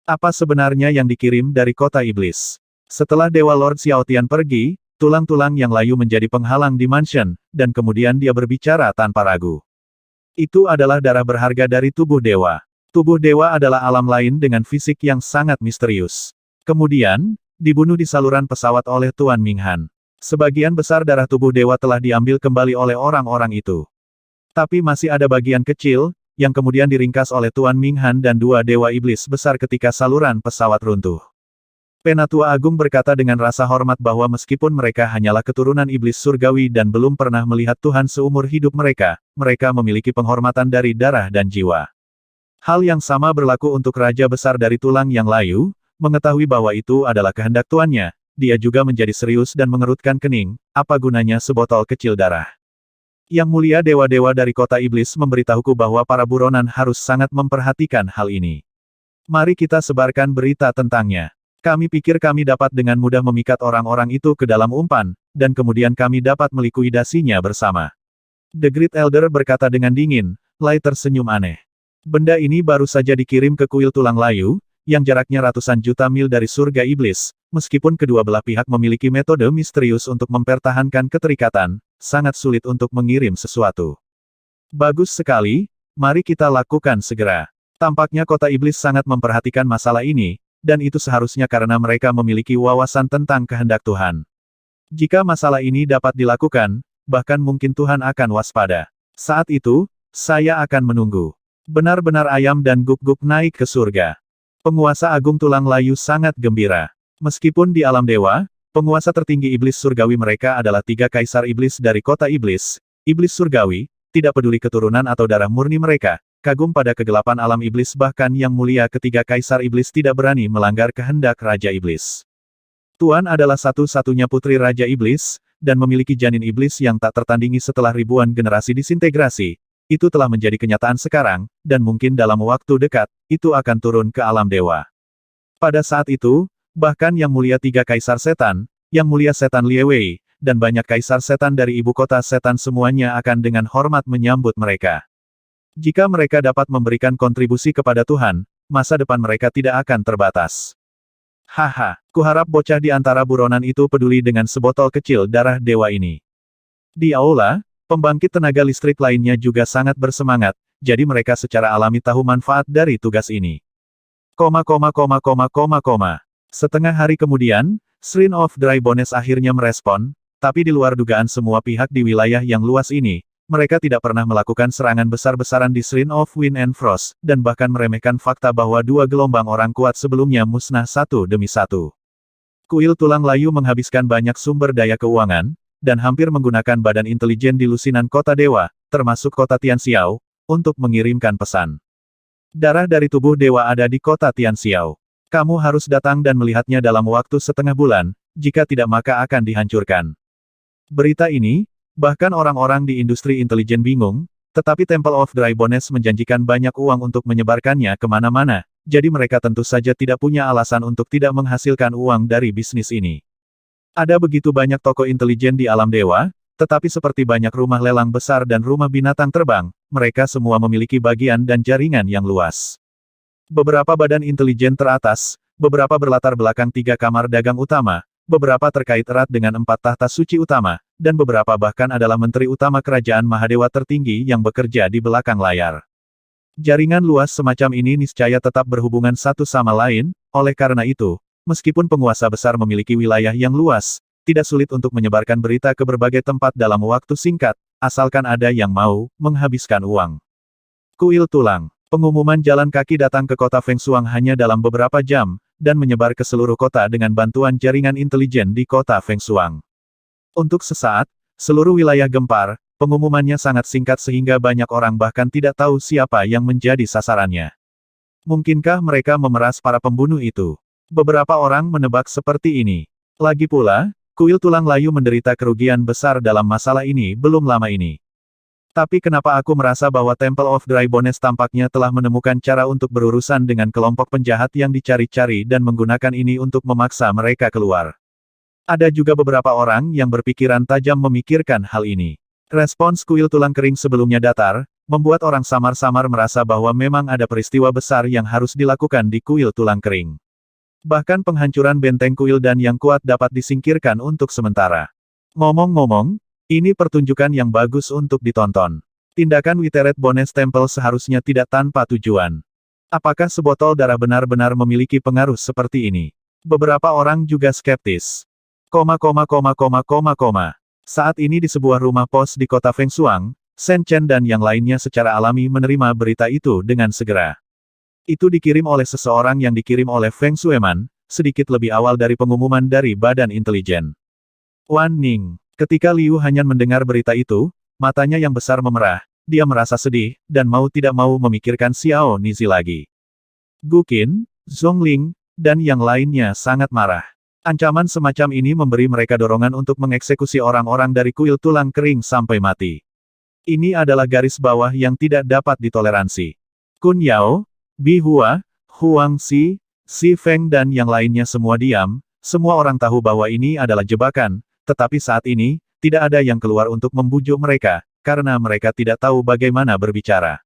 Apa sebenarnya yang dikirim dari kota iblis? Setelah Dewa Lord Xiaotian pergi, tulang-tulang yang layu menjadi penghalang di mansion, dan kemudian dia berbicara tanpa ragu. Itu adalah darah berharga dari tubuh dewa. Tubuh dewa adalah alam lain dengan fisik yang sangat misterius. Kemudian, dibunuh di saluran pesawat oleh Tuan Minghan. Sebagian besar darah tubuh dewa telah diambil kembali oleh orang-orang itu. Tapi masih ada bagian kecil, yang kemudian diringkas oleh Tuan Minghan dan dua dewa iblis besar ketika saluran pesawat runtuh. Penatua Agung berkata dengan rasa hormat bahwa meskipun mereka hanyalah keturunan iblis surgawi dan belum pernah melihat Tuhan seumur hidup mereka, mereka memiliki penghormatan dari darah dan jiwa. Hal yang sama berlaku untuk Raja Besar dari Tulang yang Layu, mengetahui bahwa itu adalah kehendak tuannya, dia juga menjadi serius dan mengerutkan kening, apa gunanya sebotol kecil darah. Yang mulia dewa-dewa dari kota iblis memberitahuku bahwa para buronan harus sangat memperhatikan hal ini. Mari kita sebarkan berita tentangnya. Kami pikir kami dapat dengan mudah memikat orang-orang itu ke dalam umpan, dan kemudian kami dapat melikuidasinya bersama. The Great Elder berkata dengan dingin, Lai tersenyum aneh. Benda ini baru saja dikirim ke kuil tulang layu, yang jaraknya ratusan juta mil dari surga iblis, meskipun kedua belah pihak memiliki metode misterius untuk mempertahankan keterikatan, sangat sulit untuk mengirim sesuatu. Bagus sekali, mari kita lakukan segera. Tampaknya kota iblis sangat memperhatikan masalah ini, dan itu seharusnya karena mereka memiliki wawasan tentang kehendak Tuhan. Jika masalah ini dapat dilakukan, bahkan mungkin Tuhan akan waspada. Saat itu, saya akan menunggu. Benar-benar ayam dan guk-guk naik ke surga. Penguasa Agung Tulang Layu sangat gembira. Meskipun di alam dewa, penguasa tertinggi iblis surgawi mereka adalah 3 kaisar iblis dari kota iblis, iblis surgawi, tidak peduli keturunan atau darah murni mereka, kagum pada kegelapan alam iblis bahkan yang mulia ketiga kaisar iblis tidak berani melanggar kehendak Raja Iblis. Tuan adalah satu-satunya putri Raja Iblis, dan memiliki janin iblis yang tak tertandingi setelah ribuan generasi disintegrasi. Itu telah menjadi kenyataan sekarang, dan mungkin dalam waktu dekat, itu akan turun ke alam dewa. Pada saat itu, bahkan yang mulia 3 kaisar setan, yang mulia setan Liewei, dan banyak kaisar setan dari ibu kota setan semuanya akan dengan hormat menyambut mereka. Jika mereka dapat memberikan kontribusi kepada Tuhan, masa depan mereka tidak akan terbatas. Haha, kuharap bocah di antara buronan itu peduli dengan sebotol kecil darah dewa ini. Di aula, pembangkit tenaga listrik lainnya juga sangat bersemangat, jadi mereka secara alami tahu manfaat dari tugas ini. Setengah hari kemudian, Shrine of Dry Bones akhirnya merespon, tapi di luar dugaan semua pihak di wilayah yang luas ini, mereka tidak pernah melakukan serangan besar-besaran di Shrine of Wind and Frost, dan bahkan meremehkan fakta bahwa 2 gelombang orang kuat sebelumnya musnah satu demi satu. Kuil Tulang Layu menghabiskan banyak sumber daya keuangan, dan hampir menggunakan badan intelijen di lusinan kota dewa, termasuk kota Tianxiao, untuk mengirimkan pesan. Darah dari tubuh dewa ada di kota Tianxiao. Kamu harus datang dan melihatnya dalam waktu setengah bulan, jika tidak maka akan dihancurkan. Berita ini, bahkan orang-orang di industri intelijen bingung, tetapi Temple of Dry Bones menjanjikan banyak uang untuk menyebarkannya kemana-mana, jadi mereka tentu saja tidak punya alasan untuk tidak menghasilkan uang dari bisnis ini. Ada begitu banyak toko intelijen di alam dewa, tetapi seperti banyak rumah lelang besar dan rumah binatang terbang, mereka semua memiliki bagian dan jaringan yang luas. Beberapa badan intelijen teratas, beberapa berlatar belakang 3 kamar dagang utama, beberapa terkait erat dengan 4 tahta suci utama, dan beberapa bahkan adalah menteri utama kerajaan Mahadewa tertinggi yang bekerja di belakang layar. Jaringan luas semacam ini niscaya tetap berhubungan satu sama lain, oleh karena itu, meskipun penguasa besar memiliki wilayah yang luas, tidak sulit untuk menyebarkan berita ke berbagai tempat dalam waktu singkat, asalkan ada yang mau menghabiskan uang. Kuil Tulang. Pengumuman jalan kaki datang ke kota Fengshuang hanya dalam beberapa jam, dan menyebar ke seluruh kota dengan bantuan jaringan intelijen di kota Fengshuang. Untuk sesaat, seluruh wilayah gempar, pengumumannya sangat singkat sehingga banyak orang bahkan tidak tahu siapa yang menjadi sasarannya. Mungkinkah mereka memeras para pembunuh itu? Beberapa orang menebak seperti ini. Lagi pula, kuil Tulang Layu menderita kerugian besar dalam masalah ini belum lama ini. Tapi kenapa aku merasa bahwa Temple of Dry Bones tampaknya telah menemukan cara untuk berurusan dengan kelompok penjahat yang dicari-cari dan menggunakan ini untuk memaksa mereka keluar. Ada juga beberapa orang yang berpikiran tajam memikirkan hal ini. Respons kuil Tulang Kering sebelumnya datar, membuat orang samar-samar merasa bahwa memang ada peristiwa besar yang harus dilakukan di kuil tulang kering. Bahkan penghancuran benteng kuil dan yang kuat dapat disingkirkan untuk sementara. Ngomong-ngomong, ini pertunjukan yang bagus untuk ditonton. Tindakan Withered Bones Temple seharusnya tidak tanpa tujuan. Apakah sebotol darah benar-benar memiliki pengaruh seperti ini? Beberapa orang juga skeptis. Saat ini di sebuah rumah pos di kota Fengshuang, Shen Chen dan yang lainnya secara alami menerima berita itu dengan segera. Itu dikirim oleh seseorang yang dikirim oleh Feng Shueman, sedikit lebih awal dari pengumuman dari Badan Intelijen. Wan Ning. Ketika Liu Hanyan mendengar berita itu, matanya yang besar memerah. Dia merasa sedih, dan mau tidak mau memikirkan Xiao Nizi lagi. Gu Qin, Zhongling, dan yang lainnya sangat marah. Ancaman semacam ini memberi mereka dorongan untuk mengeksekusi orang-orang dari kuil tulang kering sampai mati. Ini adalah garis bawah yang tidak dapat ditoleransi. Kun Yao, Bi Hua, Huang Xi, Xi Feng dan yang lainnya semua diam, semua orang tahu bahwa ini adalah jebakan, tetapi saat ini, tidak ada yang keluar untuk membujuk mereka, karena mereka tidak tahu bagaimana berbicara.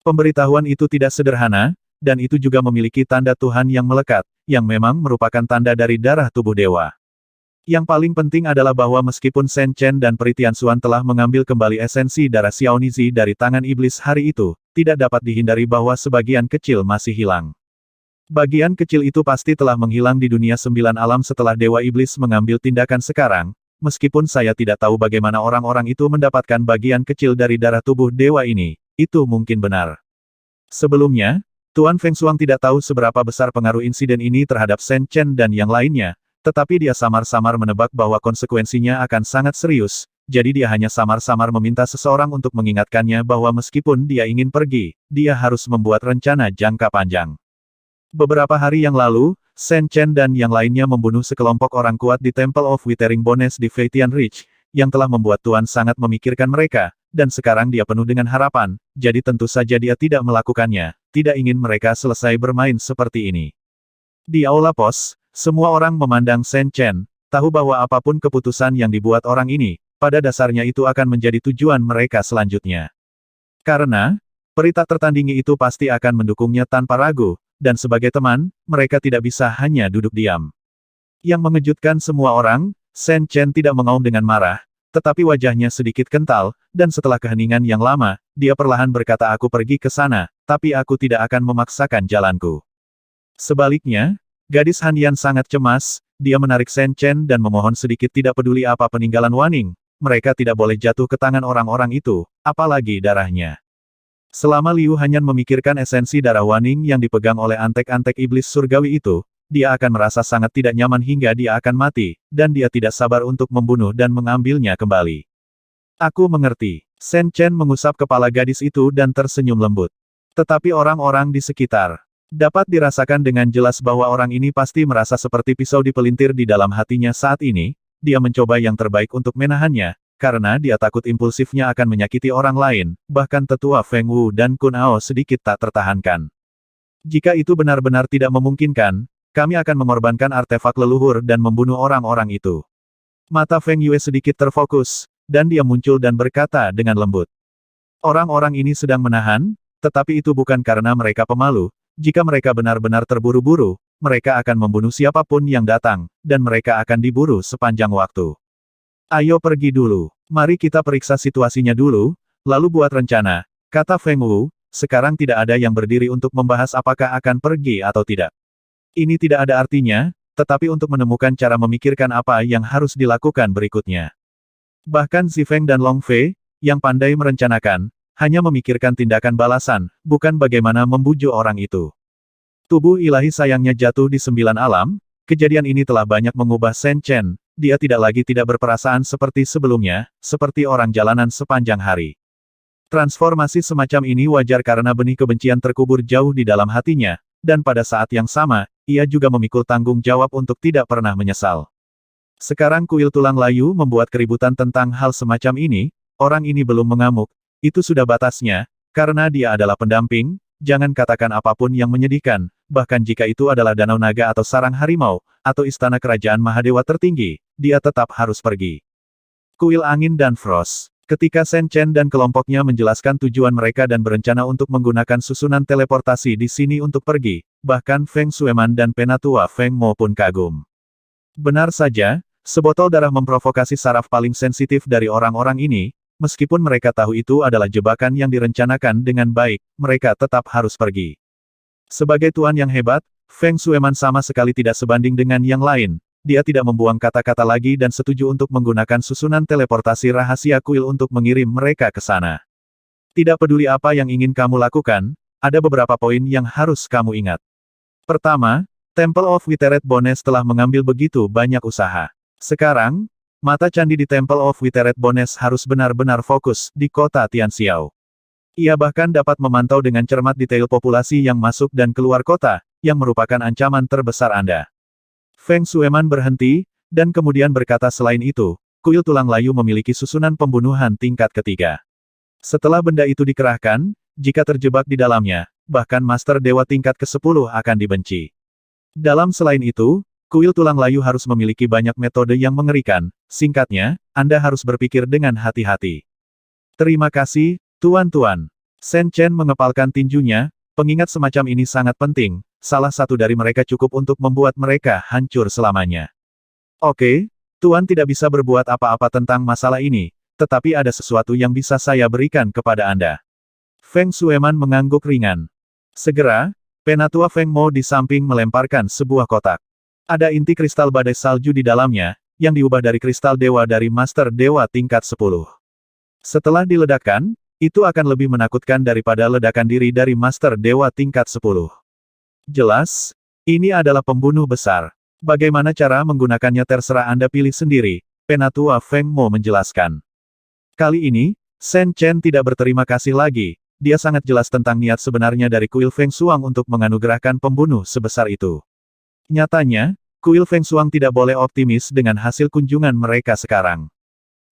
Pemberitahuan itu tidak sederhana, dan itu juga memiliki tanda Tuhan yang melekat, yang memang merupakan tanda dari darah tubuh dewa. Yang paling penting adalah bahwa meskipun Shen Chen dan Peri Tianxuan telah mengambil kembali esensi darah Xiao Nizi dari tangan iblis hari itu, tidak dapat dihindari bahwa sebagian kecil masih hilang. Bagian kecil itu pasti telah menghilang di dunia 9 alam setelah Dewa Iblis mengambil tindakan sekarang. Meskipun saya tidak tahu bagaimana orang-orang itu mendapatkan bagian kecil dari darah tubuh dewa ini, itu mungkin benar. Sebelumnya, Tuan Feng Shuang tidak tahu seberapa besar pengaruh insiden ini terhadap Shen Chen dan yang lainnya, tetapi dia samar-samar menebak bahwa konsekuensinya akan sangat serius, jadi dia hanya samar-samar meminta seseorang untuk mengingatkannya bahwa meskipun dia ingin pergi, dia harus membuat rencana jangka panjang. Beberapa hari yang lalu, Shen Chen dan yang lainnya membunuh sekelompok orang kuat di Temple of Withering Bones di Feitian Ridge, yang telah membuat Tuan sangat memikirkan mereka, dan sekarang dia penuh dengan harapan, jadi tentu saja dia tidak melakukannya, tidak ingin mereka selesai bermain seperti ini. Di aula pos, semua orang memandang Shen Chen, tahu bahwa apapun keputusan yang dibuat orang ini, pada dasarnya itu akan menjadi tujuan mereka selanjutnya. Karena, peri tak tertandingi itu pasti akan mendukungnya tanpa ragu, dan sebagai teman, mereka tidak bisa hanya duduk diam. Yang mengejutkan semua orang, Shen Chen tidak mengaum dengan marah, tetapi wajahnya sedikit kental, dan setelah keheningan yang lama, dia perlahan berkata aku pergi ke sana, tapi aku tidak akan memaksakan jalanku. Sebaliknya, gadis Han Yan sangat cemas, dia menarik Shen Chen dan memohon sedikit tidak peduli apa peninggalan Waning, mereka tidak boleh jatuh ke tangan orang-orang itu, apalagi darahnya. Selama Liu Hanyan memikirkan esensi darah Waning yang dipegang oleh antek-antek iblis surgawi itu, dia akan merasa sangat tidak nyaman hingga dia akan mati, dan dia tidak sabar untuk membunuh dan mengambilnya kembali. Aku mengerti. Shen Chen mengusap kepala gadis itu dan tersenyum lembut. Tetapi orang-orang di sekitar dapat dirasakan dengan jelas bahwa orang ini pasti merasa seperti pisau dipelintir di dalam hatinya saat ini, dia mencoba yang terbaik untuk menahannya, karena dia takut impulsifnya akan menyakiti orang lain, bahkan tetua Feng Wu dan Kun Ao sedikit tak tertahankan. Jika itu benar-benar tidak memungkinkan, kami akan mengorbankan artefak leluhur dan membunuh orang-orang itu. Mata Feng Yue sedikit terfokus, dan dia muncul dan berkata dengan lembut. Orang-orang ini sedang menahan, tetapi itu bukan karena mereka pemalu, jika mereka benar-benar terburu-buru, mereka akan membunuh siapapun yang datang, dan mereka akan diburu sepanjang waktu. Ayo pergi dulu. Mari kita periksa situasinya dulu, lalu buat rencana, kata Feng Wu, sekarang tidak ada yang berdiri untuk membahas apakah akan pergi atau tidak. Ini tidak ada artinya, tetapi untuk menemukan cara memikirkan apa yang harus dilakukan berikutnya. Bahkan Xi Feng dan Long Fei, yang pandai merencanakan, hanya memikirkan tindakan balasan, bukan bagaimana membujuk orang itu. Tubuh ilahi sayangnya jatuh di 9 alam, kejadian ini telah banyak mengubah Shen Chen. Dia tidak lagi tidak berperasaan seperti sebelumnya, seperti orang jalanan sepanjang hari. Transformasi semacam ini wajar karena benih kebencian terkubur jauh di dalam hatinya, dan pada saat yang sama, ia juga memikul tanggung jawab untuk tidak pernah menyesal. Sekarang kuil tulang layu membuat keributan tentang hal semacam ini, orang ini belum mengamuk, itu sudah batasnya, karena dia adalah pendamping, jangan katakan apapun yang menyedihkan, bahkan jika itu adalah danau naga atau sarang harimau, atau istana kerajaan Mahadewa tertinggi, dia tetap harus pergi. Kuil angin dan Frost. Ketika Shen Chen dan kelompoknya menjelaskan tujuan mereka dan berencana untuk menggunakan susunan teleportasi di sini untuk pergi, bahkan Feng Shueman dan Penatua Feng Mo pun kagum. Benar saja, sebotol darah memprovokasi saraf paling sensitif dari orang-orang ini, meskipun mereka tahu itu adalah jebakan yang direncanakan dengan baik, mereka tetap harus pergi. Sebagai tuan yang hebat, Feng Shueman sama sekali tidak sebanding dengan yang lain. Dia tidak membuang kata-kata lagi dan setuju untuk menggunakan susunan teleportasi rahasia kuil untuk mengirim mereka ke sana. Tidak peduli apa yang ingin kamu lakukan, ada beberapa poin yang harus kamu ingat. Pertama, Temple of Withered Bones telah mengambil begitu banyak usaha. Sekarang, mata candi di Temple of Withered Bones harus benar-benar fokus di kota Tianxiao. Ia bahkan dapat memantau dengan cermat detail populasi yang masuk dan keluar kota, yang merupakan ancaman terbesar Anda. Feng Shueman berhenti, dan kemudian berkata selain itu, kuil tulang layu memiliki susunan pembunuhan tingkat ketiga. Setelah benda itu dikerahkan, jika terjebak di dalamnya, bahkan Master Dewa tingkat ke-10 akan dibenci. Dalam selain itu, kuil tulang layu harus memiliki banyak metode yang mengerikan, singkatnya, Anda harus berpikir dengan hati-hati. Terima kasih, Tuan-tuan. Shen Chen mengepalkan tinjunya, pengingat semacam ini sangat penting. Salah satu dari mereka cukup untuk membuat mereka hancur selamanya. Oke, Tuan tidak bisa berbuat apa-apa tentang masalah ini, tetapi ada sesuatu yang bisa saya berikan kepada Anda. Feng Shueman mengangguk ringan. Segera, Penatua Feng Mo di samping melemparkan sebuah kotak. Ada inti kristal badai salju di dalamnya, yang diubah dari kristal dewa dari Master Dewa tingkat 10. Setelah diledakkan, itu akan lebih menakutkan daripada ledakan diri dari Master Dewa tingkat 10. Jelas, ini adalah pembunuh besar. Bagaimana cara menggunakannya terserah Anda pilih sendiri, Penatua Feng Mo menjelaskan. Kali ini, Shen Chen tidak berterima kasih lagi, dia sangat jelas tentang niat sebenarnya dari kuil Feng Shuang untuk menganugerahkan pembunuh sebesar itu. Nyatanya, kuil Feng Shuang tidak boleh optimis dengan hasil kunjungan mereka sekarang.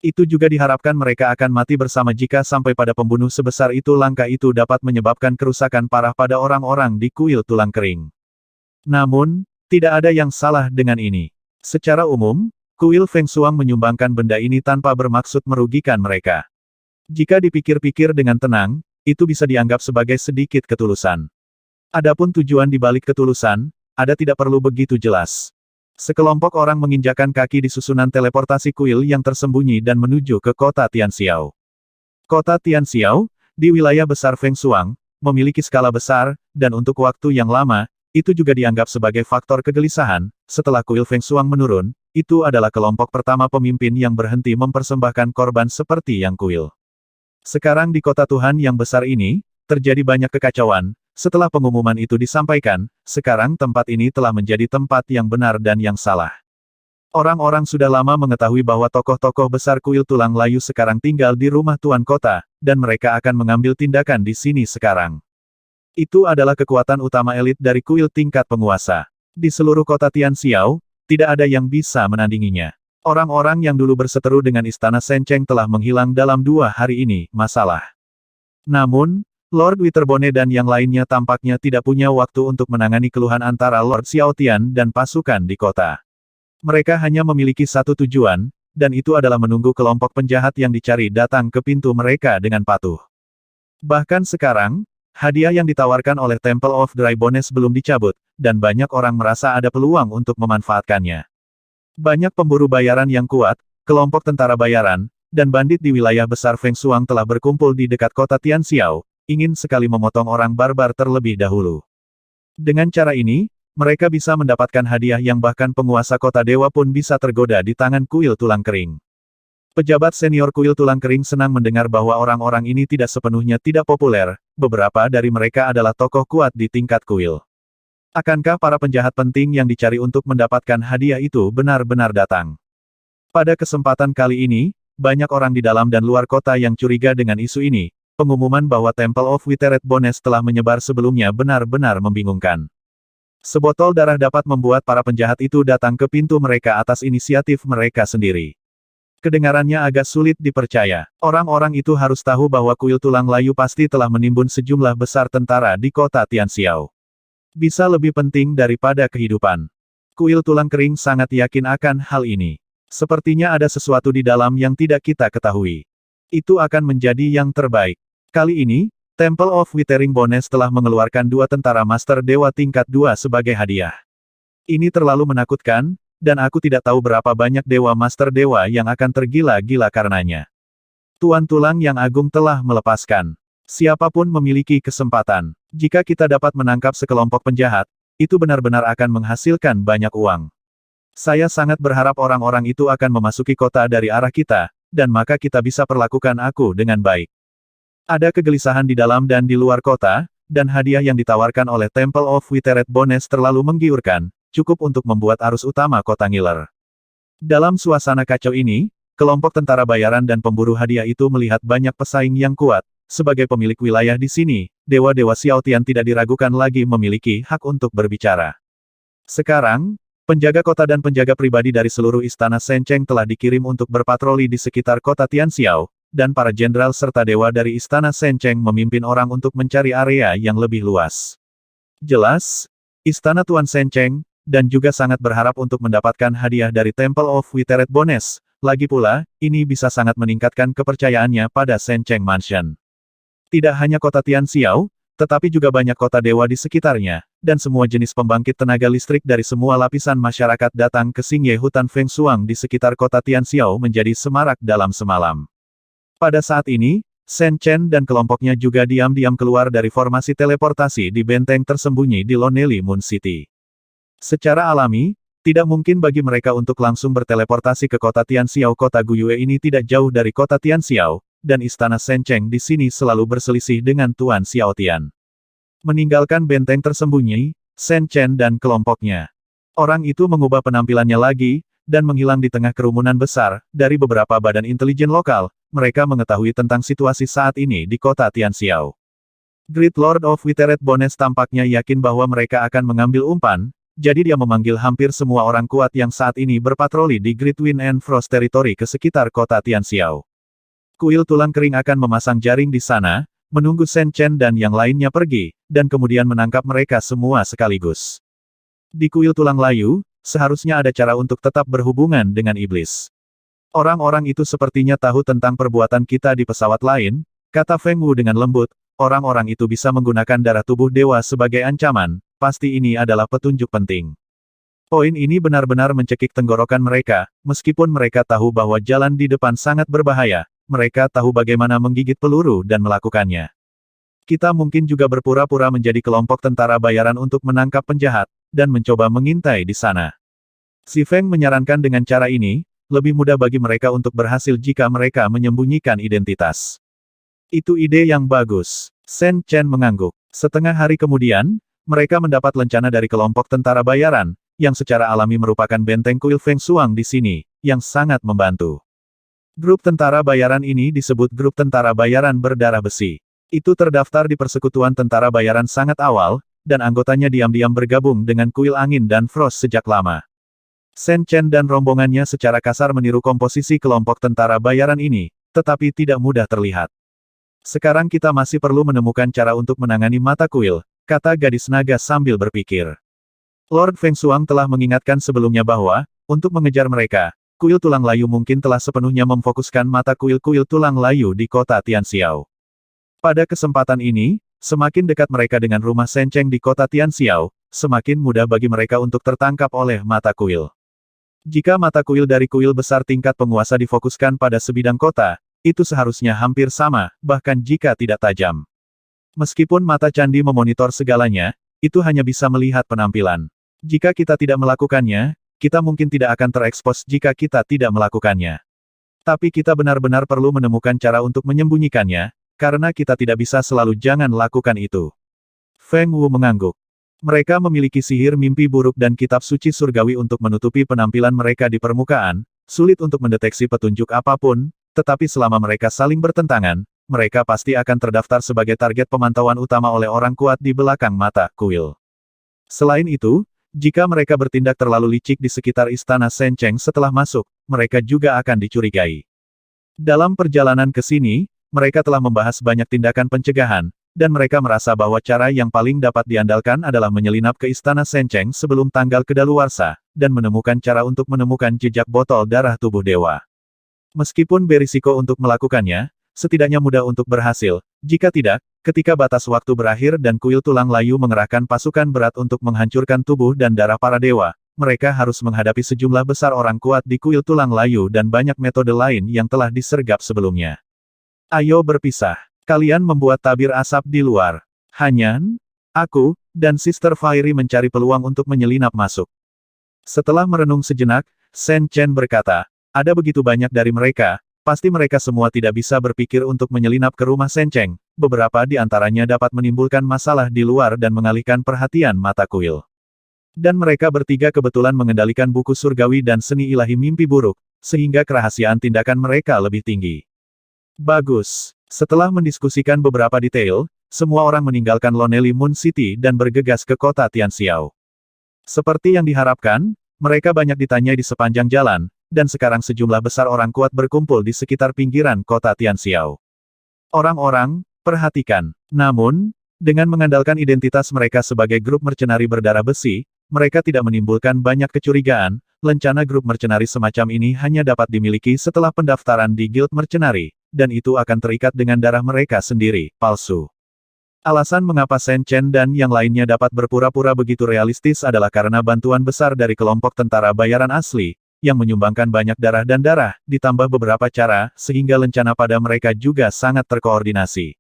Itu juga diharapkan mereka akan mati bersama jika sampai pada pembunuh sebesar itu langkah itu dapat menyebabkan kerusakan parah pada orang-orang di kuil tulang kering. Namun, tidak ada yang salah dengan ini. Secara umum, kuil Feng Shuang menyumbangkan benda ini tanpa bermaksud merugikan mereka. Jika dipikir-pikir dengan tenang, itu bisa dianggap sebagai sedikit ketulusan. Adapun tujuan di balik ketulusan, ada tidak perlu begitu jelas. Sekelompok orang menginjakan kaki di susunan teleportasi kuil yang tersembunyi dan menuju ke kota Tianxiao. Kota Tianxiao, di wilayah besar Feng Shuang, memiliki skala besar, dan untuk waktu yang lama, itu juga dianggap sebagai faktor kegelisahan. Setelah kuil Feng Shuang menurun, itu adalah kelompok pertama pemimpin yang berhenti mempersembahkan korban seperti yang kuil. Sekarang di kota Tuhan yang besar ini, terjadi banyak kekacauan. Setelah pengumuman itu disampaikan, sekarang tempat ini telah menjadi tempat yang benar dan yang salah. Orang-orang sudah lama mengetahui bahwa tokoh-tokoh besar kuil tulang layu sekarang tinggal di rumah tuan kota, dan mereka akan mengambil tindakan di sini sekarang. Itu adalah kekuatan utama elit dari kuil tingkat penguasa. Di seluruh kota Tianxiao, tidak ada yang bisa menandinginya. Orang-orang yang dulu berseteru dengan istana Shen Cheng telah menghilang dalam 2 hari ini, masalah. Namun, Lord Witherbone dan yang lainnya tampaknya tidak punya waktu untuk menangani keluhan antara Lord Xiaotian dan pasukan di kota. Mereka hanya memiliki satu tujuan, dan itu adalah menunggu kelompok penjahat yang dicari datang ke pintu mereka dengan patuh. Bahkan sekarang, hadiah yang ditawarkan oleh Temple of Dry Bones belum dicabut, dan banyak orang merasa ada peluang untuk memanfaatkannya. Banyak pemburu bayaran yang kuat, kelompok tentara bayaran, dan bandit di wilayah besar Feng Shuang telah berkumpul di dekat kota Tianxiao, ingin sekali memotong orang barbar terlebih dahulu. Dengan cara ini, mereka bisa mendapatkan hadiah yang bahkan penguasa kota dewa pun bisa tergoda di tangan kuil tulang kering. Pejabat senior kuil tulang kering senang mendengar bahwa orang-orang ini tidak sepenuhnya tidak populer, beberapa dari mereka adalah tokoh kuat di tingkat kuil. Akankah para penjahat penting yang dicari untuk mendapatkan hadiah itu benar-benar datang? Pada kesempatan kali ini, banyak orang di dalam dan luar kota yang curiga dengan isu ini. Pengumuman bahwa Temple of Withered Bones telah menyebar sebelumnya benar-benar membingungkan. Sebotol darah dapat membuat para penjahat itu datang ke pintu mereka atas inisiatif mereka sendiri. Kedengarannya agak sulit dipercaya. Orang-orang itu harus tahu bahwa kuil tulang layu pasti telah menimbun sejumlah besar tentara di kota Tianxiao. Bisa lebih penting daripada kehidupan. Kuil tulang kering sangat yakin akan hal ini. Sepertinya ada sesuatu di dalam yang tidak kita ketahui. Itu akan menjadi yang terbaik. Kali ini, Temple of Withering Bones telah mengeluarkan 2 tentara Master Dewa tingkat 2 sebagai hadiah. Ini terlalu menakutkan, dan aku tidak tahu berapa banyak Dewa Master Dewa yang akan tergila-gila karenanya. Tuan Tulang yang Agung telah melepaskan. Siapapun memiliki kesempatan. Jika kita dapat menangkap sekelompok penjahat, itu benar-benar akan menghasilkan banyak uang. Saya sangat berharap orang-orang itu akan memasuki kota dari arah kita, dan maka kita bisa perlakukan aku dengan baik. Ada kegelisahan di dalam dan di luar kota, dan hadiah yang ditawarkan oleh Temple of Withered Bones terlalu menggiurkan, cukup untuk membuat arus utama kota ngiler. Dalam suasana kacau ini, kelompok tentara bayaran dan pemburu hadiah itu melihat banyak pesaing yang kuat. Sebagai pemilik wilayah di sini, dewa-dewa Xiaotian tidak diragukan lagi memiliki hak untuk berbicara. Sekarang, penjaga kota dan penjaga pribadi dari seluruh istana Sencheng telah dikirim untuk berpatroli di sekitar kota Tianxiao, dan para jenderal serta dewa dari istana Sencheng memimpin orang untuk mencari area yang lebih luas. Jelas, istana Tuan Sencheng, dan juga sangat berharap untuk mendapatkan hadiah dari Temple of Withered Bones. Lagi pula, ini bisa sangat meningkatkan kepercayaannya pada Sencheng Mansion. Tidak hanya kota Tianxiao, tetapi juga banyak kota dewa di sekitarnya, dan semua jenis pembangkit tenaga listrik dari semua lapisan masyarakat datang ke Xingye Hutan Feng Shuang di sekitar kota Tianxiao menjadi semarak dalam semalam. Pada saat ini, Shen Chen dan kelompoknya juga diam-diam keluar dari formasi teleportasi di benteng tersembunyi di Lonely Moon City. Secara alami, tidak mungkin bagi mereka untuk langsung berteleportasi ke kota Tianxiao. Kota Guyue ini tidak jauh dari kota Tianxiao, dan istana Sencheng di sini selalu berselisih dengan Tuan Xiaotian. Meninggalkan benteng tersembunyi, Shen Chen dan kelompoknya. Orang itu mengubah penampilannya lagi, dan menghilang di tengah kerumunan besar, dari beberapa badan intelijen lokal. Mereka mengetahui tentang situasi saat ini di kota Tianxiao. Great Lord of Withered Bones tampaknya yakin bahwa mereka akan mengambil umpan, jadi dia memanggil hampir semua orang kuat yang saat ini berpatroli di Great Wind and Frost Territory ke sekitar kota Tianxiao. Kuil tulang kering akan memasang jaring di sana, menunggu Shen Chen dan yang lainnya pergi, dan kemudian menangkap mereka semua sekaligus. Di kuil tulang layu, seharusnya ada cara untuk tetap berhubungan dengan iblis. Orang-orang itu sepertinya tahu tentang perbuatan kita di pesawat lain, kata Feng Wu dengan lembut. Orang-orang itu bisa menggunakan darah tubuh dewa sebagai ancaman, pasti ini adalah petunjuk penting. Poin ini benar-benar mencekik tenggorokan mereka, meskipun mereka tahu bahwa jalan di depan sangat berbahaya. Mereka tahu bagaimana menggigit peluru dan melakukannya. Kita mungkin juga berpura-pura menjadi kelompok tentara bayaran untuk menangkap penjahat, dan mencoba mengintai di sana. Si Feng menyarankan dengan cara ini, lebih mudah bagi mereka untuk berhasil jika mereka menyembunyikan identitas. Itu ide yang bagus. Shen Chen mengangguk. Setengah hari kemudian, mereka mendapat lencana dari kelompok tentara bayaran, yang secara alami merupakan benteng kuil Feng Shuang di sini, yang sangat membantu. Grup tentara bayaran ini disebut Grup Tentara Bayaran Berdarah Besi. Itu terdaftar di Persekutuan Tentara Bayaran sangat awal, dan anggotanya diam-diam bergabung dengan Kuil Angin dan Frost sejak lama. Shen Chen dan rombongannya secara kasar meniru komposisi kelompok tentara bayaran ini, tetapi tidak mudah terlihat. Sekarang kita masih perlu menemukan cara untuk menangani mata kuil, kata gadis naga sambil berpikir. Lord Feng Shuang telah mengingatkan sebelumnya bahwa, untuk mengejar mereka, kuil tulang layu mungkin telah sepenuhnya memfokuskan mata kuil-kuil tulang layu di kota Tianxiao. Pada kesempatan ini, semakin dekat mereka dengan rumah Sencheng di kota Tianxiao, semakin mudah bagi mereka untuk tertangkap oleh mata kuil. Jika mata kuil dari kuil besar tingkat penguasa difokuskan pada sebidang kota, itu seharusnya hampir sama, bahkan jika tidak tajam. Meskipun mata candi memonitor segalanya, itu hanya bisa melihat penampilan. Jika kita tidak melakukannya, kita mungkin tidak akan terekspos jika kita tidak melakukannya. Tapi kita benar-benar perlu menemukan cara untuk menyembunyikannya, karena kita tidak bisa selalu jangan lakukan itu. Feng Wu mengangguk. Mereka memiliki sihir mimpi buruk dan kitab suci surgawi untuk menutupi penampilan mereka di permukaan, sulit untuk mendeteksi petunjuk apapun, tetapi selama mereka saling bertentangan, mereka pasti akan terdaftar sebagai target pemantauan utama oleh orang kuat di belakang mata kuil. Selain itu, jika mereka bertindak terlalu licik di sekitar istana Sencheng setelah masuk, mereka juga akan dicurigai. Dalam perjalanan ke sini, mereka telah membahas banyak tindakan pencegahan, dan mereka merasa bahwa cara yang paling dapat diandalkan adalah menyelinap ke istana Sencheng sebelum tanggal kedaluarsa, dan menemukan cara untuk menemukan jejak botol darah tubuh dewa. Meskipun berisiko untuk melakukannya, setidaknya mudah untuk berhasil. Jika tidak, ketika batas waktu berakhir dan kuil tulang layu mengerahkan pasukan berat untuk menghancurkan tubuh dan darah para dewa, mereka harus menghadapi sejumlah besar orang kuat di kuil tulang layu dan banyak metode lain yang telah disergap sebelumnya. Ayo berpisah. Kalian membuat tabir asap di luar. Hanyan, aku, dan Sister Fairy mencari peluang untuk menyelinap masuk. Setelah merenung sejenak, Shen Chen berkata, ada begitu banyak dari mereka, pasti mereka semua tidak bisa berpikir untuk menyelinap ke rumah Shen Cheng. Beberapa di antaranya dapat menimbulkan masalah di luar dan mengalihkan perhatian mata kuil. Dan mereka bertiga kebetulan mengendalikan buku surgawi dan seni ilahi mimpi buruk, sehingga kerahasiaan tindakan mereka lebih tinggi. Bagus. Setelah mendiskusikan beberapa detail, semua orang meninggalkan Lonely Moon City dan bergegas ke kota Tianxiao. Seperti yang diharapkan, mereka banyak ditanyai di sepanjang jalan, dan sekarang sejumlah besar orang kuat berkumpul di sekitar pinggiran kota Tianxiao. Orang-orang, perhatikan. Namun, dengan mengandalkan identitas mereka sebagai grup mercenari berdarah besi, mereka tidak menimbulkan banyak kecurigaan. Lencana grup mercenari semacam ini hanya dapat dimiliki setelah pendaftaran di Guild Mercenari, dan itu akan terikat dengan darah mereka sendiri, palsu. Alasan mengapa Shen Chen dan yang lainnya dapat berpura-pura begitu realistis adalah karena bantuan besar dari kelompok tentara bayaran asli, yang menyumbangkan banyak darah dan darah, ditambah beberapa cara, sehingga lencana pada mereka juga sangat terkoordinasi.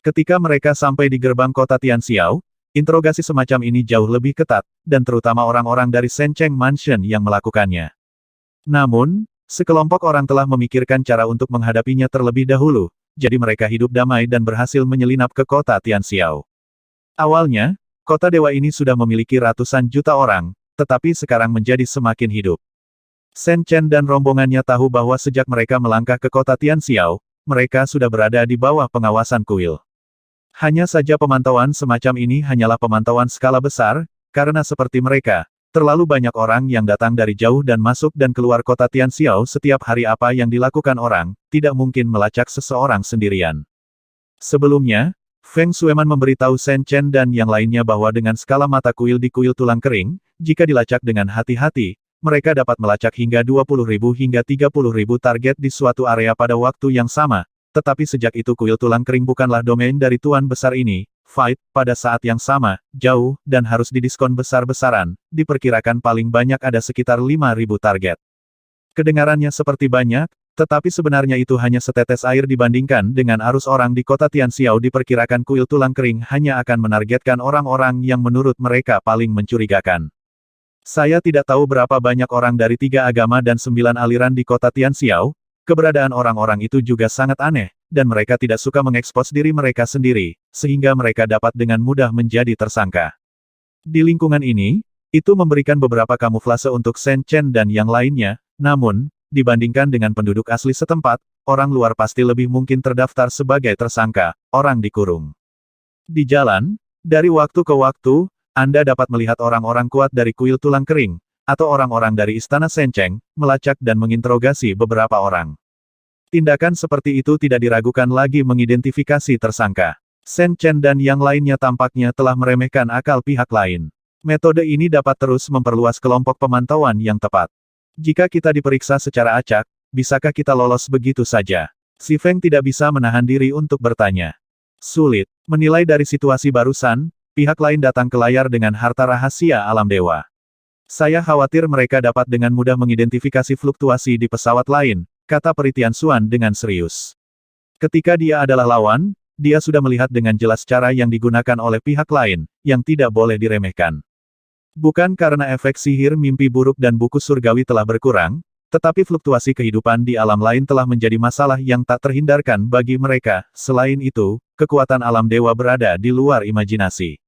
Ketika mereka sampai di gerbang kota Tianxiao, interogasi semacam ini jauh lebih ketat, dan terutama orang-orang dari Shen Cheng Mansion yang melakukannya. Namun, sekelompok orang telah memikirkan cara untuk menghadapinya terlebih dahulu, jadi mereka hidup damai dan berhasil menyelinap ke kota Tianxiao. Awalnya, kota dewa ini sudah memiliki ratusan juta orang, tetapi sekarang menjadi semakin hidup. Shen Chen dan rombongannya tahu bahwa sejak mereka melangkah ke kota Tianxiao, mereka sudah berada di bawah pengawasan kuil. Hanya saja pemantauan semacam ini hanyalah pemantauan skala besar, karena seperti mereka, terlalu banyak orang yang datang dari jauh dan masuk dan keluar kota Tianxiao setiap hari. Apa yang dilakukan orang, tidak mungkin melacak seseorang sendirian. Sebelumnya, Feng Shueman memberitahu Shen Chen dan yang lainnya bahwa dengan skala mata kuil di kuil tulang kering, jika dilacak dengan hati-hati, mereka dapat melacak hingga 20.000 hingga 30.000 target di suatu area pada waktu yang sama. Tetapi sejak itu kuil tulang kering bukanlah domain dari tuan besar ini. Fight, pada saat yang sama, jauh, dan harus didiskon besar-besaran, diperkirakan paling banyak ada sekitar 5.000 target. Kedengarannya seperti banyak, tetapi sebenarnya itu hanya setetes air dibandingkan dengan arus orang di kota Tianxiao. Diperkirakan kuil tulang kering hanya akan menargetkan orang-orang yang menurut mereka paling mencurigakan. Saya tidak tahu berapa banyak orang dari 3 agama dan 9 aliran di kota Tianxiao. Keberadaan orang-orang itu juga sangat aneh, dan mereka tidak suka mengekspos diri mereka sendiri, sehingga mereka dapat dengan mudah menjadi tersangka. Di lingkungan ini, itu memberikan beberapa kamuflase untuk Shen Chen dan yang lainnya, namun, dibandingkan dengan penduduk asli setempat, orang luar pasti lebih mungkin terdaftar sebagai tersangka, orang dikurung. Di jalan, dari waktu ke waktu, Anda dapat melihat orang-orang kuat dari kuil tulang kering, atau orang-orang dari istana Shen Cheng, melacak dan menginterogasi beberapa orang. Tindakan seperti itu tidak diragukan lagi mengidentifikasi tersangka. Shen Chen dan yang lainnya tampaknya telah meremehkan akal pihak lain. Metode ini dapat terus memperluas kelompok pemantauan yang tepat. Jika kita diperiksa secara acak, bisakah kita lolos begitu saja? Si Feng tidak bisa menahan diri untuk bertanya. Sulit. Menilai dari situasi barusan, pihak lain datang ke layar dengan harta rahasia alam dewa. Saya khawatir mereka dapat dengan mudah mengidentifikasi fluktuasi di pesawat lain, kata Peri Tianxuan dengan serius. Ketika dia adalah lawan, dia sudah melihat dengan jelas cara yang digunakan oleh pihak lain, yang tidak boleh diremehkan. Bukan karena efek sihir mimpi buruk dan buku surgawi telah berkurang, tetapi fluktuasi kehidupan di alam lain telah menjadi masalah yang tak terhindarkan bagi mereka. Selain itu, kekuatan alam dewa berada di luar imajinasi.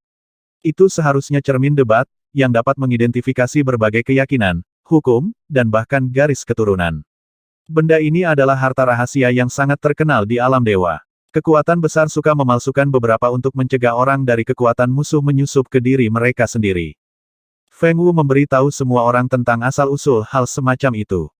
Itu seharusnya cermin debat, yang dapat mengidentifikasi berbagai keyakinan, hukum, dan bahkan garis keturunan. Benda ini adalah harta rahasia yang sangat terkenal di alam dewa. Kekuatan besar suka memalsukan beberapa untuk mencegah orang dari kekuatan musuh menyusup ke diri mereka sendiri. Feng Wu memberitahu semua orang tentang asal-usul hal semacam itu.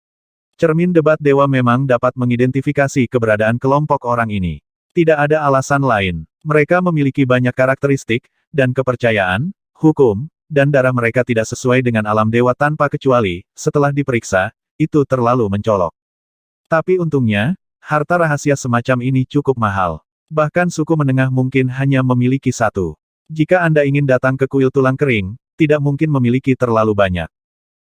Cermin debat dewa memang dapat mengidentifikasi keberadaan kelompok orang ini. Tidak ada alasan lain. Mereka memiliki banyak karakteristik, dan kepercayaan, hukum, dan darah mereka tidak sesuai dengan alam dewa tanpa kecuali, setelah diperiksa, itu terlalu mencolok. Tapi untungnya, Harta rahasia semacam ini cukup mahal. Bahkan suku menengah mungkin hanya memiliki satu. Jika Anda ingin datang ke kuil tulang kering, tidak mungkin memiliki terlalu banyak.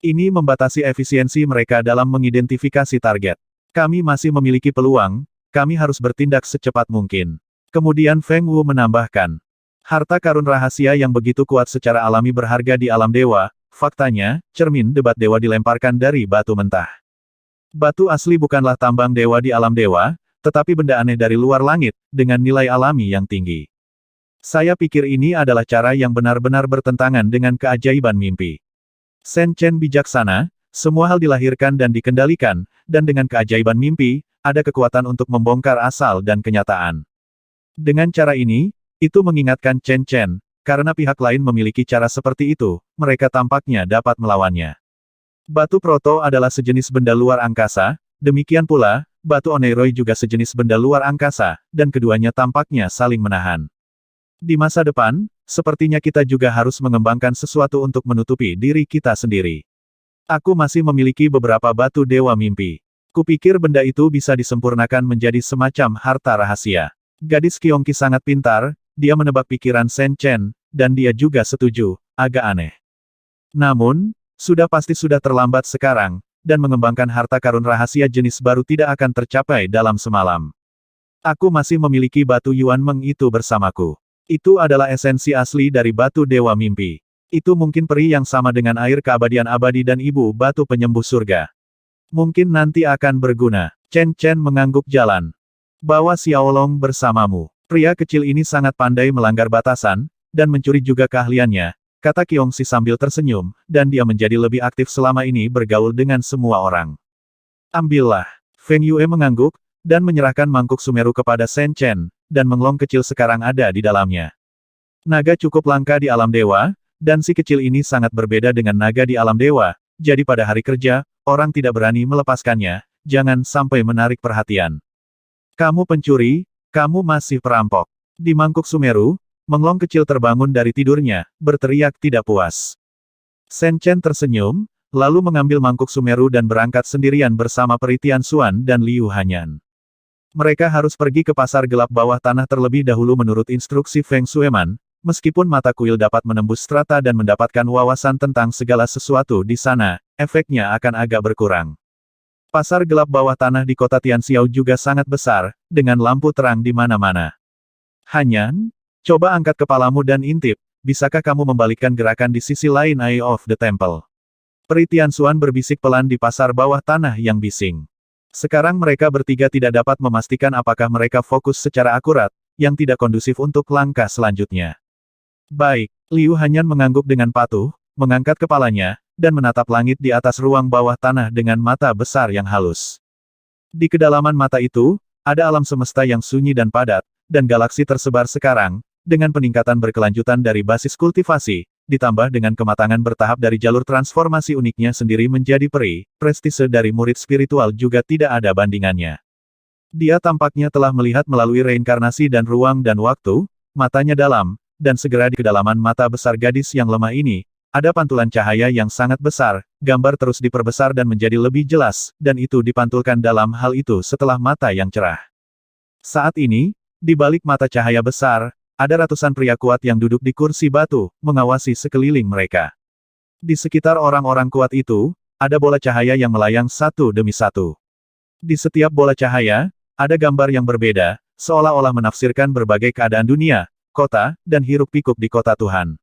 Ini membatasi efisiensi mereka dalam mengidentifikasi target. Kami masih memiliki peluang, kami harus bertindak secepat mungkin. Kemudian Feng Wu menambahkan, harta karun rahasia yang begitu kuat secara alami berharga di alam dewa, faktanya, cermin debat dewa dilemparkan dari batu mentah. Batu asli bukanlah tambang dewa di alam dewa, tetapi benda aneh dari luar langit, dengan nilai alami yang tinggi. Saya pikir ini adalah cara yang benar-benar bertentangan dengan keajaiban mimpi. Shen Chen bijaksana, semua hal dilahirkan dan dikendalikan, dan dengan keajaiban mimpi, ada kekuatan untuk membongkar asal dan kenyataan. Dengan cara ini, itu mengingatkan Chen Chen, karena pihak lain memiliki cara seperti itu, mereka tampaknya dapat melawannya. Batu proto adalah sejenis benda luar angkasa, demikian pula, batu Oneiroi juga sejenis benda luar angkasa, dan keduanya tampaknya saling menahan. Di masa depan, sepertinya kita juga harus mengembangkan sesuatu untuk menutupi diri kita sendiri. Aku masih memiliki beberapa batu dewa mimpi. Kupikir benda itu bisa disempurnakan menjadi semacam harta rahasia. Gadis Qiongqi sangat pintar, dia menebak pikiran Shen Chen, dan dia juga setuju, agak aneh. Namun, sudah terlambat sekarang, dan mengembangkan harta karun rahasia jenis baru tidak akan tercapai dalam semalam. Aku masih memiliki batu Yuan Meng itu bersamaku. Itu adalah esensi asli dari batu dewa mimpi. Itu mungkin peri yang sama dengan air keabadian abadi dan ibu batu penyembuh surga. Mungkin nanti akan berguna. Chen Chen mengangguk jalan. Bawa Xiaolong bersamamu. Pria kecil ini sangat pandai melanggar batasan, dan mencuri juga keahliannya, kata Qiongxi sambil tersenyum, dan dia menjadi lebih aktif selama ini bergaul dengan semua orang. Ambillah. Feng Yue mengangguk, dan menyerahkan mangkuk Sumeru kepada Shen Chen, dan menglong kecil sekarang ada di dalamnya. Naga cukup langka di alam dewa, dan si kecil ini sangat berbeda dengan naga di alam dewa, jadi pada hari kerja, orang tidak berani melepaskannya, jangan sampai menarik perhatian. Kamu pencuri, kamu masih perampok. Di mangkuk Sumeru, menglong kecil terbangun dari tidurnya, berteriak tidak puas. Shen Chen tersenyum, lalu mengambil mangkuk Sumeru dan berangkat sendirian bersama Peri Tianxuan dan Liu Hanyan. Mereka harus pergi ke pasar gelap bawah tanah terlebih dahulu menurut instruksi Feng Shueman, meskipun mata kuil dapat menembus strata dan mendapatkan wawasan tentang segala sesuatu di sana, efeknya akan agak berkurang. Pasar gelap bawah tanah di kota Tianxiao juga sangat besar, dengan lampu terang di mana-mana. Hanyan, coba angkat kepalamu dan intip, bisakah kamu membalikkan gerakan di sisi lain Eye of the Temple? Peri Tianxuan berbisik pelan di pasar bawah tanah yang bising. Sekarang mereka bertiga tidak dapat memastikan apakah mereka fokus secara akurat, yang tidak kondusif untuk langkah selanjutnya. Baik, Liu Hanyan mengangguk dengan patuh, mengangkat kepalanya, dan menatap langit di atas ruang bawah tanah dengan mata besar yang halus. Di kedalaman mata itu, ada alam semesta yang sunyi dan padat, dan galaksi tersebar sekarang, dengan peningkatan berkelanjutan dari basis kultivasi, ditambah dengan kematangan bertahap dari jalur transformasi uniknya sendiri menjadi peri, prestise dari murid spiritual juga tidak ada bandingannya. Dia tampaknya telah melihat melalui reinkarnasi dan ruang dan waktu, matanya dalam, dan segera di kedalaman mata besar gadis yang lemah ini, ada pantulan cahaya yang sangat besar, gambar terus diperbesar dan menjadi lebih jelas, dan itu dipantulkan dalam hal itu setelah mata yang cerah. Saat ini, di balik mata cahaya besar, ada ratusan pria kuat yang duduk di kursi batu, mengawasi sekeliling mereka. Di sekitar orang-orang kuat itu, ada bola cahaya yang melayang satu demi satu. Di setiap bola cahaya, ada gambar yang berbeda, seolah-olah menafsirkan berbagai keadaan dunia, kota, dan hiruk-pikuk di kota Tuhan.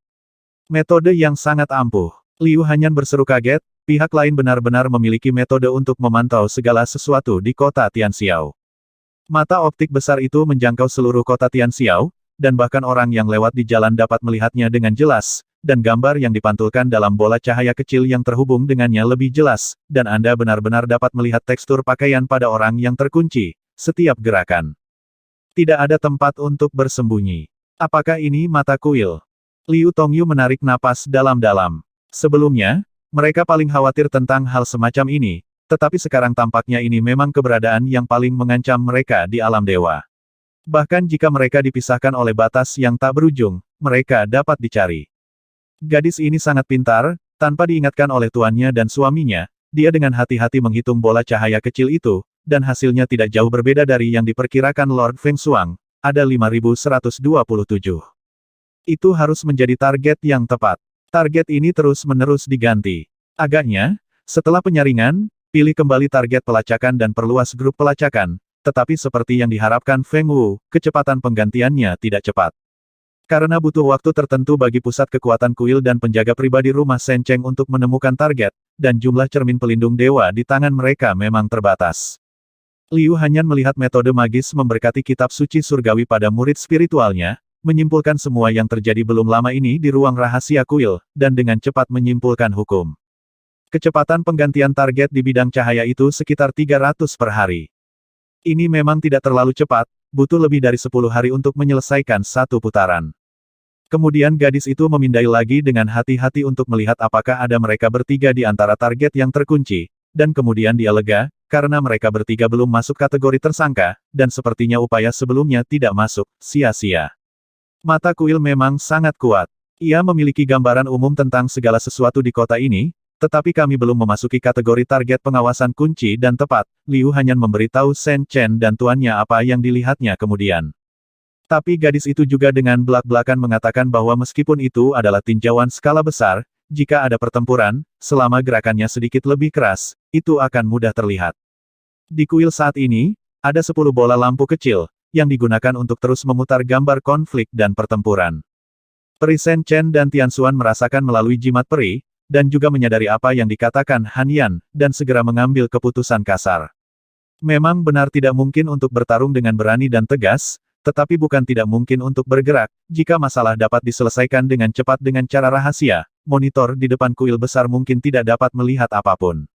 Metode yang sangat ampuh. Liu Hanyan berseru kaget, pihak lain benar-benar memiliki metode untuk memantau segala sesuatu di kota Tianxiao. Mata optik besar itu menjangkau seluruh kota Tianxiao, dan bahkan orang yang lewat di jalan dapat melihatnya dengan jelas, dan gambar yang dipantulkan dalam bola cahaya kecil yang terhubung dengannya lebih jelas, dan Anda benar-benar dapat melihat tekstur pakaian pada orang yang terkunci, setiap gerakan. Tidak ada tempat untuk bersembunyi. Apakah ini mata kuil? Liu Tongyu menarik napas dalam-dalam. Sebelumnya, mereka paling khawatir tentang hal semacam ini, tetapi sekarang tampaknya ini memang keberadaan yang paling mengancam mereka di alam dewa. Bahkan jika mereka dipisahkan oleh batas yang tak berujung, mereka dapat dicari. Gadis ini sangat pintar, tanpa diingatkan oleh tuannya dan suaminya, dia dengan hati-hati menghitung bola cahaya kecil itu, dan hasilnya tidak jauh berbeda dari yang diperkirakan Lord Feng Shuang, ada 5127. Itu harus menjadi target yang tepat. Target ini terus-menerus diganti. Agaknya, setelah penyaringan, pilih kembali target pelacakan dan perluas grup pelacakan, tetapi seperti yang diharapkan Feng Wu, kecepatan penggantiannya tidak cepat. Karena butuh waktu tertentu bagi pusat kekuatan kuil dan penjaga pribadi rumah Shen Cheng untuk menemukan target, dan jumlah cermin pelindung dewa di tangan mereka memang terbatas. Liu Hanyan melihat metode magis memberkati kitab suci surgawi pada murid spiritualnya, menyimpulkan semua yang terjadi belum lama ini di ruang rahasia kuil, dan dengan cepat menyimpulkan hukum. Kecepatan penggantian target di bidang cahaya itu sekitar 300 per hari. Ini memang tidak terlalu cepat, butuh lebih dari 10 hari untuk menyelesaikan satu putaran. Kemudian gadis itu memindai lagi dengan hati-hati untuk melihat apakah ada mereka bertiga di antara target yang terkunci, dan kemudian dia lega, karena mereka bertiga belum masuk kategori tersangka, dan sepertinya upaya sebelumnya tidak masuk, sia-sia. Mata kuil memang sangat kuat. Ia memiliki gambaran umum tentang segala sesuatu di kota ini, tetapi kami belum memasuki kategori target pengawasan kunci dan tepat. Liu Hanyan memberitahu Shen Chen dan tuannya apa yang dilihatnya kemudian. Tapi gadis itu juga dengan belak-belakan mengatakan bahwa meskipun itu adalah tinjauan skala besar, jika ada pertempuran, selama gerakannya sedikit lebih keras, itu akan mudah terlihat. Di kuil saat ini, ada 10 bola lampu kecil, yang digunakan untuk terus memutar gambar konflik dan pertempuran. Peri Shen Chen dan Tian Xuan merasakan melalui jimat peri, dan juga menyadari apa yang dikatakan Han Yan, dan segera mengambil keputusan kasar. Memang benar tidak mungkin untuk bertarung dengan berani dan tegas, tetapi bukan tidak mungkin untuk bergerak, jika masalah dapat diselesaikan dengan cepat dengan cara rahasia. Monitor di depan kuil besar mungkin tidak dapat melihat apapun.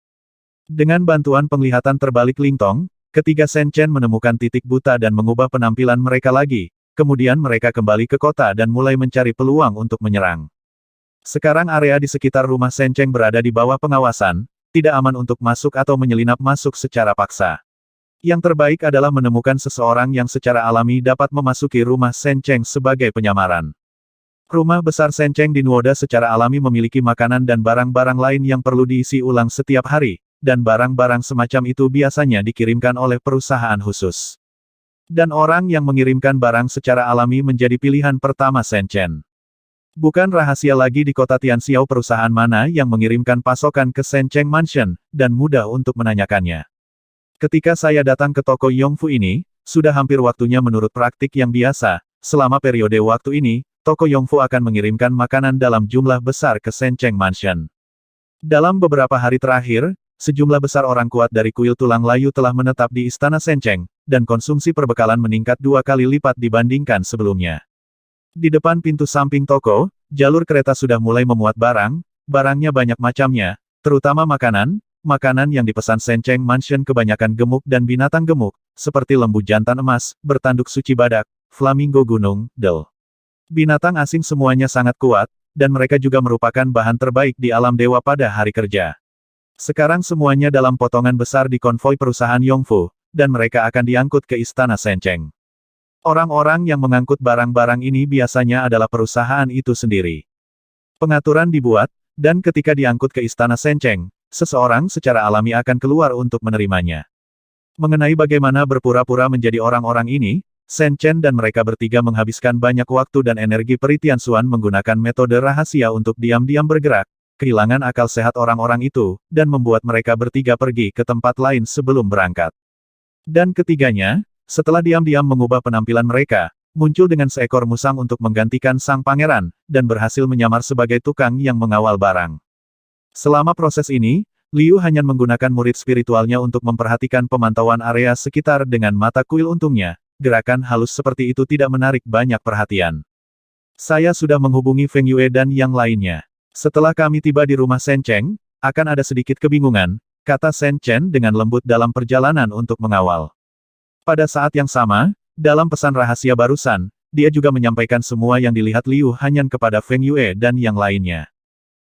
Dengan bantuan penglihatan terbalik Lingtong, ketiga Shen Chen menemukan titik buta dan mengubah penampilan mereka lagi, kemudian mereka kembali ke kota dan mulai mencari peluang untuk menyerang. Sekarang area di sekitar rumah Shen Cheng berada di bawah pengawasan, tidak aman untuk masuk atau menyelinap masuk secara paksa. Yang terbaik adalah menemukan seseorang yang secara alami dapat memasuki rumah Shen Cheng sebagai penyamaran. Rumah besar Shen Cheng di Nuoda secara alami memiliki makanan dan barang-barang lain yang perlu diisi ulang setiap hari, dan barang-barang semacam itu biasanya dikirimkan oleh perusahaan khusus. Dan orang yang mengirimkan barang secara alami menjadi pilihan pertama Shen Chen. Bukan rahasia lagi di kota Tianxiao perusahaan mana yang mengirimkan pasokan ke Shen Cheng Mansion, dan mudah untuk menanyakannya. Ketika saya datang ke toko Yongfu ini, sudah hampir waktunya menurut praktik yang biasa, selama periode waktu ini, toko Yongfu akan mengirimkan makanan dalam jumlah besar ke Shen Cheng Mansion. Dalam beberapa hari terakhir, sejumlah besar orang kuat dari kuil tulang layu telah menetap di istana Shen Cheng, dan konsumsi perbekalan meningkat 2 kali lipat dibandingkan sebelumnya. Di depan pintu samping toko, jalur kereta sudah mulai memuat barang, barangnya banyak macamnya, terutama makanan yang dipesan Shen Cheng Mansion kebanyakan gemuk dan binatang gemuk, seperti lembu jantan emas, bertanduk suci badak, flamingo gunung, del. Binatang asing semuanya sangat kuat, dan mereka juga merupakan bahan terbaik di alam dewa pada hari kerja. Sekarang semuanya dalam potongan besar di konvoi perusahaan Yongfu, dan mereka akan diangkut ke istana Shen Cheng. Orang-orang yang mengangkut barang-barang ini biasanya adalah perusahaan itu sendiri. Pengaturan dibuat, dan ketika diangkut ke istana Shen Cheng, seseorang secara alami akan keluar untuk menerimanya. Mengenai bagaimana berpura-pura menjadi orang-orang ini, Shen Chen dan mereka bertiga menghabiskan banyak waktu dan energi Peri Tian Xuan menggunakan metode rahasia untuk diam-diam bergerak, kehilangan akal sehat orang-orang itu, dan membuat mereka bertiga pergi ke tempat lain sebelum berangkat. Dan ketiganya, setelah diam-diam mengubah penampilan mereka, muncul dengan seekor musang untuk menggantikan sang pangeran, dan berhasil menyamar sebagai tukang yang mengawal barang. Selama proses ini, Liu hanya menggunakan murid spiritualnya untuk memperhatikan pemantauan area sekitar dengan mata kuil untungnya, gerakan halus seperti itu tidak menarik banyak perhatian. Saya sudah menghubungi Feng Yue dan yang lainnya. Setelah kami tiba di rumah Shen Cheng, akan ada sedikit kebingungan, kata Shen Chen dengan lembut dalam perjalanan untuk mengawal. Pada saat yang sama, dalam pesan rahasia barusan, dia juga menyampaikan semua yang dilihat Liu Hanyan kepada Feng Yue dan yang lainnya.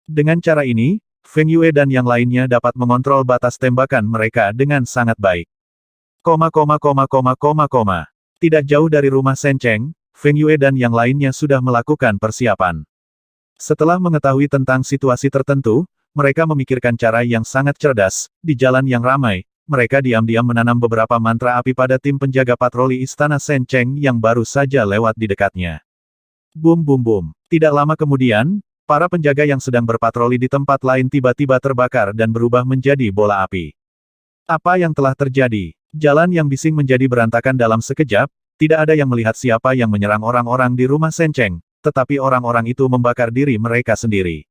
Dengan cara ini, Feng Yue dan yang lainnya dapat mengontrol batas tembakan mereka dengan sangat baik. Tidak jauh dari rumah Shen Cheng, Feng Yue dan yang lainnya sudah melakukan persiapan. Setelah mengetahui tentang situasi tertentu, mereka memikirkan cara yang sangat cerdas, di jalan yang ramai, mereka diam-diam menanam beberapa mantra api pada tim penjaga patroli Istana Sencheng yang baru saja lewat di dekatnya. Bum bum bum. Tidak lama kemudian, para penjaga yang sedang berpatroli di tempat lain tiba-tiba terbakar dan berubah menjadi bola api. Apa yang telah terjadi? Jalan yang bising menjadi berantakan dalam sekejap, tidak ada yang melihat siapa yang menyerang orang-orang di rumah Sencheng, tetapi orang-orang itu membakar diri mereka sendiri.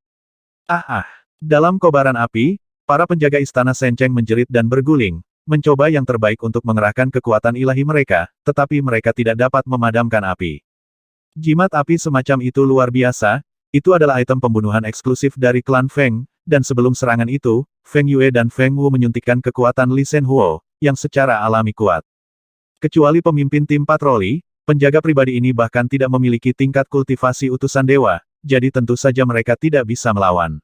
Ah ah! Dalam kobaran api, para penjaga Istana Sencheng menjerit dan berguling, mencoba yang terbaik untuk mengerahkan kekuatan ilahi mereka, tetapi mereka tidak dapat memadamkan api. Jimat api semacam itu luar biasa, itu adalah item pembunuhan eksklusif dari klan Feng, dan sebelum serangan itu, Feng Yue dan Feng Wu menyuntikkan kekuatan Li Shen Huo, yang secara alami kuat. Kecuali pemimpin tim patroli, penjaga pribadi ini bahkan tidak memiliki tingkat kultivasi utusan dewa, jadi tentu saja mereka tidak bisa melawan.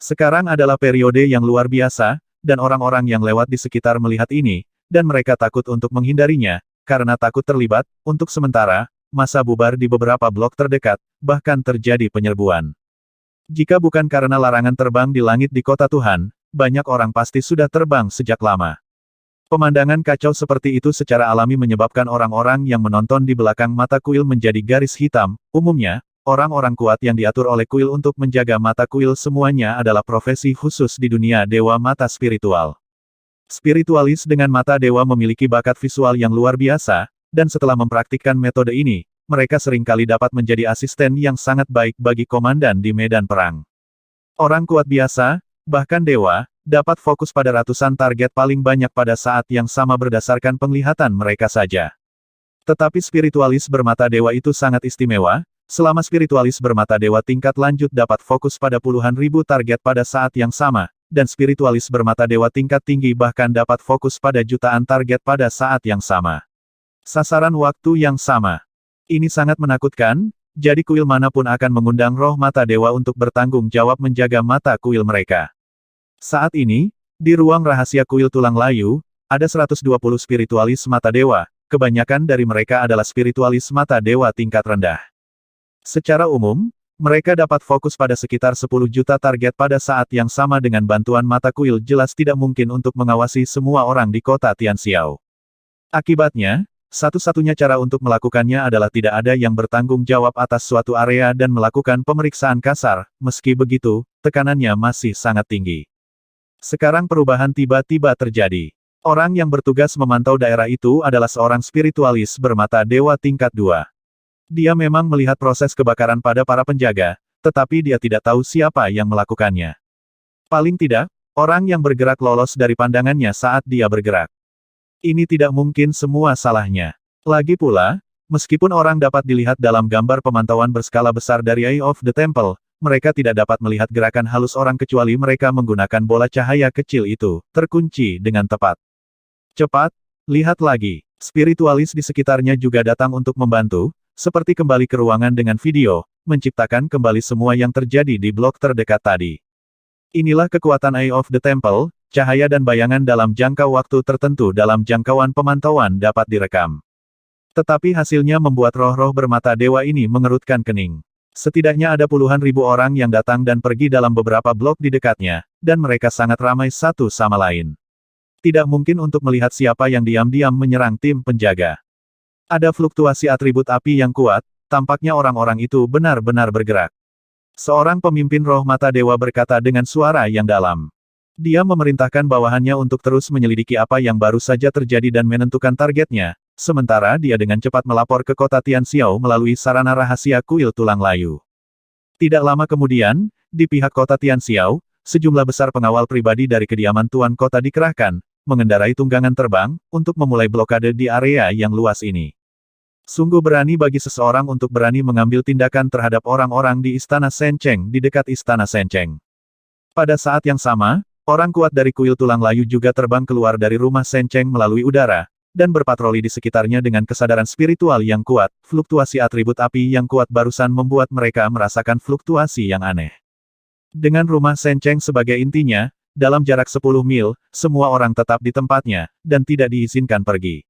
Sekarang adalah periode yang luar biasa, dan orang-orang yang lewat di sekitar melihat ini, dan mereka takut untuk menghindarinya, karena takut terlibat, untuk sementara, masa bubar di beberapa blok terdekat, bahkan terjadi penyerbuan. Jika bukan karena larangan terbang di langit di kota Tuhan, banyak orang pasti sudah terbang sejak lama. Pemandangan kacau seperti itu secara alami menyebabkan orang-orang yang menonton di belakang mata kuil menjadi garis hitam. Umumnya, orang-orang kuat yang diatur oleh kuil untuk menjaga mata kuil semuanya adalah profesi khusus di dunia dewa mata spiritual. Spiritualis dengan mata dewa memiliki bakat visual yang luar biasa, dan setelah mempraktikkan metode ini, mereka seringkali dapat menjadi asisten yang sangat baik bagi komandan di medan perang. Orang kuat biasa, bahkan dewa, dapat fokus pada ratusan target paling banyak pada saat yang sama berdasarkan penglihatan mereka saja. Tetapi spiritualis bermata dewa itu sangat istimewa, selama spiritualis bermata dewa tingkat lanjut dapat fokus pada puluhan ribu target pada saat yang sama, dan spiritualis bermata dewa tingkat tinggi bahkan dapat fokus pada jutaan target pada saat yang sama. Sasaran waktu yang sama. Ini sangat menakutkan, jadi kuil manapun akan mengundang roh mata dewa untuk bertanggung jawab menjaga mata kuil mereka. Saat ini, di ruang rahasia kuil tulang layu, ada 120 spiritualis mata dewa, kebanyakan dari mereka adalah spiritualis mata dewa tingkat rendah. Secara umum, mereka dapat fokus pada sekitar 10 juta target pada saat yang sama dengan bantuan mata kuil jelas tidak mungkin untuk mengawasi semua orang di kota Tianxiao. Akibatnya, satu-satunya cara untuk melakukannya adalah tidak ada yang bertanggung jawab atas suatu area dan melakukan pemeriksaan kasar, meski begitu, tekanannya masih sangat tinggi. Sekarang perubahan tiba-tiba terjadi. Orang yang bertugas memantau daerah itu adalah seorang spiritualis bermata dewa tingkat 2. Dia memang melihat proses kebakaran pada para penjaga, tetapi dia tidak tahu siapa yang melakukannya. Paling tidak, orang yang bergerak lolos dari pandangannya saat dia bergerak. Ini tidak mungkin semua salahnya. Lagi pula, meskipun orang dapat dilihat dalam gambar pemantauan berskala besar dari Eye of the Temple, mereka tidak dapat melihat gerakan halus orang kecuali mereka menggunakan bola cahaya kecil itu, terkunci dengan tepat. Cepat, lihat lagi. Spiritualis di sekitarnya juga datang untuk membantu, seperti kembali ke ruangan dengan video, menciptakan kembali semua yang terjadi di blok terdekat tadi. Inilah kekuatan Eye of the Temple. Cahaya dan bayangan dalam jangka waktu tertentu dalam jangkauan pemantauan dapat direkam. Tetapi hasilnya membuat roh-roh bermata dewa ini mengerutkan kening. Setidaknya ada puluhan ribu orang yang datang dan pergi dalam beberapa blok di dekatnya, dan mereka sangat ramai satu sama lain. Tidak mungkin untuk melihat siapa yang diam-diam menyerang tim penjaga. Ada fluktuasi atribut api yang kuat, tampaknya orang-orang itu benar-benar bergerak. Seorang pemimpin roh mata dewa berkata dengan suara yang dalam. Dia memerintahkan bawahannya untuk terus menyelidiki apa yang baru saja terjadi dan menentukan targetnya, sementara dia dengan cepat melapor ke kota Tianxiao melalui sarana rahasia kuil tulang layu. Tidak lama kemudian, di pihak kota Tianxiao, sejumlah besar pengawal pribadi dari kediaman tuan kota dikerahkan, mengendarai tunggangan terbang, untuk memulai blokade di area yang luas ini. Sungguh berani bagi seseorang untuk berani mengambil tindakan terhadap orang-orang di Istana Sencheng di dekat Istana Sencheng. Pada saat yang sama, orang kuat dari kuil tulang layu juga terbang keluar dari rumah Sencheng melalui udara, dan berpatroli di sekitarnya dengan kesadaran spiritual yang kuat. Fluktuasi atribut api yang kuat barusan membuat mereka merasakan fluktuasi yang aneh. Dengan rumah Sencheng sebagai intinya, dalam jarak 10 mil, semua orang tetap di tempatnya, dan tidak diizinkan pergi.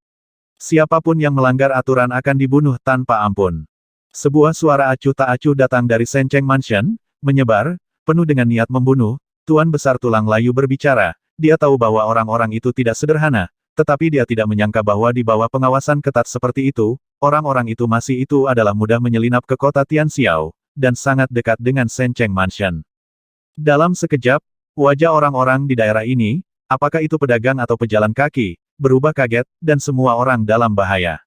Siapapun yang melanggar aturan akan dibunuh tanpa ampun. Sebuah suara acuh tak acuh datang dari Sencheng Mansion, menyebar, penuh dengan niat membunuh. Tuan Besar Tulang Layu berbicara, dia tahu bahwa orang-orang itu tidak sederhana, tetapi dia tidak menyangka bahwa di bawah pengawasan ketat seperti itu, orang-orang itu adalah mudah menyelinap ke kota Tianxiao, dan sangat dekat dengan Sencheng Mansion. Dalam sekejap, wajah orang-orang di daerah ini, apakah itu pedagang atau pejalan kaki, berubah kaget, dan semua orang dalam bahaya.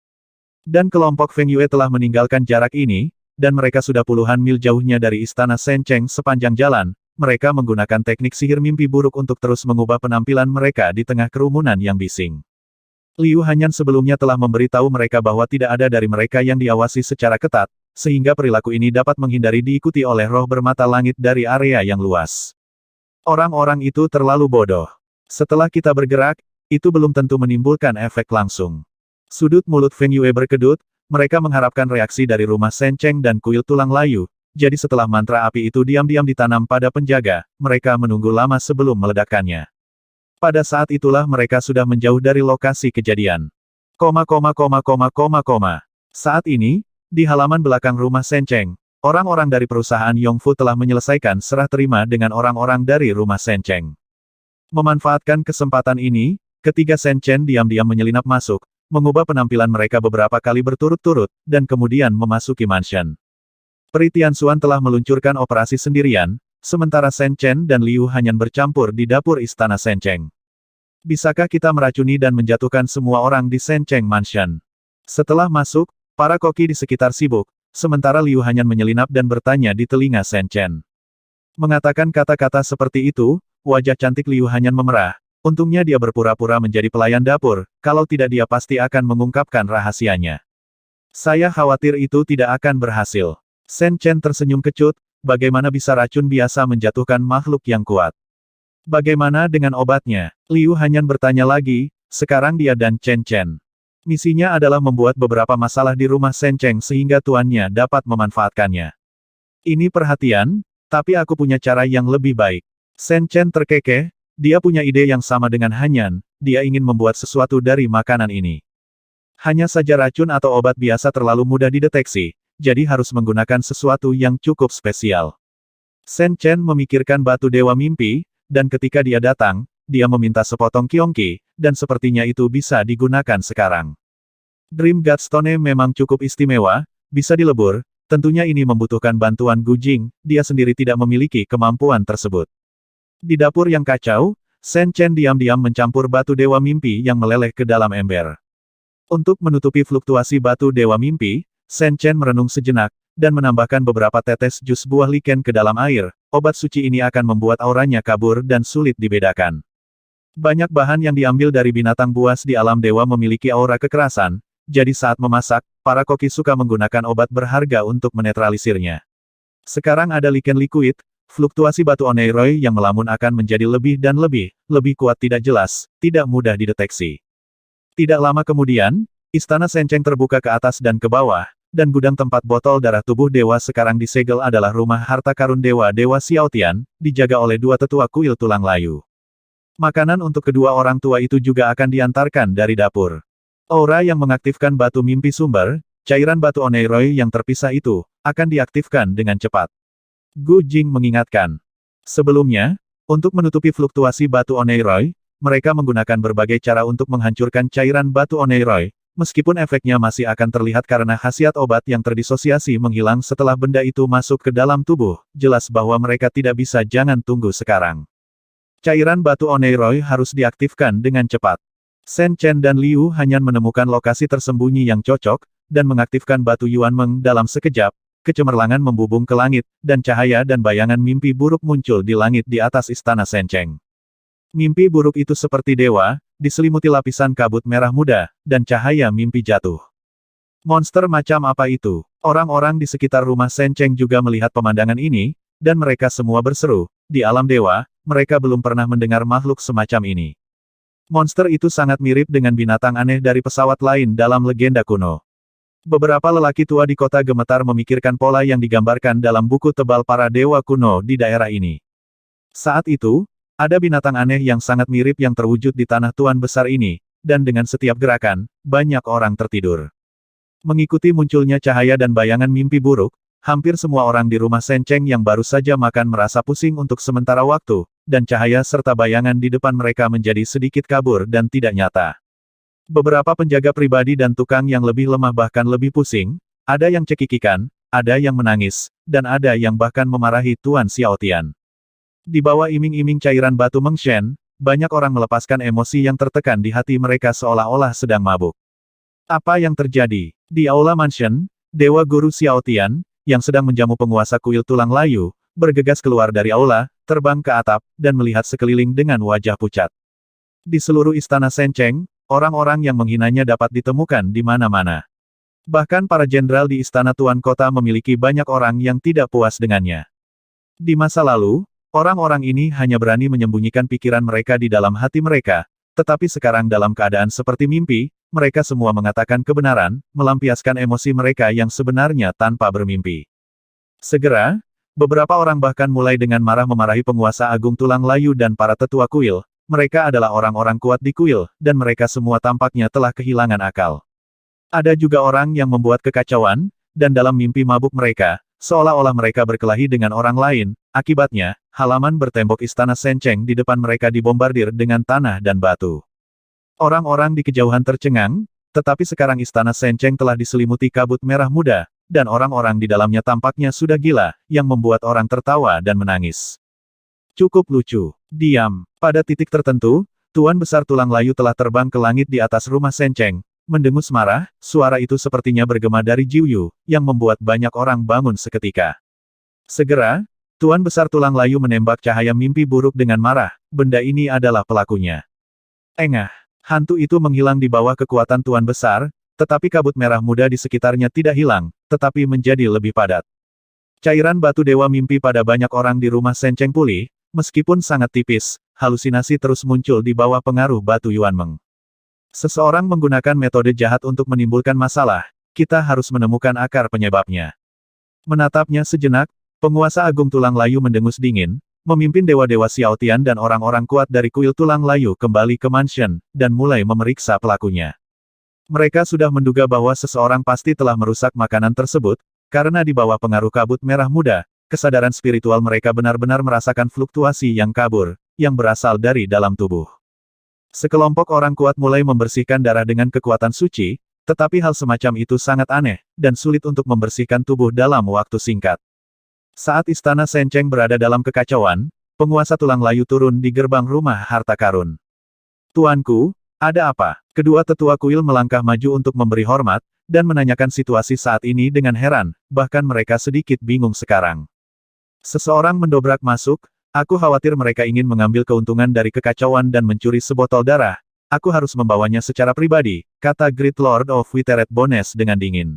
Dan kelompok Feng Yue telah meninggalkan jarak ini, dan mereka sudah puluhan mil jauhnya dari istana Sencheng sepanjang jalan. Mereka menggunakan teknik sihir mimpi buruk untuk terus mengubah penampilan mereka di tengah kerumunan yang bising. Liu Hanyan sebelumnya telah memberitahu mereka bahwa tidak ada dari mereka yang diawasi secara ketat, sehingga perilaku ini dapat menghindari diikuti oleh roh bermata langit dari area yang luas. Orang-orang itu terlalu bodoh. Setelah kita bergerak, itu belum tentu menimbulkan efek langsung. Sudut mulut Feng Yue berkedut, mereka mengharapkan reaksi dari rumah Sencheng dan kuil tulang layu, jadi setelah mantra api itu diam-diam ditanam pada penjaga, mereka menunggu lama sebelum meledakkannya. Pada saat itulah mereka sudah menjauh dari lokasi kejadian. Saat ini, di halaman belakang rumah Sencheng, orang-orang dari perusahaan Yongfu telah menyelesaikan serah terima dengan orang-orang dari rumah Sencheng. Memanfaatkan kesempatan ini, ketiga Senchen diam-diam menyelinap masuk, mengubah penampilan mereka beberapa kali berturut-turut, dan kemudian memasuki mansion. Pri Tianxuan telah meluncurkan operasi sendirian, sementara Senchen dan Liu Hanyan bercampur di dapur istana Sencheng. Bisakah kita meracuni dan menjatuhkan semua orang di Sencheng Mansion? Setelah masuk, para koki di sekitar sibuk, sementara Liu Hanyan menyelinap dan bertanya di telinga Senchen. Mengatakan kata-kata seperti itu, wajah cantik Liu Hanyan memerah. Untungnya dia berpura-pura menjadi pelayan dapur, kalau tidak dia pasti akan mengungkapkan rahasianya. Saya khawatir itu tidak akan berhasil. Senchen tersenyum kecut, bagaimana bisa racun biasa menjatuhkan makhluk yang kuat? Bagaimana dengan obatnya? Liu Hanyan bertanya lagi, sekarang dia dan Chen Chen. Misinya adalah membuat beberapa masalah di rumah Sencheng sehingga tuannya dapat memanfaatkannya. Ini perhatian, tapi aku punya cara yang lebih baik. Senchen terkekeh, dia punya ide yang sama dengan Hanyan, dia ingin membuat sesuatu dari makanan ini. Hanya saja racun atau obat biasa terlalu mudah dideteksi, jadi harus menggunakan sesuatu yang cukup spesial. Senchen memikirkan batu dewa mimpi, dan ketika dia datang, dia meminta sepotong Kyongki, dan sepertinya itu bisa digunakan sekarang. Dream God Stone memang cukup istimewa, bisa dilebur, tentunya ini membutuhkan bantuan Gu Jing, dia sendiri tidak memiliki kemampuan tersebut. Di dapur yang kacau, Senchen diam-diam mencampur batu dewa mimpi yang meleleh ke dalam ember. Untuk menutupi fluktuasi batu dewa mimpi, Senchen merenung sejenak, dan menambahkan beberapa tetes jus buah lichen ke dalam air. Obat suci ini akan membuat auranya kabur dan sulit dibedakan. Banyak bahan yang diambil dari binatang buas di alam dewa memiliki aura kekerasan, jadi saat memasak, para koki suka menggunakan obat berharga untuk menetralisirnya. Sekarang ada lichen liquid, fluktuasi batu Oneiroy yang melamun akan menjadi lebih dan lebih kuat tidak jelas, tidak mudah dideteksi. Tidak lama kemudian, istana Sencheng terbuka ke atas dan ke bawah, dan gudang tempat botol darah tubuh dewa sekarang disegel adalah rumah harta karun Dewa Xiaotian, dijaga oleh dua tetua kuil tulang layu. Makanan untuk kedua orang tua itu juga akan diantarkan dari dapur. Aura yang mengaktifkan batu mimpi sumber, cairan batu Oneiroy yang terpisah itu, akan diaktifkan dengan cepat. Gu Jing mengingatkan. Sebelumnya, untuk menutupi fluktuasi batu Oneiroy, mereka menggunakan berbagai cara untuk menghancurkan cairan batu Oneiroy, meskipun efeknya masih akan terlihat karena khasiat obat yang terdisosiasi menghilang setelah benda itu masuk ke dalam tubuh, jelas bahwa mereka tidak bisa jangan tunggu sekarang. Cairan batu Oneiroy harus diaktifkan dengan cepat. Senchen dan Liu Hanyan menemukan lokasi tersembunyi yang cocok, dan mengaktifkan batu Yuan Meng dalam sekejap, kecemerlangan membubung ke langit, dan cahaya dan bayangan mimpi buruk muncul di langit di atas istana Sencheng. Mimpi buruk itu seperti dewa, diselimuti lapisan kabut merah muda, dan cahaya mimpi jatuh. Monster macam apa itu? Orang-orang di sekitar rumah Sencheng juga melihat pemandangan ini, dan mereka semua berseru, di alam dewa, mereka belum pernah mendengar makhluk semacam ini. Monster itu sangat mirip dengan binatang aneh dari pesawat lain dalam legenda kuno. Beberapa lelaki tua di kota gemetar memikirkan pola yang digambarkan dalam buku tebal para dewa kuno di daerah ini. Saat itu, ada binatang aneh yang sangat mirip yang terwujud di tanah tuan besar ini, dan dengan setiap gerakan, banyak orang tertidur. Mengikuti munculnya cahaya dan bayangan mimpi buruk, hampir semua orang di rumah Sencheng yang baru saja makan merasa pusing untuk sementara waktu, dan cahaya serta bayangan di depan mereka menjadi sedikit kabur dan tidak nyata. Beberapa penjaga pribadi dan tukang yang lebih lemah bahkan lebih pusing, ada yang cekikikan, ada yang menangis, dan ada yang bahkan memarahi Tuan Xiaotian. Di bawah iming-iming cairan batu Mengshen, banyak orang melepaskan emosi yang tertekan di hati mereka seolah-olah sedang mabuk. Apa yang terjadi? Di Aula Mansion, Dewa Guru Xiaotian, yang sedang menjamu penguasa kuil tulang layu, bergegas keluar dari aula, terbang ke atap, dan melihat sekeliling dengan wajah pucat. Di seluruh istana Sencheng, orang-orang yang menghinanya dapat ditemukan di mana-mana. Bahkan para jenderal di istana Tuan Kota memiliki banyak orang yang tidak puas dengannya. Di masa lalu, orang-orang ini hanya berani menyembunyikan pikiran mereka di dalam hati mereka, tetapi sekarang dalam keadaan seperti mimpi, mereka semua mengatakan kebenaran, melampiaskan emosi mereka yang sebenarnya tanpa bermimpi. Segera, beberapa orang bahkan mulai dengan marah memarahi penguasa agung tulang layu dan para tetua kuil. Mereka adalah orang-orang kuat di kuil, dan mereka semua tampaknya telah kehilangan akal. Ada juga orang yang membuat kekacauan, dan dalam mimpi mabuk mereka, seolah-olah mereka berkelahi dengan orang lain, akibatnya, halaman bertembok istana Sencheng di depan mereka dibombardir dengan tanah dan batu. Orang-orang di kejauhan tercengang, tetapi sekarang istana Sencheng telah diselimuti kabut merah muda, dan orang-orang di dalamnya tampaknya sudah gila, yang membuat orang tertawa dan menangis. Cukup lucu. Diam. Pada titik tertentu, Tuan Besar Tulang Layu telah terbang ke langit di atas rumah Sencheng. Mendengus marah, suara itu sepertinya bergema dari Jiuyu, yang membuat banyak orang bangun seketika. Segera, Tuan Besar Tulang Layu menembak cahaya mimpi buruk dengan marah, benda ini adalah pelakunya. Engah. Hantu itu menghilang di bawah kekuatan Tuan Besar, tetapi kabut merah muda di sekitarnya tidak hilang, tetapi menjadi lebih padat. Cairan batu dewa mimpi pada banyak orang di rumah Sencheng pulih, meskipun sangat tipis, halusinasi terus muncul di bawah pengaruh batu Yuanmeng. Seseorang menggunakan metode jahat untuk menimbulkan masalah, kita harus menemukan akar penyebabnya. Menatapnya sejenak, penguasa agung tulang layu mendengus dingin, memimpin dewa-dewa Xiaotian dan orang-orang kuat dari kuil tulang layu kembali ke mansion, dan mulai memeriksa pelakunya. Mereka sudah menduga bahwa seseorang pasti telah merusak makanan tersebut, karena di bawah pengaruh kabut merah muda, kesadaran spiritual mereka benar-benar merasakan fluktuasi yang kabur, yang berasal dari dalam tubuh. Sekelompok orang kuat mulai membersihkan darah dengan kekuatan suci, tetapi hal semacam itu sangat aneh, dan sulit untuk membersihkan tubuh dalam waktu singkat. Saat istana Sencheng berada dalam kekacauan, penguasa tulang layu turun di gerbang rumah harta karun. Tuanku, ada apa? Kedua tetua kuil melangkah maju untuk memberi hormat, dan menanyakan situasi saat ini dengan heran, bahkan mereka sedikit bingung sekarang. Seseorang mendobrak masuk, aku khawatir mereka ingin mengambil keuntungan dari kekacauan dan mencuri sebotol darah, aku harus membawanya secara pribadi, kata Great Lord of Witeret Bones dengan dingin.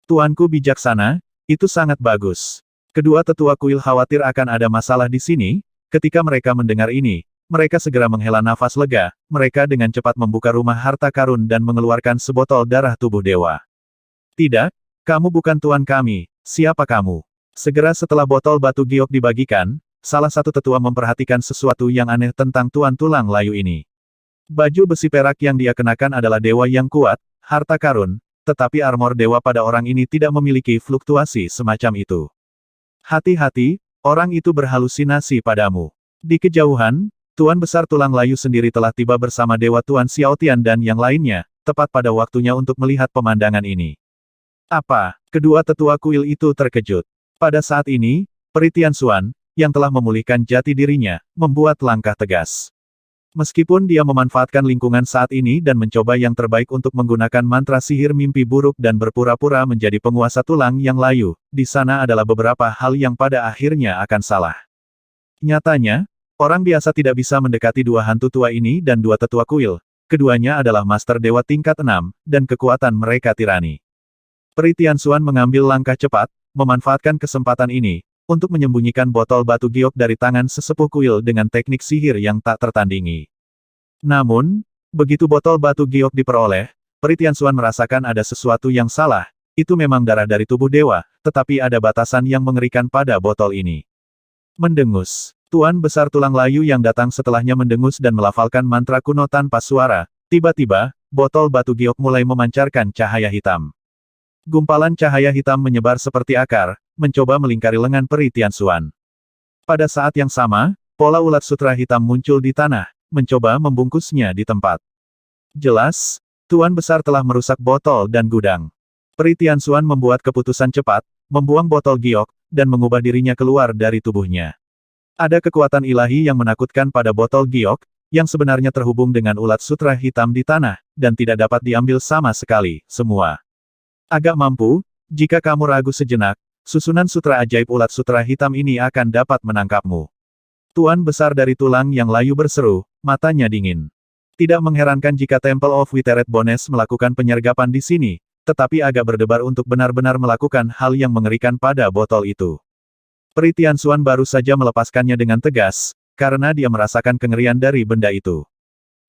Tuanku bijaksana, itu sangat bagus. Kedua tetua kuil khawatir akan ada masalah di sini, ketika mereka mendengar ini, mereka segera menghela nafas lega, mereka dengan cepat membuka rumah harta karun dan mengeluarkan sebotol darah tubuh dewa. Tidak, kamu bukan tuan kami, siapa kamu? Segera setelah botol batu giok dibagikan, salah satu tetua memperhatikan sesuatu yang aneh tentang tuan tulang layu ini. Baju besi perak yang dia kenakan adalah dewa yang kuat, harta karun, tetapi armor dewa pada orang ini tidak memiliki fluktuasi semacam itu. Hati-hati, orang itu berhalusinasi padamu. Di kejauhan, Tuan Besar Tulang Layu sendiri telah tiba bersama Dewa Tuan Xiaotian dan yang lainnya, tepat pada waktunya untuk melihat pemandangan ini. Apa? Kedua tetua kuil itu terkejut. Pada saat ini, Peri Tianxuan, yang telah memulihkan jati dirinya, membuat langkah tegas. Meskipun dia memanfaatkan lingkungan saat ini dan mencoba yang terbaik untuk menggunakan mantra sihir mimpi buruk dan berpura-pura menjadi penguasa tulang yang layu, di sana adalah beberapa hal yang pada akhirnya akan salah. Nyatanya, orang biasa tidak bisa mendekati dua hantu tua ini dan dua tetua kuil, keduanya adalah master dewa tingkat 6, dan kekuatan mereka tirani. Peri Tianxuan mengambil langkah cepat, memanfaatkan kesempatan ini, untuk menyembunyikan botol batu giok dari tangan sesepuh kuil dengan teknik sihir yang tak tertandingi. Namun, begitu botol batu giok diperoleh, Peri Tianxuan merasakan ada sesuatu yang salah, itu memang darah dari tubuh dewa, tetapi ada batasan yang mengerikan pada botol ini. Mendengus. Tuan Besar Tulang Layu yang datang setelahnya mendengus dan melafalkan mantra kuno tanpa suara, tiba-tiba, botol batu giok mulai memancarkan cahaya hitam. Gumpalan cahaya hitam menyebar seperti akar, mencoba melingkari lengan Peri Tianxuan. Pada saat yang sama, pola ulat sutra hitam muncul di tanah, mencoba membungkusnya di tempat. Jelas, Tuan Besar telah merusak botol dan gudang. Peri Tianxuan membuat keputusan cepat, membuang botol giok, dan mengubah dirinya keluar dari tubuhnya. Ada kekuatan ilahi yang menakutkan pada botol giok, yang sebenarnya terhubung dengan ulat sutra hitam di tanah, dan tidak dapat diambil sama sekali, semua. Agak mampu, jika kamu ragu sejenak, susunan sutra ajaib ulat sutra hitam ini akan dapat menangkapmu. Tuan Besar dari tulang yang layu berseru, matanya dingin. Tidak mengherankan jika Temple of Withered Bones melakukan penyergapan di sini, tetapi agak berdebar untuk benar-benar melakukan hal yang mengerikan pada botol itu. Peri Tianxuan baru saja melepaskannya dengan tegas, karena dia merasakan kengerian dari benda itu.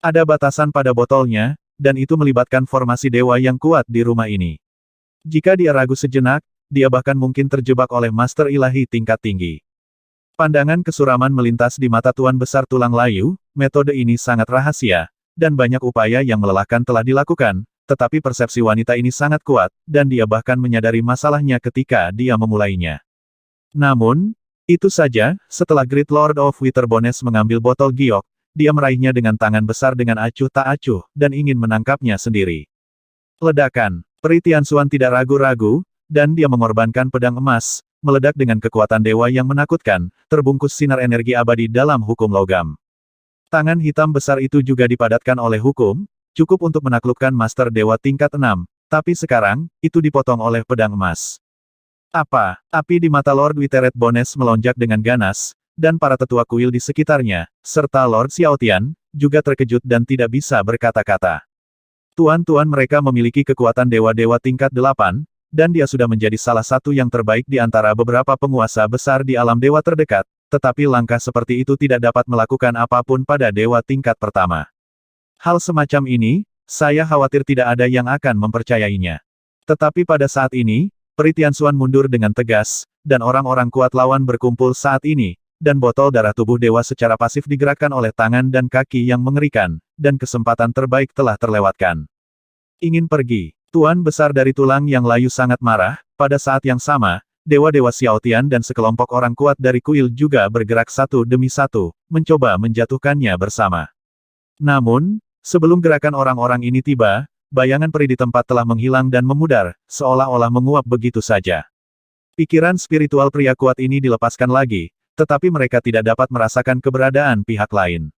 Ada batasan pada botolnya, dan itu melibatkan formasi dewa yang kuat di rumah ini. Jika dia ragu sejenak, dia bahkan mungkin terjebak oleh master ilahi tingkat tinggi. Pandangan kesuraman melintas di mata Tuan Besar tulang layu, metode ini sangat rahasia, dan banyak upaya yang melelahkan telah dilakukan, tetapi persepsi wanita ini sangat kuat, dan dia bahkan menyadari masalahnya ketika dia memulainya. Namun, itu saja, setelah Great Lord of Witherbones mengambil botol giok, dia meraihnya dengan tangan besar dengan acuh tak acuh, dan ingin menangkapnya sendiri. Ledakan. Peri Tianxuan tidak ragu-ragu, dan dia mengorbankan pedang emas, meledak dengan kekuatan dewa yang menakutkan, terbungkus sinar energi abadi dalam hukum logam. Tangan hitam besar itu juga dipadatkan oleh hukum, cukup untuk menaklukkan master dewa tingkat 6, tapi sekarang, itu dipotong oleh pedang emas. Apa? Api di mata Lord Withered Bones melonjak dengan ganas, dan para tetua kuil di sekitarnya, serta Lord Xiaotian, juga terkejut dan tidak bisa berkata-kata. Tuan-tuan mereka memiliki kekuatan dewa-dewa tingkat 8, dan dia sudah menjadi salah satu yang terbaik di antara beberapa penguasa besar di alam dewa terdekat, tetapi langkah seperti itu tidak dapat melakukan apapun pada dewa tingkat pertama. Hal semacam ini, saya khawatir tidak ada yang akan mempercayainya. Tetapi pada saat ini, Peri Tianxuan mundur dengan tegas, dan orang-orang kuat lawan berkumpul saat ini, dan botol darah tubuh dewa secara pasif digerakkan oleh tangan dan kaki yang mengerikan, dan kesempatan terbaik telah terlewatkan. Ingin pergi. Tuan Besar dari tulang yang layu sangat marah, pada saat yang sama, dewa-dewa Xiaotian dan sekelompok orang kuat dari kuil juga bergerak satu demi satu, mencoba menjatuhkannya bersama. Namun, sebelum gerakan orang-orang ini tiba, bayangan peri di tempat telah menghilang dan memudar, seolah-olah menguap begitu saja. Pikiran spiritual pria kuat ini dilepaskan lagi, tetapi mereka tidak dapat merasakan keberadaan pihak lain.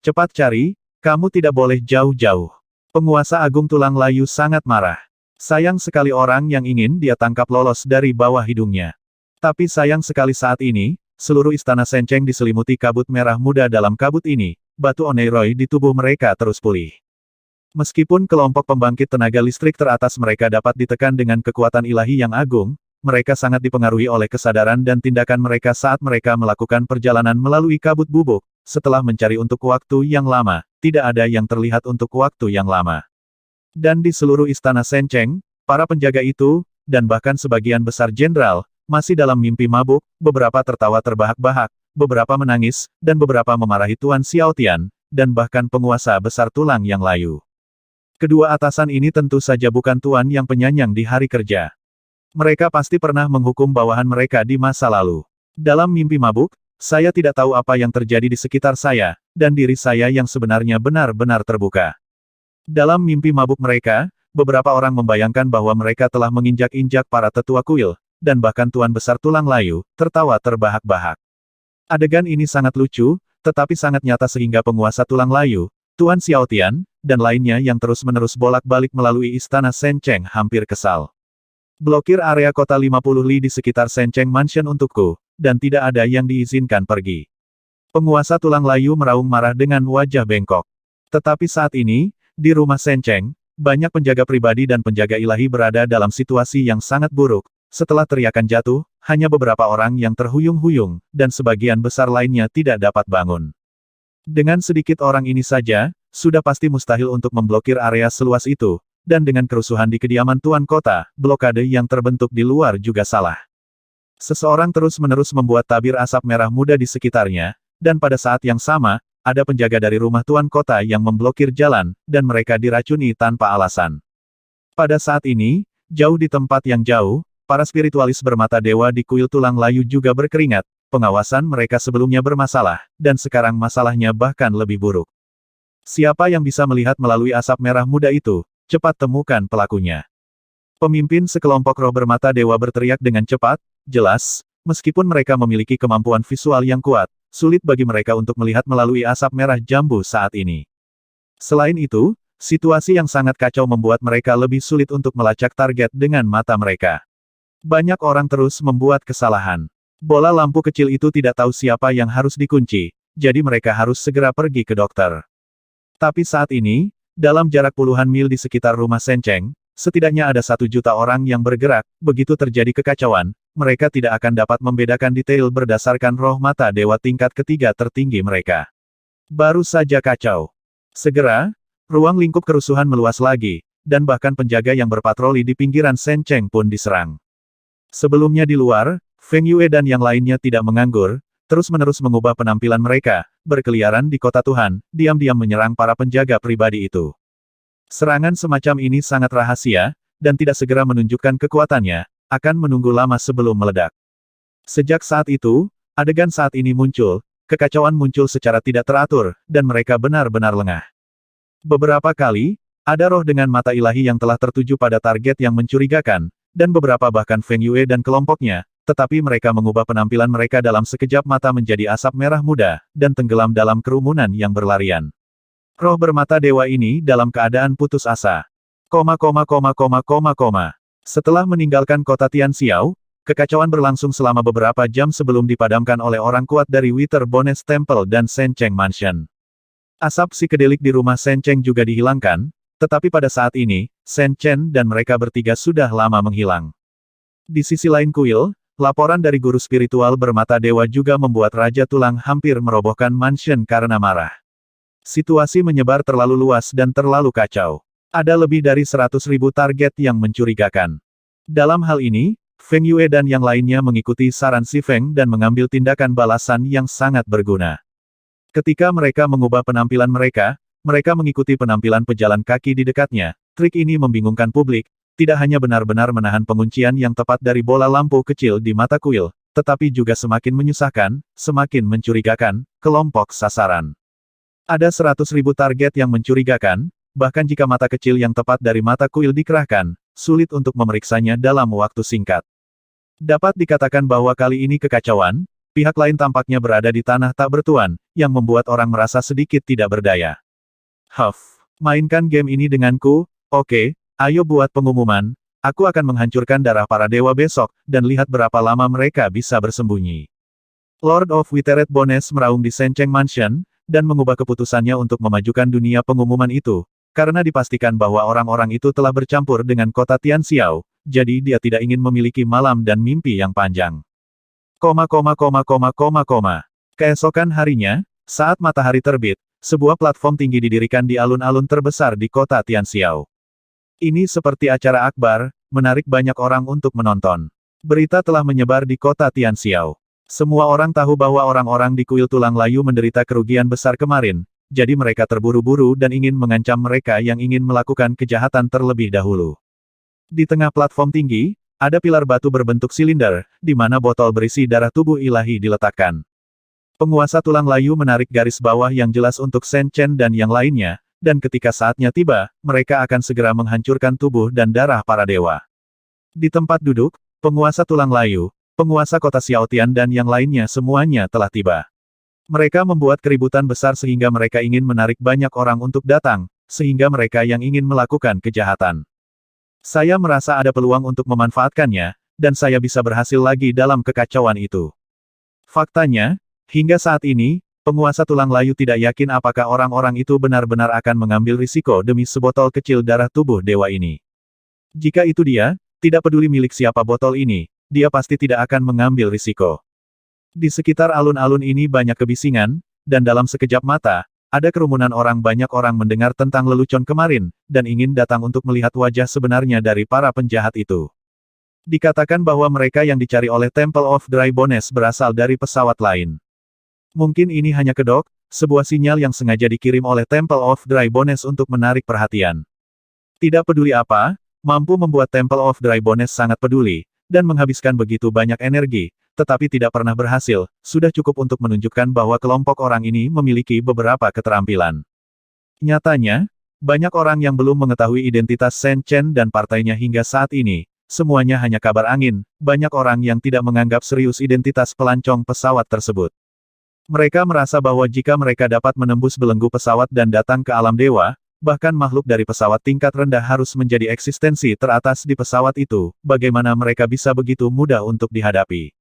Cepat cari, kamu tidak boleh jauh-jauh. Penguasa Agung Tulang Layu sangat marah. Sayang sekali orang yang ingin dia tangkap lolos dari bawah hidungnya. Tapi sayang sekali saat ini, seluruh istana Sencheng diselimuti kabut merah muda dalam kabut ini, batu Oneiroi di tubuh mereka terus pulih. Meskipun kelompok pembangkit tenaga listrik teratas mereka dapat ditekan dengan kekuatan ilahi yang agung, mereka sangat dipengaruhi oleh kesadaran dan tindakan mereka saat mereka melakukan perjalanan melalui kabut bubuk, setelah mencari untuk waktu yang lama. Tidak ada yang terlihat untuk waktu yang lama. Dan di seluruh istana Sencheng, para penjaga itu, dan bahkan sebagian besar jenderal, masih dalam mimpi mabuk, beberapa tertawa terbahak-bahak, beberapa menangis, dan beberapa memarahi Tuan Xiaotian, dan bahkan penguasa besar tulang yang layu. Kedua atasan ini tentu saja bukan tuan yang penyayang di hari kerja. Mereka pasti pernah menghukum bawahan mereka di masa lalu. Dalam mimpi mabuk, saya tidak tahu apa yang terjadi di sekitar saya, dan diri saya yang sebenarnya benar-benar terbuka. Dalam mimpi mabuk mereka, beberapa orang membayangkan bahwa mereka telah menginjak-injak para tetua kuil, dan bahkan Tuan Besar Tulang Layu, tertawa terbahak-bahak. Adegan ini sangat lucu, tetapi sangat nyata sehingga penguasa Tulang Layu, Tuan Xiaotian, dan lainnya yang terus-menerus bolak-balik melalui istana Sencheng hampir kesal. Blokir area kota 50 li di sekitar Sencheng Mansion untukku, dan tidak ada yang diizinkan pergi. Penguasa Tulang Layu meraung marah dengan wajah bengkok. Tetapi saat ini, di rumah Sencheng, banyak penjaga pribadi dan penjaga ilahi berada dalam situasi yang sangat buruk. Setelah teriakan jatuh, hanya beberapa orang yang terhuyung-huyung, dan sebagian besar lainnya tidak dapat bangun. Dengan sedikit orang ini saja, sudah pasti mustahil untuk memblokir area seluas itu, dan dengan kerusuhan di kediaman Tuan Kota, blokade yang terbentuk di luar juga salah. Seseorang terus-menerus membuat tabir asap merah muda di sekitarnya, dan pada saat yang sama, ada penjaga dari rumah Tuan Kota yang memblokir jalan, dan mereka diracuni tanpa alasan. Pada saat ini, jauh di tempat yang jauh, para spiritualis bermata dewa di kuil Tulang Layu juga berkeringat, pengawasan mereka sebelumnya bermasalah, dan sekarang masalahnya bahkan lebih buruk. Siapa yang bisa melihat melalui asap merah muda itu? Cepat temukan pelakunya. Pemimpin sekelompok roh bermata dewa berteriak dengan cepat, jelas, meskipun mereka memiliki kemampuan visual yang kuat, sulit bagi mereka untuk melihat melalui asap merah jambu saat ini. Selain itu, situasi yang sangat kacau membuat mereka lebih sulit untuk melacak target dengan mata mereka. Banyak orang terus membuat kesalahan. Bola lampu kecil itu tidak tahu siapa yang harus dikunci, jadi mereka harus segera pergi ke dokter. Tapi saat ini, dalam jarak puluhan mil di sekitar rumah Sencheng, setidaknya ada 1 juta orang yang bergerak. Begitu terjadi kekacauan, mereka tidak akan dapat membedakan detail berdasarkan roh mata dewa tingkat ketiga tertinggi mereka. Baru saja kacau. Segera, ruang lingkup kerusuhan meluas lagi, dan bahkan penjaga yang berpatroli di pinggiran Sencheng pun diserang. Sebelumnya di luar, Feng Yue dan yang lainnya tidak menganggur, terus-menerus mengubah penampilan mereka, berkeliaran di kota Tuhan, diam-diam menyerang para penjaga pribadi itu. Serangan semacam ini sangat rahasia, dan tidak segera menunjukkan kekuatannya, akan menunggu lama sebelum meledak. Sejak saat itu, adegan saat ini muncul, kekacauan muncul secara tidak teratur, dan mereka benar-benar lengah. Beberapa kali, ada roh dengan mata ilahi yang telah tertuju pada target yang mencurigakan, dan beberapa bahkan Feng Yue dan kelompoknya, tetapi mereka mengubah penampilan mereka dalam sekejap mata menjadi asap merah muda, dan tenggelam dalam kerumunan yang berlarian. Roh bermata dewa ini dalam keadaan putus asa. Setelah meninggalkan kota Tianxiao, kekacauan berlangsung selama beberapa jam sebelum dipadamkan oleh orang kuat dari Wither Bonnes Temple dan Sencheng Mansion. Asap psikedelik di rumah Sencheng juga dihilangkan, tetapi pada saat ini, Senchen dan mereka bertiga sudah lama menghilang. Di sisi lain kuil, laporan dari guru spiritual bermata dewa juga membuat Raja Tulang hampir merobohkan mansion karena marah. Situasi menyebar terlalu luas dan terlalu kacau. Ada lebih dari 100.000 target yang mencurigakan. Dalam hal ini, Feng Yue dan yang lainnya mengikuti saran si Feng dan mengambil tindakan balasan yang sangat berguna. Ketika mereka mengubah penampilan mereka mengikuti penampilan pejalan kaki di dekatnya. Trik ini membingungkan publik, tidak hanya benar-benar menahan penguncian yang tepat dari bola lampu kecil di mata kuil, tetapi juga semakin menyusahkan, semakin mencurigakan, kelompok sasaran. Ada 100.000 target yang mencurigakan, bahkan jika mata kecil yang tepat dari mata kuil dikerahkan, sulit untuk memeriksanya dalam waktu singkat. Dapat dikatakan bahwa kali ini kekacauan, pihak lain tampaknya berada di tanah tak bertuan, yang membuat orang merasa sedikit tidak berdaya. Mainkan game ini denganku, oke, ayo buat pengumuman, aku akan menghancurkan darah para dewa besok, dan lihat berapa lama mereka bisa bersembunyi. Lord of Withered Bonnes meraung di Sencheng Mansion, dan mengubah keputusannya untuk memajukan dunia pengumuman itu, karena dipastikan bahwa orang-orang itu telah bercampur dengan kota Tianxiao, jadi dia tidak ingin memiliki malam dan mimpi yang panjang. Keesokan harinya, saat matahari terbit, sebuah platform tinggi didirikan di alun-alun terbesar di kota Tianxiao. Ini seperti acara akbar, menarik banyak orang untuk menonton. Berita telah menyebar di kota Tianxiao. Semua orang tahu bahwa orang-orang di kuil tulang layu menderita kerugian besar kemarin, jadi mereka terburu-buru dan ingin mengancam mereka yang ingin melakukan kejahatan terlebih dahulu. Di tengah platform tinggi, ada pilar batu berbentuk silinder, di mana botol berisi darah tubuh ilahi diletakkan. Penguasa tulang layu menarik garis bawah yang jelas untuk Senchen dan yang lainnya, dan ketika saatnya tiba, mereka akan segera menghancurkan tubuh dan darah para dewa. Di tempat duduk, penguasa tulang layu, penguasa kota Xiaotian dan yang lainnya semuanya telah tiba. Mereka membuat keributan besar sehingga mereka ingin menarik banyak orang untuk datang, sehingga mereka yang ingin melakukan kejahatan. Saya merasa ada peluang untuk memanfaatkannya, dan saya bisa berhasil lagi dalam kekacauan itu. Faktanya, hingga saat ini, penguasa tulang layu tidak yakin apakah orang-orang itu benar-benar akan mengambil risiko demi sebotol kecil darah tubuh dewa ini. Jika itu dia, tidak peduli milik siapa botol ini, dia pasti tidak akan mengambil risiko. Di sekitar alun-alun ini banyak kebisingan, dan dalam sekejap mata, ada kerumunan orang banyak orang mendengar tentang lelucon kemarin, dan ingin datang untuk melihat wajah sebenarnya dari para penjahat itu. Dikatakan bahwa mereka yang dicari oleh Temple of Dry Bones berasal dari pesawat lain. Mungkin ini hanya kedok, sebuah sinyal yang sengaja dikirim oleh Temple of Dry Bones untuk menarik perhatian. Tidak peduli apa, mampu membuat Temple of Dry Bones sangat peduli, dan menghabiskan begitu banyak energi, tetapi tidak pernah berhasil, sudah cukup untuk menunjukkan bahwa kelompok orang ini memiliki beberapa keterampilan. Nyatanya, banyak orang yang belum mengetahui identitas Shen Chen dan partainya hingga saat ini. Semuanya hanya kabar angin, banyak orang yang tidak menganggap serius identitas pelancong pesawat tersebut. Mereka merasa bahwa jika mereka dapat menembus belenggu pesawat dan datang ke alam dewa, bahkan makhluk dari pesawat tingkat rendah harus menjadi eksistensi teratas di pesawat itu, bagaimana mereka bisa begitu mudah untuk dihadapi.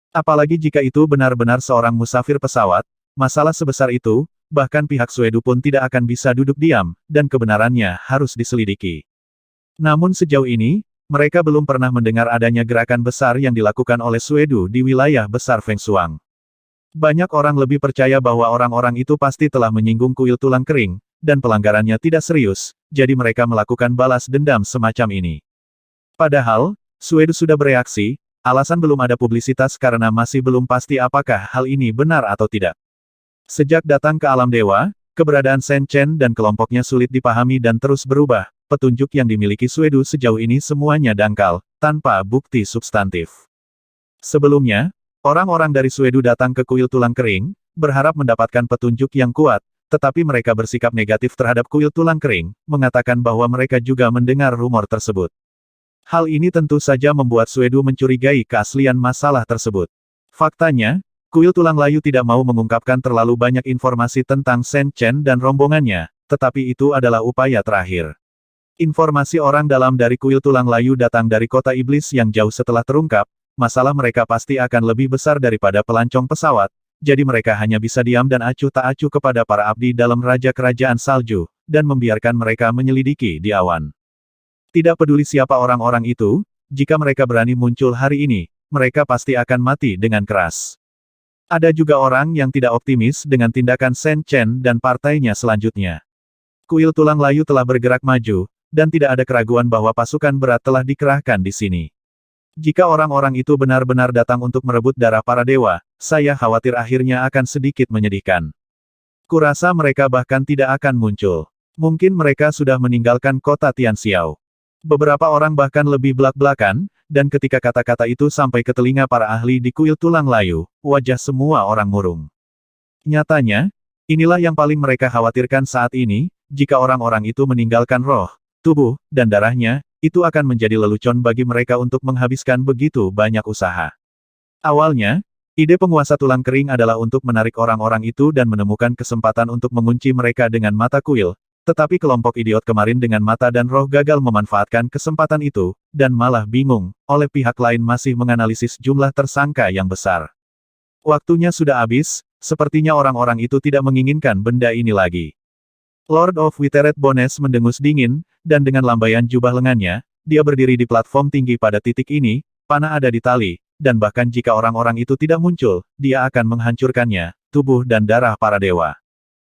Apalagi jika itu benar-benar seorang musafir pesawat, masalah sebesar itu, bahkan pihak Suedu pun tidak akan bisa duduk diam, dan kebenarannya harus diselidiki. Namun sejauh ini, mereka belum pernah mendengar adanya gerakan besar yang dilakukan oleh Suedu di wilayah besar Fengshuang. Banyak orang lebih percaya bahwa orang-orang itu pasti telah menyinggung kuil tulang kering, dan pelanggarannya tidak serius, jadi mereka melakukan balas dendam semacam ini. Padahal, Suedu sudah bereaksi, alasan belum ada publisitas karena masih belum pasti apakah hal ini benar atau tidak. Sejak datang ke alam dewa, keberadaan Shen Chen dan kelompoknya sulit dipahami dan terus berubah. Petunjuk yang dimiliki Suedu sejauh ini semuanya dangkal, tanpa bukti substantif. Sebelumnya, orang-orang dari Suedu datang ke kuil tulang kering, berharap mendapatkan petunjuk yang kuat, tetapi mereka bersikap negatif terhadap kuil tulang kering, mengatakan bahwa mereka juga mendengar rumor tersebut. Hal ini tentu saja membuat Suedu mencurigai keaslian masalah tersebut. Faktanya, kuil tulang layu tidak mau mengungkapkan terlalu banyak informasi tentang Shen Chen dan rombongannya, tetapi itu adalah upaya terakhir. Informasi orang dalam dari kuil tulang layu datang dari kota iblis yang jauh setelah terungkap, masalah mereka pasti akan lebih besar daripada pelancong pesawat, jadi mereka hanya bisa diam dan acuh tak acuh kepada para abdi dalam Raja Kerajaan Salju, dan membiarkan mereka menyelidiki di awan. Tidak peduli siapa orang-orang itu, jika mereka berani muncul hari ini, mereka pasti akan mati dengan keras. Ada juga orang yang tidak optimis dengan tindakan Shen Chen dan partainya selanjutnya. Kuil tulang layu telah bergerak maju, dan tidak ada keraguan bahwa pasukan berat telah dikerahkan di sini. Jika orang-orang itu benar-benar datang untuk merebut darah para dewa, saya khawatir akhirnya akan sedikit menyedihkan. Kurasa mereka bahkan tidak akan muncul. Mungkin mereka sudah meninggalkan kota Tianxiao. Beberapa orang bahkan lebih belak-belakan, dan ketika kata-kata itu sampai ke telinga para ahli di kuil tulang layu, wajah semua orang murung. Nyatanya, inilah yang paling mereka khawatirkan saat ini, jika orang-orang itu meninggalkan roh, tubuh, dan darahnya, itu akan menjadi lelucon bagi mereka untuk menghabiskan begitu banyak usaha. Awalnya, ide penguasa tulang kering adalah untuk menarik orang-orang itu dan menemukan kesempatan untuk mengunci mereka dengan mata kuil, tetapi kelompok idiot kemarin dengan mata dan roh gagal memanfaatkan kesempatan itu, dan malah bingung, oleh pihak lain masih menganalisis jumlah tersangka yang besar. Waktunya sudah habis, sepertinya orang-orang itu tidak menginginkan benda ini lagi. Lord of Withered Bones mendengus dingin, dan dengan lambaian jubah lengannya, dia berdiri di platform tinggi pada titik ini, panah ada di tali, dan bahkan jika orang-orang itu tidak muncul, dia akan menghancurkannya, tubuh dan darah para dewa.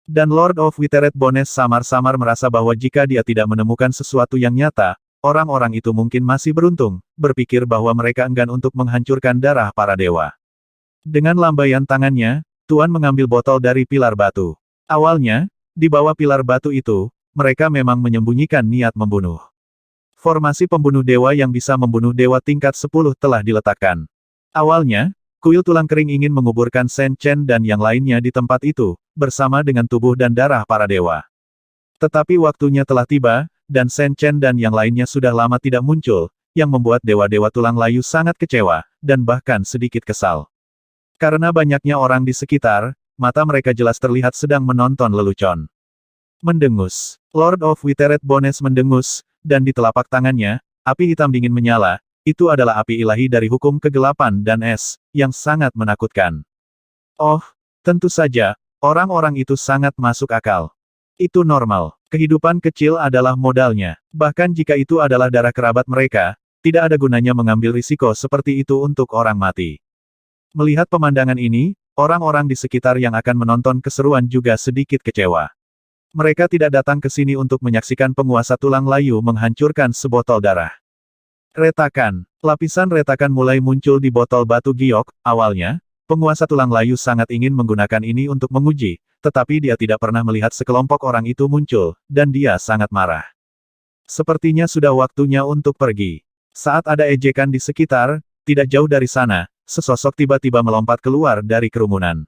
Dan Lord of Withered Bones samar-samar merasa bahwa jika dia tidak menemukan sesuatu yang nyata, orang-orang itu mungkin masih beruntung, berpikir bahwa mereka enggan untuk menghancurkan darah para dewa. Dengan lambaian tangannya, Tuan mengambil botol dari pilar batu. Awalnya, di bawah pilar batu itu, mereka memang menyembunyikan niat membunuh. Formasi pembunuh dewa yang bisa membunuh dewa tingkat 10 telah diletakkan. Awalnya, kuil tulang kering ingin menguburkan Shen Chen dan yang lainnya di tempat itu, bersama dengan tubuh dan darah para dewa. Tetapi waktunya telah tiba, dan Shen Chen dan yang lainnya sudah lama tidak muncul, yang membuat dewa-dewa tulang layu sangat kecewa, dan bahkan sedikit kesal. Karena banyaknya orang di sekitar, mata mereka jelas terlihat sedang menonton lelucon. Mendengus. Lord of Withered Bones mendengus, dan di telapak tangannya, api hitam dingin menyala, itu adalah api ilahi dari hukum kegelapan dan es, yang sangat menakutkan. Oh, tentu saja, orang-orang itu sangat masuk akal. Itu normal. Kehidupan kecil adalah modalnya. Bahkan jika itu adalah darah kerabat mereka, tidak ada gunanya mengambil risiko seperti itu untuk orang mati. Melihat pemandangan ini, orang-orang di sekitar yang akan menonton keseruan juga sedikit kecewa. Mereka tidak datang ke sini untuk menyaksikan penguasa tulang layu menghancurkan sebotol darah. Retakan. Lapisan retakan mulai muncul di botol batu giok. Awalnya, penguasa tulang layu sangat ingin menggunakan ini untuk menguji, tetapi dia tidak pernah melihat sekelompok orang itu muncul, dan dia sangat marah. Sepertinya sudah waktunya untuk pergi. Saat ada ejekan di sekitar, tidak jauh dari sana, sesosok tiba-tiba melompat keluar dari kerumunan.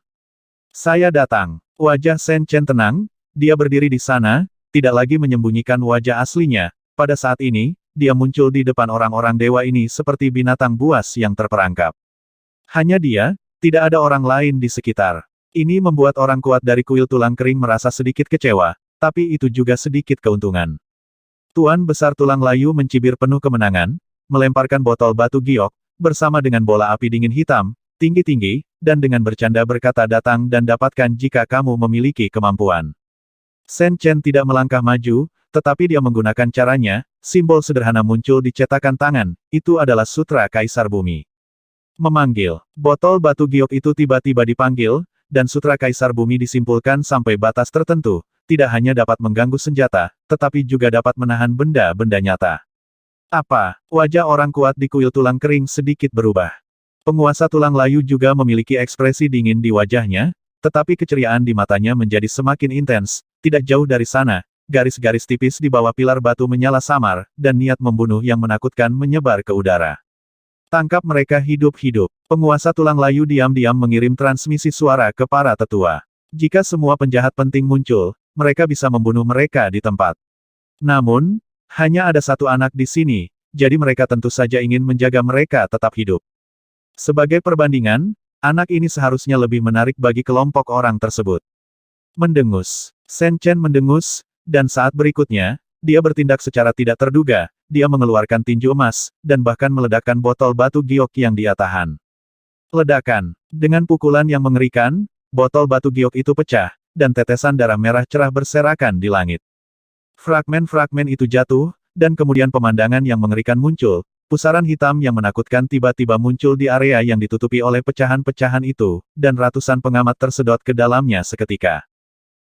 Saya datang. Wajah Shen Chen tenang, dia berdiri di sana, tidak lagi menyembunyikan wajah aslinya. Pada saat ini, dia muncul di depan orang-orang dewa ini seperti binatang buas yang terperangkap. Hanya dia, tidak ada orang lain di sekitar. Ini membuat orang kuat dari kuil tulang kering merasa sedikit kecewa, tapi itu juga sedikit keuntungan. Tuan Besar Tulang Layu mencibir penuh kemenangan, melemparkan botol batu giok, bersama dengan bola api dingin hitam, tinggi-tinggi, dan dengan bercanda berkata datang dan dapatkan jika kamu memiliki kemampuan. Shen Chen tidak melangkah maju, tetapi dia menggunakan caranya, simbol sederhana muncul di cetakan tangan, itu adalah Sutra Kaisar Bumi. Memanggil, botol batu giok itu tiba-tiba dipanggil, dan Sutra Kaisar Bumi disimpulkan sampai batas tertentu, tidak hanya dapat mengganggu senjata, tetapi juga dapat menahan benda-benda nyata. Apa? Wajah orang kuat di kuil tulang kering sedikit berubah. Penguasa tulang layu juga memiliki ekspresi dingin di wajahnya, tetapi keceriaan di matanya menjadi semakin intens. Tidak jauh dari sana, garis-garis tipis di bawah pilar batu menyala samar, dan niat membunuh yang menakutkan menyebar ke udara. Tangkap mereka hidup-hidup. Penguasa tulang layu diam-diam mengirim transmisi suara ke para tetua. Jika semua penjahat penting muncul, mereka bisa membunuh mereka di tempat. Namun, hanya ada satu anak di sini, jadi mereka tentu saja ingin menjaga mereka tetap hidup. Sebagai perbandingan, anak ini seharusnya lebih menarik bagi kelompok orang tersebut. Mendengus. Shen Chen mendengus, dan saat berikutnya, dia bertindak secara tidak terduga, dia mengeluarkan tinju emas, dan bahkan meledakkan botol batu giok yang dia tahan. Ledakan. Dengan pukulan yang mengerikan, botol batu giok itu pecah, dan tetesan darah merah cerah berserakan di langit. Fragmen-fragmen itu jatuh, dan kemudian pemandangan yang mengerikan muncul, pusaran hitam yang menakutkan tiba-tiba muncul di area yang ditutupi oleh pecahan-pecahan itu, dan ratusan pengamat tersedot ke dalamnya seketika.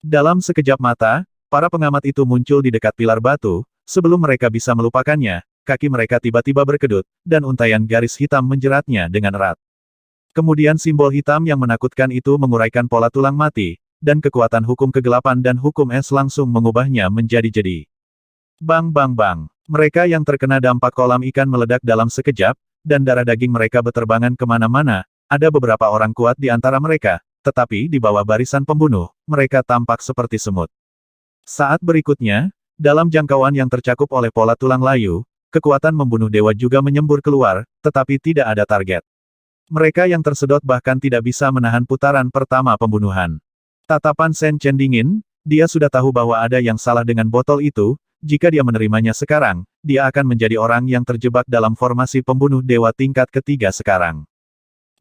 Dalam sekejap mata, para pengamat itu muncul di dekat pilar batu, sebelum mereka bisa melupakannya, kaki mereka tiba-tiba berkedut, dan untaian garis hitam menjeratnya dengan erat. Kemudian simbol hitam yang menakutkan itu menguraikan pola tulang mati, dan kekuatan hukum kegelapan dan hukum es langsung mengubahnya menjadi jadi. Bang bang bang. Mereka yang terkena dampak kolam ikan meledak dalam sekejap, dan darah daging mereka beterbangan kemana-mana, ada beberapa orang kuat di antara mereka, tetapi di bawah barisan pembunuh, mereka tampak seperti semut. Saat berikutnya, dalam jangkauan yang tercakup oleh pola tulang layu, kekuatan membunuh dewa juga menyembur keluar, tetapi tidak ada target. Mereka yang tersedot bahkan tidak bisa menahan putaran pertama pembunuhan. Tatapan Shen Chen dingin, dia sudah tahu bahwa ada yang salah dengan botol itu, jika dia menerimanya sekarang, dia akan menjadi orang yang terjebak dalam formasi pembunuh dewa tingkat ketiga sekarang.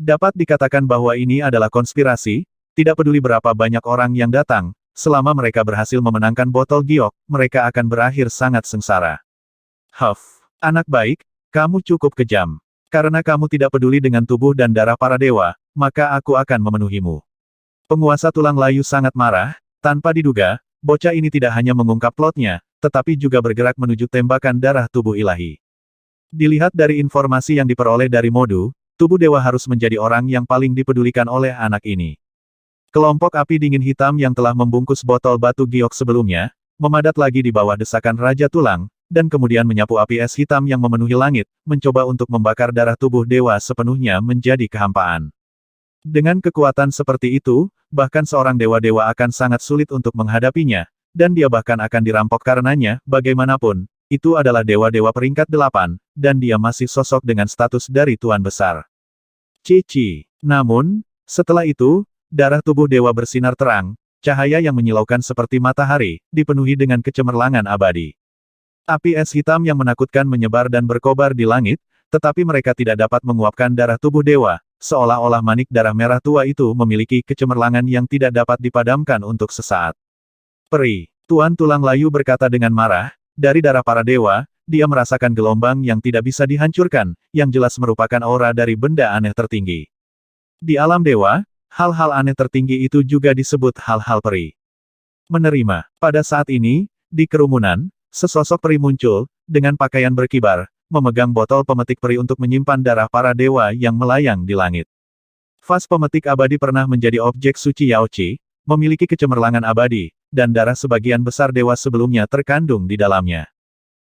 Dapat dikatakan bahwa ini adalah konspirasi, tidak peduli berapa banyak orang yang datang, selama mereka berhasil memenangkan botol giok, mereka akan berakhir sangat sengsara. Huff, anak baik, kamu cukup kejam. Karena kamu tidak peduli dengan tubuh dan darah para dewa, maka aku akan memenuhimu. Penguasa tulang layu sangat marah, tanpa diduga, bocah ini tidak hanya mengungkap plotnya, tetapi juga bergerak menuju tembakan darah tubuh ilahi. Dilihat dari informasi yang diperoleh dari Modu, tubuh dewa harus menjadi orang yang paling dipedulikan oleh anak ini. Kelompok api dingin hitam yang telah membungkus botol batu giok sebelumnya, memadat lagi di bawah desakan Raja Tulang, dan kemudian menyapu api es hitam yang memenuhi langit, mencoba untuk membakar darah tubuh dewa sepenuhnya menjadi kehampaan. Dengan kekuatan seperti itu, bahkan seorang dewa-dewa akan sangat sulit untuk menghadapinya, dan dia bahkan akan dirampok karenanya, bagaimanapun, itu adalah dewa-dewa peringkat 8, dan dia masih sosok dengan status dari Tuan Besar. Cici. Namun, setelah itu, darah tubuh dewa bersinar terang, cahaya yang menyilaukan seperti matahari, dipenuhi dengan kecemerlangan abadi. Api es hitam yang menakutkan menyebar dan berkobar di langit, tetapi mereka tidak dapat menguapkan darah tubuh dewa, seolah-olah manik darah merah tua itu memiliki kecemerlangan yang tidak dapat dipadamkan untuk sesaat. Peri, Tuan Tulang Layu berkata dengan marah, dari darah para dewa, dia merasakan gelombang yang tidak bisa dihancurkan, yang jelas merupakan aura dari benda aneh tertinggi. Di alam dewa, hal-hal aneh tertinggi itu juga disebut hal-hal peri. Menerima, pada saat ini, di kerumunan, sesosok peri muncul, dengan pakaian berkibar, memegang botol pemetik peri untuk menyimpan darah para dewa yang melayang di langit. Vas pemetik abadi pernah menjadi objek suci Yaoci, memiliki kecemerlangan abadi, dan darah sebagian besar dewa sebelumnya terkandung di dalamnya.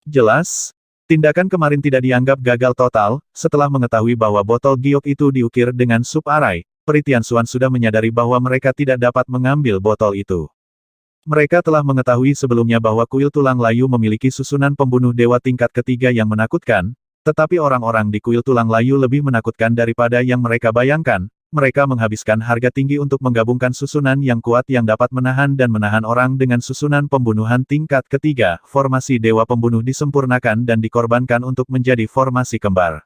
Jelas, Tindakan kemarin tidak dianggap gagal total, setelah mengetahui bahwa botol giok itu diukir dengan sup arai, Peri Tianxuan sudah menyadari bahwa mereka tidak dapat mengambil botol itu. Mereka telah mengetahui sebelumnya bahwa kuil tulang layu memiliki susunan pembunuh dewa tingkat ketiga yang menakutkan, tetapi orang-orang di kuil tulang layu lebih menakutkan daripada yang mereka bayangkan. Mereka menghabiskan harga tinggi untuk menggabungkan susunan yang kuat yang dapat menahan dan menahan orang dengan susunan pembunuhan tingkat ketiga. Formasi dewa pembunuh disempurnakan dan dikorbankan untuk menjadi formasi kembar.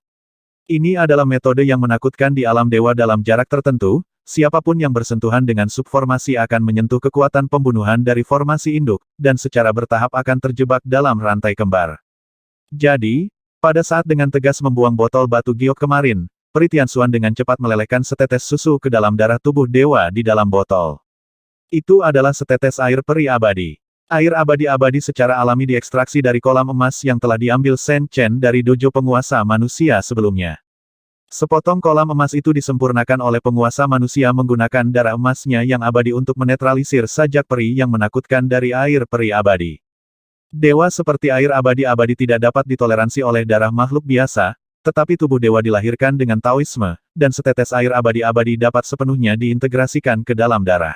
Ini adalah metode yang menakutkan di alam dewa dalam jarak tertentu. Siapapun yang bersentuhan dengan subformasi akan menyentuh kekuatan pembunuhan dari formasi induk, dan secara bertahap akan terjebak dalam rantai kembar. Jadi, pada saat dengan tegas membuang botol batu giok kemarin, Peri Tianxuan dengan cepat melelehkan setetes susu ke dalam darah tubuh dewa di dalam botol. Itu adalah setetes air peri abadi. Air abadi-abadi secara alami diekstraksi dari kolam emas yang telah diambil Shen Chen dari dojo penguasa manusia sebelumnya. Sepotong kolam emas itu disempurnakan oleh penguasa manusia menggunakan darah emasnya yang abadi untuk menetralisir sajak peri yang menakutkan dari air peri abadi. Dewa seperti air abadi-abadi tidak dapat ditoleransi oleh darah makhluk biasa, tetapi tubuh dewa dilahirkan dengan Taoisme, dan setetes air abadi-abadi dapat sepenuhnya diintegrasikan ke dalam darah.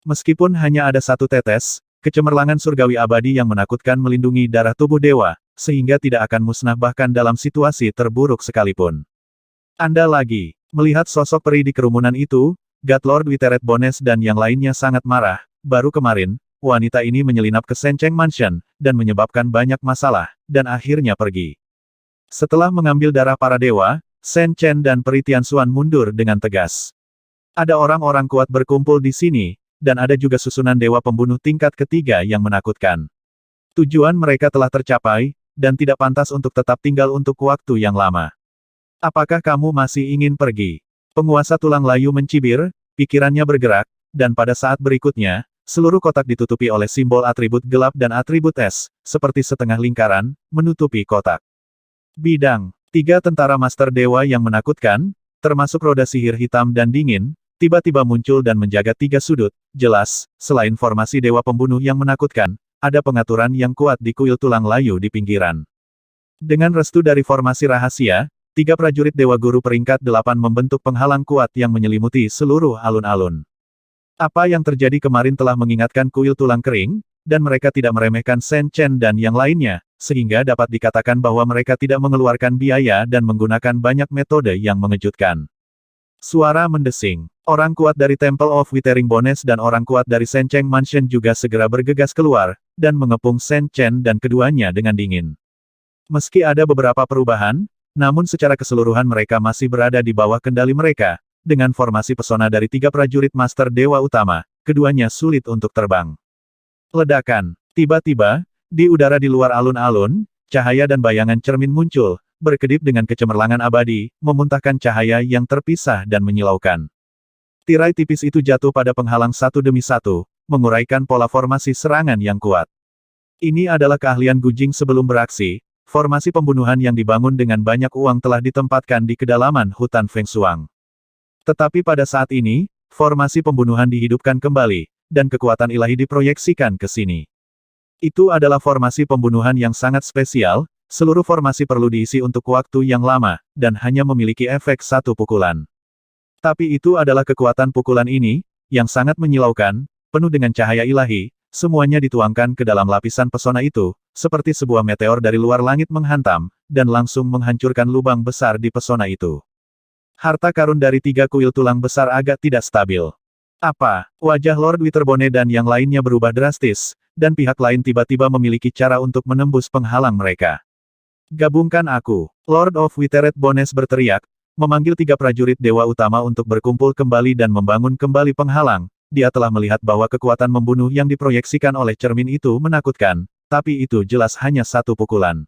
Meskipun hanya ada satu tetes, kecemerlangan surgawi abadi yang menakutkan melindungi darah tubuh dewa, sehingga tidak akan musnah bahkan dalam situasi terburuk sekalipun. Anda lagi melihat sosok peri di kerumunan itu, God Lord Witeret Bones dan yang lainnya sangat marah. Baru kemarin, wanita ini menyelinap ke Shen Cheng Mansion, dan menyebabkan banyak masalah, dan akhirnya pergi. Setelah mengambil darah para dewa, Shen Chen dan Peri Tianxuan mundur dengan tegas. Ada orang-orang kuat berkumpul di sini, dan ada juga susunan dewa pembunuh tingkat ketiga yang menakutkan. Tujuan mereka telah tercapai, dan tidak pantas untuk tetap tinggal untuk waktu yang lama. Apakah kamu masih ingin pergi? Penguasa tulang layu mencibir, pikirannya bergerak, dan pada saat berikutnya, seluruh kotak ditutupi oleh simbol atribut gelap dan atribut es, seperti setengah lingkaran, menutupi kotak. Bidang. 3 tentara master dewa yang menakutkan, termasuk roda sihir hitam dan dingin, tiba-tiba muncul dan menjaga 3 sudut. Jelas, selain formasi dewa pembunuh yang menakutkan, ada pengaturan yang kuat di kuil tulang layu di pinggiran. Dengan restu dari formasi rahasia, 3 prajurit dewa guru peringkat 8 membentuk penghalang kuat yang menyelimuti seluruh alun-alun. Apa yang terjadi kemarin telah mengingatkan kuil tulang kering, dan mereka tidak meremehkan Shen Chen dan yang lainnya, sehingga dapat dikatakan bahwa mereka tidak mengeluarkan biaya dan menggunakan banyak metode yang mengejutkan. Suara mendesing. Orang kuat dari Temple of Withering Bones dan orang kuat dari Shen Cheng Mansion juga segera bergegas keluar, dan mengepung Shen Chen dan keduanya dengan dingin. Meski ada beberapa perubahan, namun secara keseluruhan mereka masih berada di bawah kendali mereka. Dengan formasi pesona dari 3 prajurit master dewa utama, keduanya sulit untuk terbang. Ledakan. Tiba-tiba, di udara di luar alun-alun, cahaya dan bayangan cermin muncul, berkedip dengan kecemerlangan abadi, memuntahkan cahaya yang terpisah dan menyilaukan. Tirai tipis itu jatuh pada penghalang satu demi satu, menguraikan pola formasi serangan yang kuat. Ini adalah keahlian Gujing sebelum beraksi, formasi pembunuhan yang dibangun dengan banyak uang telah ditempatkan di kedalaman hutan Feng Shuang. Tetapi pada saat ini, formasi pembunuhan dihidupkan kembali, dan kekuatan ilahi diproyeksikan ke sini. Itu adalah formasi pembunuhan yang sangat spesial, seluruh formasi perlu diisi untuk waktu yang lama, dan hanya memiliki efek satu pukulan. Tapi itu adalah kekuatan pukulan ini, yang sangat menyilaukan, penuh dengan cahaya ilahi, semuanya dituangkan ke dalam lapisan pesona itu, seperti sebuah meteor dari luar langit menghantam, dan langsung menghancurkan lubang besar di pesona itu. Harta karun dari 3 kuil tulang besar agak tidak stabil. Apa? Wajah Lord Witherbone dan yang lainnya berubah drastis, dan pihak lain tiba-tiba memiliki cara untuk menembus penghalang mereka. Gabungkan aku. Lord of Witheret Bones berteriak, memanggil 3 prajurit dewa utama untuk berkumpul kembali dan membangun kembali penghalang. Dia telah melihat bahwa kekuatan membunuh yang diproyeksikan oleh cermin itu menakutkan, tapi itu jelas hanya satu pukulan.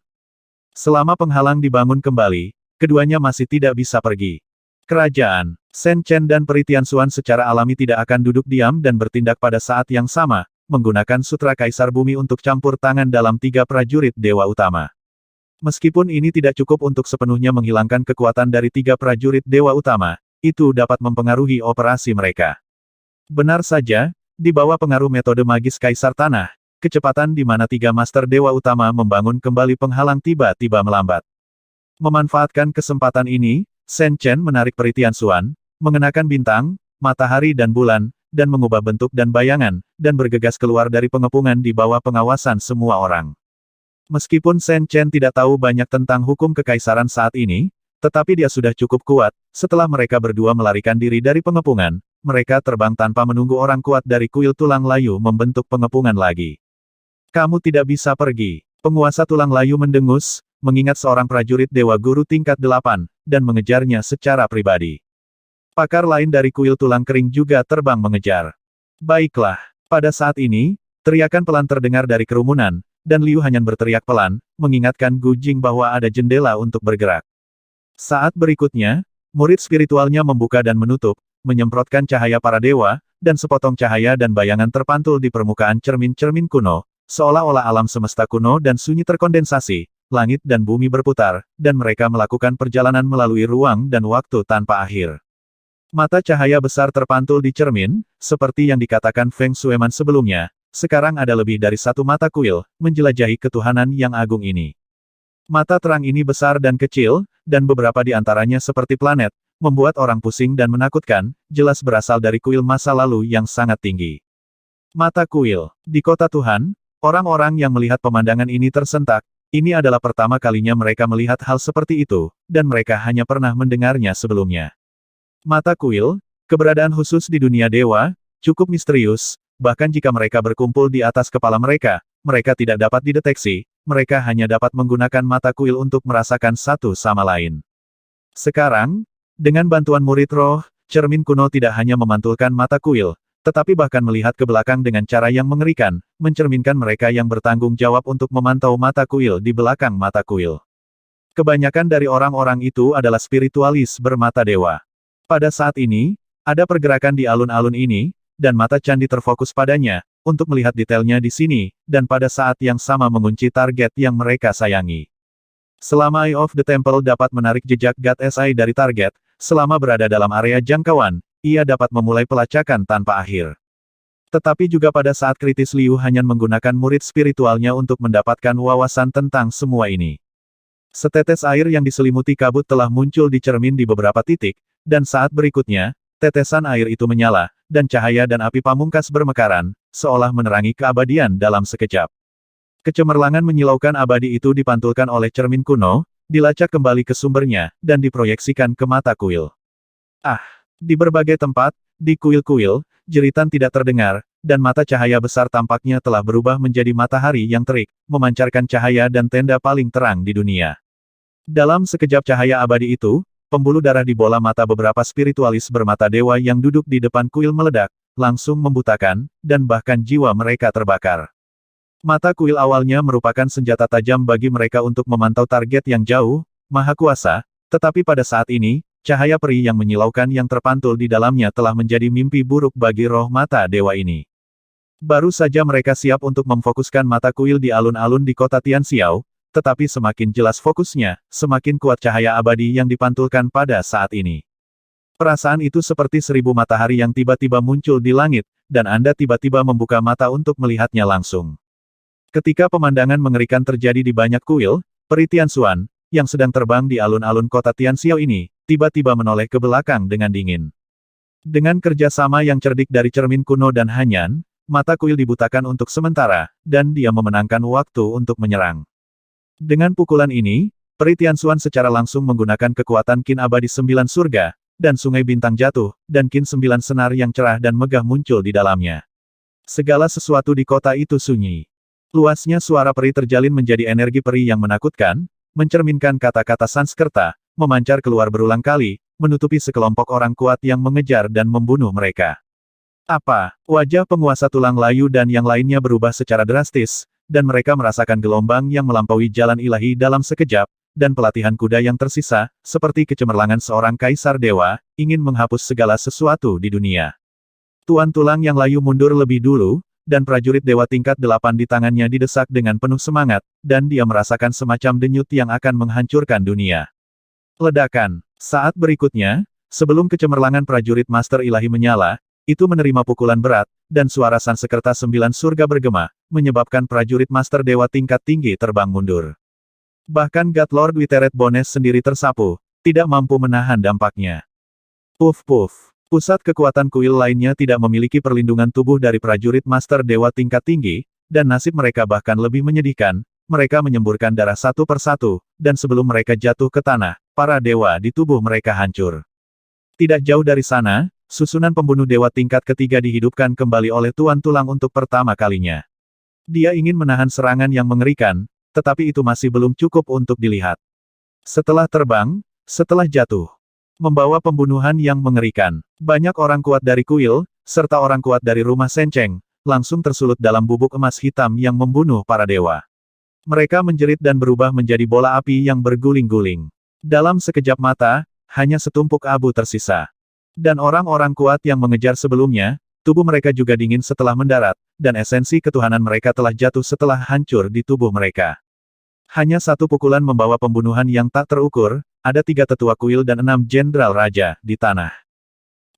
Selama penghalang dibangun kembali, keduanya masih tidak bisa pergi. Kerajaan. Shen Chen dan Peri Tianxuan secara alami tidak akan duduk diam dan bertindak pada saat yang sama, menggunakan sutra Kaisar Bumi untuk campur tangan dalam 3 prajurit dewa utama. Meskipun ini tidak cukup untuk sepenuhnya menghilangkan kekuatan dari 3 prajurit dewa utama, itu dapat mempengaruhi operasi mereka. Benar saja, di bawah pengaruh metode magis Kaisar Tanah, kecepatan di mana tiga Master Dewa Utama membangun kembali penghalang tiba-tiba melambat. Memanfaatkan kesempatan ini, Shen Chen menarik Peri Tianxuan, mengenakan bintang, matahari dan bulan, dan mengubah bentuk dan bayangan, dan bergegas keluar dari pengepungan di bawah pengawasan semua orang. Meskipun Shen Chen tidak tahu banyak tentang hukum kekaisaran saat ini, tetapi dia sudah cukup kuat. Setelah mereka berdua melarikan diri dari pengepungan, mereka terbang tanpa menunggu orang kuat dari kuil tulang layu membentuk pengepungan lagi. Kamu tidak bisa pergi. Penguasa tulang layu mendengus, mengingat seorang prajurit Dewa Guru tingkat 8, dan mengejarnya secara pribadi. Pakar lain dari kuil tulang kering juga terbang mengejar. Baiklah, pada saat ini, teriakan pelan terdengar dari kerumunan, dan Liu Hanyan berteriak pelan, mengingatkan Gu Jing bahwa ada jendela untuk bergerak. Saat berikutnya, murid spiritualnya membuka dan menutup, menyemprotkan cahaya para dewa, dan sepotong cahaya dan bayangan terpantul di permukaan cermin-cermin kuno, seolah-olah alam semesta kuno dan sunyi terkondensasi, langit dan bumi berputar, dan mereka melakukan perjalanan melalui ruang dan waktu tanpa akhir. Mata cahaya besar terpantul di cermin, seperti yang dikatakan Feng Shueman sebelumnya. Sekarang ada lebih dari satu mata kuil, menjelajahi ketuhanan yang agung ini. Mata terang ini besar dan kecil, dan beberapa di antaranya seperti planet, membuat orang pusing dan menakutkan, jelas berasal dari kuil masa lalu yang sangat tinggi. Mata kuil. Di kota Tuhan, orang-orang yang melihat pemandangan ini tersentak, ini adalah pertama kalinya mereka melihat hal seperti itu, dan mereka hanya pernah mendengarnya sebelumnya. Mata kuil, keberadaan khusus di dunia dewa, cukup misterius. Bahkan jika mereka berkumpul di atas kepala mereka, mereka tidak dapat dideteksi, mereka hanya dapat menggunakan mata kuil untuk merasakan satu sama lain. Sekarang, dengan bantuan murid roh, cermin kuno tidak hanya memantulkan mata kuil, tetapi bahkan melihat ke belakang dengan cara yang mengerikan, mencerminkan mereka yang bertanggung jawab untuk memantau mata kuil di belakang mata kuil. Kebanyakan dari orang-orang itu adalah spiritualis bermata dewa. Pada saat ini, ada pergerakan di alun-alun ini, dan mata candi terfokus padanya, untuk melihat detailnya di sini, dan pada saat yang sama mengunci target yang mereka sayangi. Selama Eye of the Temple dapat menarik jejak Goddess Eye dari target, selama berada dalam area jangkauan, ia dapat memulai pelacakan tanpa akhir. Tetapi juga pada saat kritis Liu Hanyan menggunakan murid spiritualnya untuk mendapatkan wawasan tentang semua ini. Setetes air yang diselimuti kabut telah muncul di cermin di beberapa titik, dan saat berikutnya, tetesan air itu menyala, dan cahaya dan api pamungkas bermekaran, seolah menerangi keabadian dalam sekejap. Kecemerlangan menyilaukan abadi itu dipantulkan oleh cermin kuno, dilacak kembali ke sumbernya, dan diproyeksikan ke mata kuil. Di berbagai tempat, di kuil-kuil, jeritan tidak terdengar, dan mata cahaya besar tampaknya telah berubah menjadi matahari yang terik, memancarkan cahaya dan tenda paling terang di dunia. Dalam sekejap cahaya abadi itu, pembuluh darah di bola mata beberapa spiritualis bermata dewa yang duduk di depan kuil meledak, langsung membutakan, dan bahkan jiwa mereka terbakar. Mata kuil awalnya merupakan senjata tajam bagi mereka untuk memantau target yang jauh, maha kuasa, tetapi pada saat ini, cahaya peri yang menyilaukan yang terpantul di dalamnya telah menjadi mimpi buruk bagi roh mata dewa ini. Baru saja mereka siap untuk memfokuskan mata kuil di alun-alun di kota Tianxiao, tetapi semakin jelas fokusnya, semakin kuat cahaya abadi yang dipantulkan pada saat ini. Perasaan itu seperti 1000 matahari yang tiba-tiba muncul di langit, dan Anda tiba-tiba membuka mata untuk melihatnya langsung. Ketika pemandangan mengerikan terjadi di banyak kuil, Peri Tianxuan, yang sedang terbang di alun-alun kota Tianxiao ini, tiba-tiba menoleh ke belakang dengan dingin. Dengan kerjasama yang cerdik dari cermin kuno dan Hanyan, mata kuil dibutakan untuk sementara, dan dia memenangkan waktu untuk menyerang. Dengan pukulan ini, Peri Tianxuan secara langsung menggunakan kekuatan Qin abadi 9 surga, dan sungai bintang jatuh, dan Qin 9 senar yang cerah dan megah muncul di dalamnya. Segala sesuatu di kota itu sunyi. Luasnya suara peri terjalin menjadi energi peri yang menakutkan, mencerminkan kata-kata Sanskerta, memancar keluar berulang kali, menutupi sekelompok orang kuat yang mengejar dan membunuh mereka. Wajah penguasa tulang layu dan yang lainnya berubah secara drastis, dan mereka merasakan gelombang yang melampaui jalan ilahi dalam sekejap, dan pelatihan kuda yang tersisa, seperti kecemerlangan seorang kaisar dewa, ingin menghapus segala sesuatu di dunia. Tuan tulang yang layu mundur lebih dulu, dan prajurit dewa tingkat 8 di tangannya didesak dengan penuh semangat, dan dia merasakan semacam denyut yang akan menghancurkan dunia. Ledakan. Saat berikutnya, sebelum kecemerlangan prajurit Master Ilahi menyala, itu menerima pukulan berat, dan suara Sansekerta 9 surga bergema, menyebabkan prajurit Master Dewa tingkat tinggi terbang mundur. Bahkan God Lord Witherite Bones sendiri tersapu, tidak mampu menahan dampaknya. Puff-puff. Pusat kekuatan kuil lainnya tidak memiliki perlindungan tubuh dari prajurit Master Dewa tingkat tinggi, dan nasib mereka bahkan lebih menyedihkan, mereka menyemburkan darah satu persatu, dan sebelum mereka jatuh ke tanah, para dewa di tubuh mereka hancur. Tidak jauh dari sana, susunan pembunuh dewa tingkat ketiga dihidupkan kembali oleh Tuan Tulang untuk pertama kalinya. Dia ingin menahan serangan yang mengerikan, tetapi itu masih belum cukup untuk dilihat. Setelah terbang, setelah jatuh, membawa pembunuhan yang mengerikan, banyak orang kuat dari kuil, serta orang kuat dari rumah Sencheng, langsung tersulut dalam bubuk emas hitam yang membunuh para dewa. Mereka menjerit dan berubah menjadi bola api yang berguling-guling. Dalam sekejap mata, hanya setumpuk abu tersisa. Dan orang-orang kuat yang mengejar sebelumnya, tubuh mereka juga dingin setelah mendarat, dan esensi ketuhanan mereka telah jatuh setelah hancur di tubuh mereka. Hanya satu pukulan membawa pembunuhan yang tak terukur, ada 3 tetua kuil dan 6 jenderal raja di tanah.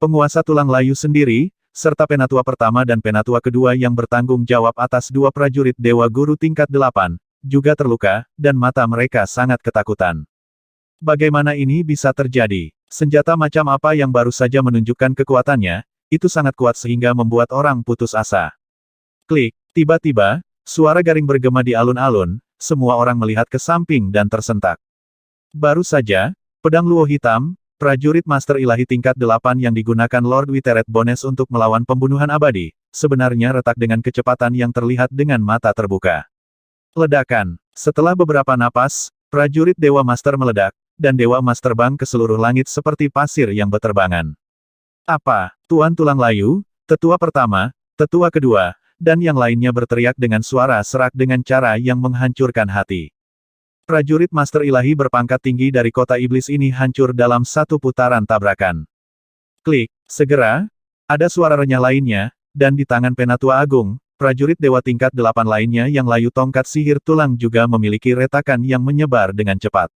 Penguasa tulang layu sendiri, serta penatua pertama dan penatua kedua yang bertanggung jawab atas 2 prajurit dewa guru tingkat 8, juga terluka, dan mata mereka sangat ketakutan. Bagaimana ini bisa terjadi? Senjata macam apa yang baru saja menunjukkan kekuatannya, itu sangat kuat sehingga membuat orang putus asa. Klik, tiba-tiba, suara garing bergema di alun-alun, semua orang melihat ke samping dan tersentak. Baru saja, pedang luo hitam, prajurit Master Ilahi tingkat 8 yang digunakan Lord Witherite Bones untuk melawan pembunuhan abadi, sebenarnya retak dengan kecepatan yang terlihat dengan mata terbuka. Ledakan. Setelah beberapa napas, prajurit Dewa Master meledak, dan Dewa Emas terbang ke seluruh langit seperti pasir yang beterbangan. Apa? Tuan Tulang Layu, tetua pertama, tetua kedua, dan yang lainnya berteriak dengan suara serak dengan cara yang menghancurkan hati. Prajurit Master Ilahi berpangkat tinggi dari kota iblis ini hancur dalam satu putaran tabrakan. Klik, segera, ada suara renyah lainnya, dan di tangan Penatua Agung, prajurit dewa tingkat 8 lainnya yang layu tongkat sihir tulang juga memiliki retakan yang menyebar dengan cepat.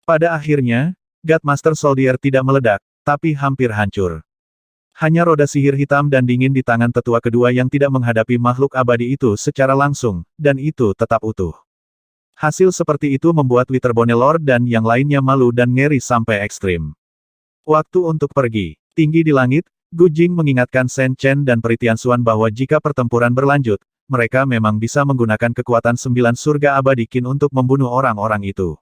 Pada akhirnya, God Master Soldier tidak meledak, tapi hampir hancur. Hanya roda sihir hitam dan dingin di tangan tetua kedua yang tidak menghadapi makhluk abadi itu secara langsung, dan itu tetap utuh. Hasil seperti itu membuat Witherbone Lord dan yang lainnya malu dan ngeri sampai ekstrim. Waktu untuk pergi. Tinggi di langit, Gu Jing mengingatkan Shen Chen dan Peritiansuan bahwa jika pertempuran berlanjut, mereka memang bisa menggunakan kekuatan 9 surga abadi Qin untuk membunuh orang-orang itu.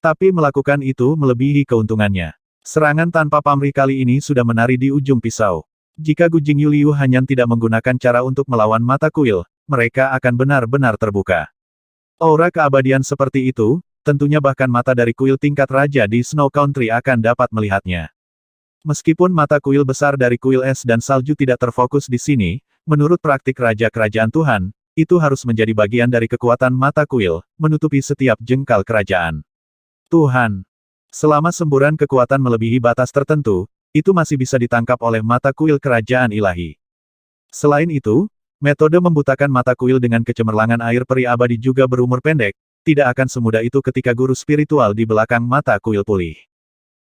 Tapi melakukan itu melebihi keuntungannya. Serangan tanpa pamrih kali ini sudah menari di ujung pisau. Jika Gu Jing Yuliu hanya tidak menggunakan cara untuk melawan mata kuil, mereka akan benar-benar terbuka. Aura keabadian seperti itu, tentunya bahkan mata dari kuil tingkat raja di Snow Country akan dapat melihatnya. Meskipun mata kuil besar dari kuil es dan salju tidak terfokus di sini, menurut praktik Raja Kerajaan Tuhan, itu harus menjadi bagian dari kekuatan mata kuil, menutupi setiap jengkal kerajaan. Tuhan. Selama semburan kekuatan melebihi batas tertentu, itu masih bisa ditangkap oleh mata kuil kerajaan ilahi. Selain itu, metode membutakan mata kuil dengan kecemerlangan air peri abadi juga berumur pendek, tidak akan semudah itu ketika guru spiritual di belakang mata kuil pulih.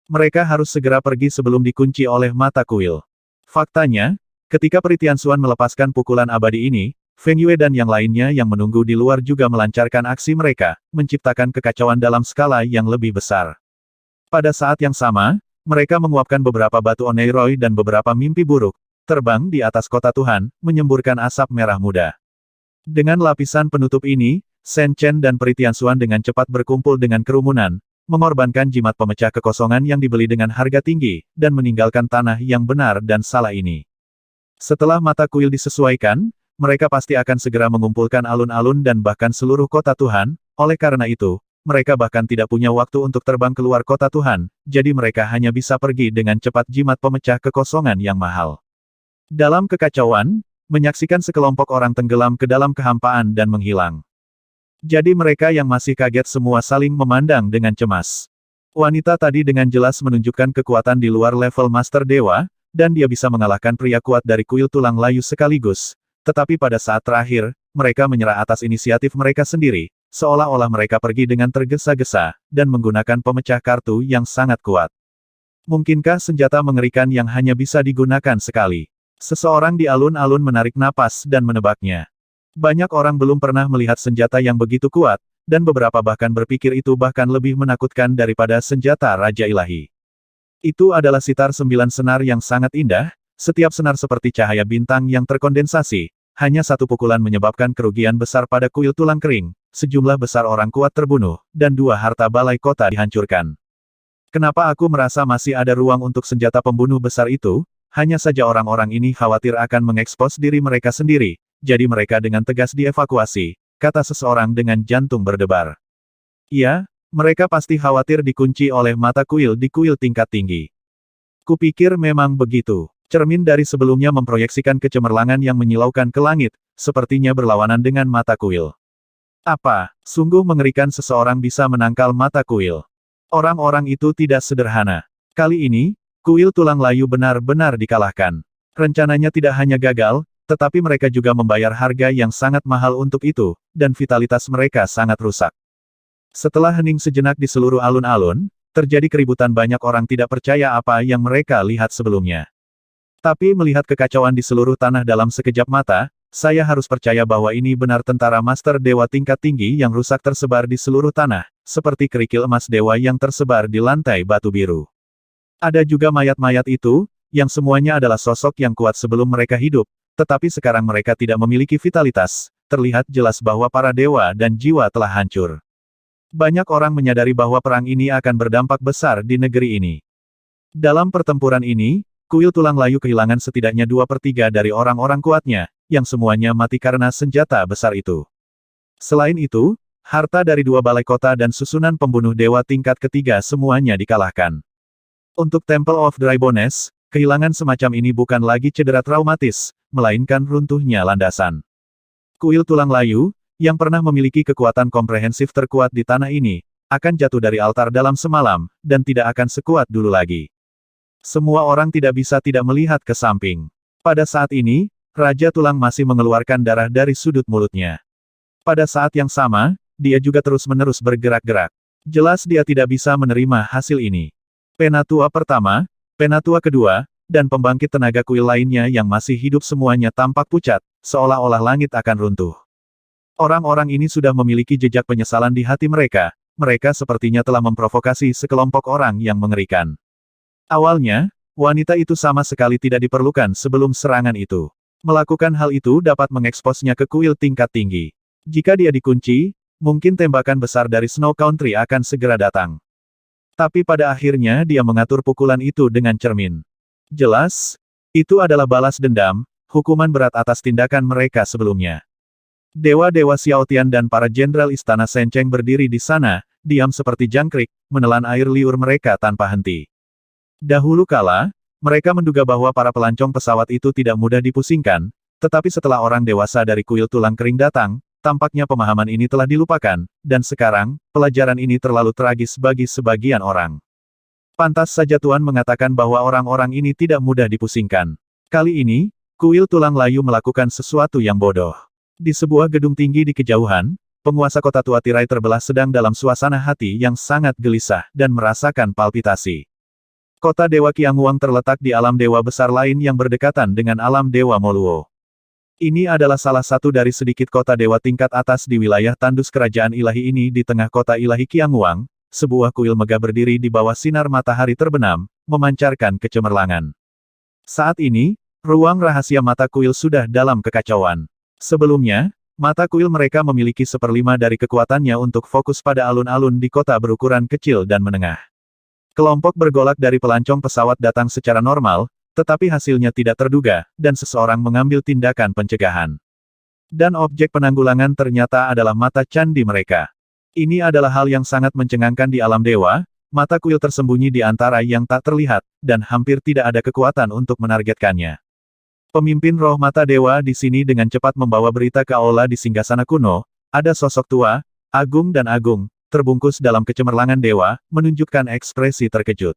Mereka harus segera pergi sebelum dikunci oleh mata kuil. Faktanya, ketika Peritiansuan melepaskan pukulan abadi ini, Feng Yue dan yang lainnya yang menunggu di luar juga melancarkan aksi mereka, menciptakan kekacauan dalam skala yang lebih besar. Pada saat yang sama, mereka menguapkan beberapa batu Oneiroi dan beberapa mimpi buruk, terbang di atas kota Tuhan, menyemburkan asap merah muda. Dengan lapisan penutup ini, Shen Chen dan Peritiansuan dengan cepat berkumpul dengan kerumunan, mengorbankan jimat pemecah kekosongan yang dibeli dengan harga tinggi, dan meninggalkan tanah yang benar dan salah ini. Setelah mata kuil disesuaikan, mereka pasti akan segera mengumpulkan alun-alun dan bahkan seluruh kota Tuhan, oleh karena itu, mereka bahkan tidak punya waktu untuk terbang keluar kota Tuhan, jadi mereka hanya bisa pergi dengan cepat jimat pemecah kekosongan yang mahal. Dalam kekacauan, menyaksikan sekelompok orang tenggelam ke dalam kehampaan dan menghilang. Jadi mereka yang masih kaget semua saling memandang dengan cemas. Wanita tadi dengan jelas menunjukkan kekuatan di luar level Master Dewa, dan dia bisa mengalahkan pria kuat dari kuil tulang layu sekaligus. Tetapi pada saat terakhir, mereka menyerah atas inisiatif mereka sendiri, seolah-olah mereka pergi dengan tergesa-gesa, dan menggunakan pemecah kartu yang sangat kuat. Mungkinkah senjata mengerikan yang hanya bisa digunakan sekali? Seseorang di alun-alun menarik napas dan menebaknya. Banyak orang belum pernah melihat senjata yang begitu kuat, dan beberapa bahkan berpikir itu bahkan lebih menakutkan daripada senjata Raja Ilahi. Itu adalah sitar 9 senar yang sangat indah, setiap senar seperti cahaya bintang yang terkondensasi, hanya satu pukulan menyebabkan kerugian besar pada kuil tulang kering, sejumlah besar orang kuat terbunuh, dan 2 harta balai kota dihancurkan. Kenapa aku merasa masih ada ruang untuk senjata pembunuh besar itu? Hanya saja orang-orang ini khawatir akan mengekspos diri mereka sendiri, jadi mereka dengan tegas dievakuasi, kata seseorang dengan jantung berdebar. Iya, mereka pasti khawatir dikunci oleh mata kuil di kuil tingkat tinggi. Kupikir memang begitu. Cermin dari sebelumnya memproyeksikan kecemerlangan yang menyilaukan ke langit, sepertinya berlawanan dengan mata kuil. Apa, sungguh mengerikan seseorang bisa menangkal mata kuil. Orang-orang itu tidak sederhana. Kali ini, kuil tulang layu benar-benar dikalahkan. Rencananya tidak hanya gagal, tetapi mereka juga membayar harga yang sangat mahal untuk itu, dan vitalitas mereka sangat rusak. Setelah hening sejenak di seluruh alun-alun, terjadi keributan. Banyak orang tidak percaya apa yang mereka lihat sebelumnya. Tapi melihat kekacauan di seluruh tanah dalam sekejap mata, saya harus percaya bahwa ini benar tentara Master Dewa tingkat tinggi yang rusak tersebar di seluruh tanah, seperti kerikil emas dewa yang tersebar di lantai batu biru. Ada juga mayat-mayat itu, yang semuanya adalah sosok yang kuat sebelum mereka hidup, tetapi sekarang mereka tidak memiliki vitalitas, terlihat jelas bahwa para dewa dan jiwa telah hancur. Banyak orang menyadari bahwa perang ini akan berdampak besar di negeri ini. Dalam pertempuran ini, kuil tulang layu kehilangan setidaknya 2/3 dari orang-orang kuatnya, yang semuanya mati karena senjata besar itu. Selain itu, harta dari 2 balai kota dan susunan pembunuh dewa tingkat ketiga semuanya dikalahkan. Untuk Temple of Dry Bones, kehilangan semacam ini bukan lagi cedera traumatis, melainkan runtuhnya landasan. Kuil tulang layu, yang pernah memiliki kekuatan komprehensif terkuat di tanah ini, akan jatuh dari altar dalam semalam, dan tidak akan sekuat dulu lagi. Semua orang tidak bisa tidak melihat ke samping. Pada saat ini, Raja Tulang masih mengeluarkan darah dari sudut mulutnya. Pada saat yang sama, dia juga terus-menerus bergerak-gerak. Jelas dia tidak bisa menerima hasil ini. Penatua pertama, penatua kedua, dan pembangkit tenaga kuil lainnya yang masih hidup semuanya tampak pucat, seolah-olah langit akan runtuh. Orang-orang ini sudah memiliki jejak penyesalan di hati mereka, mereka sepertinya telah memprovokasi sekelompok orang yang mengerikan. Awalnya, wanita itu sama sekali tidak diperlukan sebelum serangan itu. Melakukan hal itu dapat mengeksposnya ke kuil tingkat tinggi. Jika dia dikunci, mungkin tembakan besar dari Snow Country akan segera datang. Tapi pada akhirnya dia mengatur pukulan itu dengan cermin. Jelas, itu adalah balas dendam, hukuman berat atas tindakan mereka sebelumnya. Dewa-dewa Xiaotian dan para jenderal istana Sencheng berdiri di sana, diam seperti jangkrik, menelan air liur mereka tanpa henti. Dahulu kala, mereka menduga bahwa para pelancong pesawat itu tidak mudah dipusingkan, tetapi setelah orang dewasa dari kuil tulang kering datang, tampaknya pemahaman ini telah dilupakan, dan sekarang, pelajaran ini terlalu tragis bagi sebagian orang. Pantas saja Tuan mengatakan bahwa orang-orang ini tidak mudah dipusingkan. Kali ini, kuil tulang layu melakukan sesuatu yang bodoh. Di sebuah gedung tinggi di kejauhan, penguasa kota tua tirai terbelah sedang dalam suasana hati yang sangat gelisah dan merasakan palpitasi. Kota Dewa Qiangwang terletak di alam dewa besar lain yang berdekatan dengan alam dewa Moluo. Ini adalah salah satu dari sedikit kota dewa tingkat atas di wilayah tandus kerajaan ilahi ini di tengah kota ilahi Qiangwang, sebuah kuil megah berdiri di bawah sinar matahari terbenam, memancarkan kecemerlangan. Saat ini, ruang rahasia mata kuil sudah dalam kekacauan. Sebelumnya, mata kuil mereka memiliki 1/5 dari kekuatannya untuk fokus pada alun-alun di kota berukuran kecil dan menengah. Kelompok bergolak dari pelancong pesawat datang secara normal, tetapi hasilnya tidak terduga, dan seseorang mengambil tindakan pencegahan. Dan objek penanggulangan ternyata adalah mata candi mereka. Ini adalah hal yang sangat mencengangkan di alam dewa, mata kuil tersembunyi di antara yang tak terlihat, dan hampir tidak ada kekuatan untuk menargetkannya. Pemimpin roh mata dewa di sini dengan cepat membawa berita ke aula di singgasana kuno, ada sosok tua, agung dan agung, terbungkus dalam kecemerlangan dewa, menunjukkan ekspresi terkejut.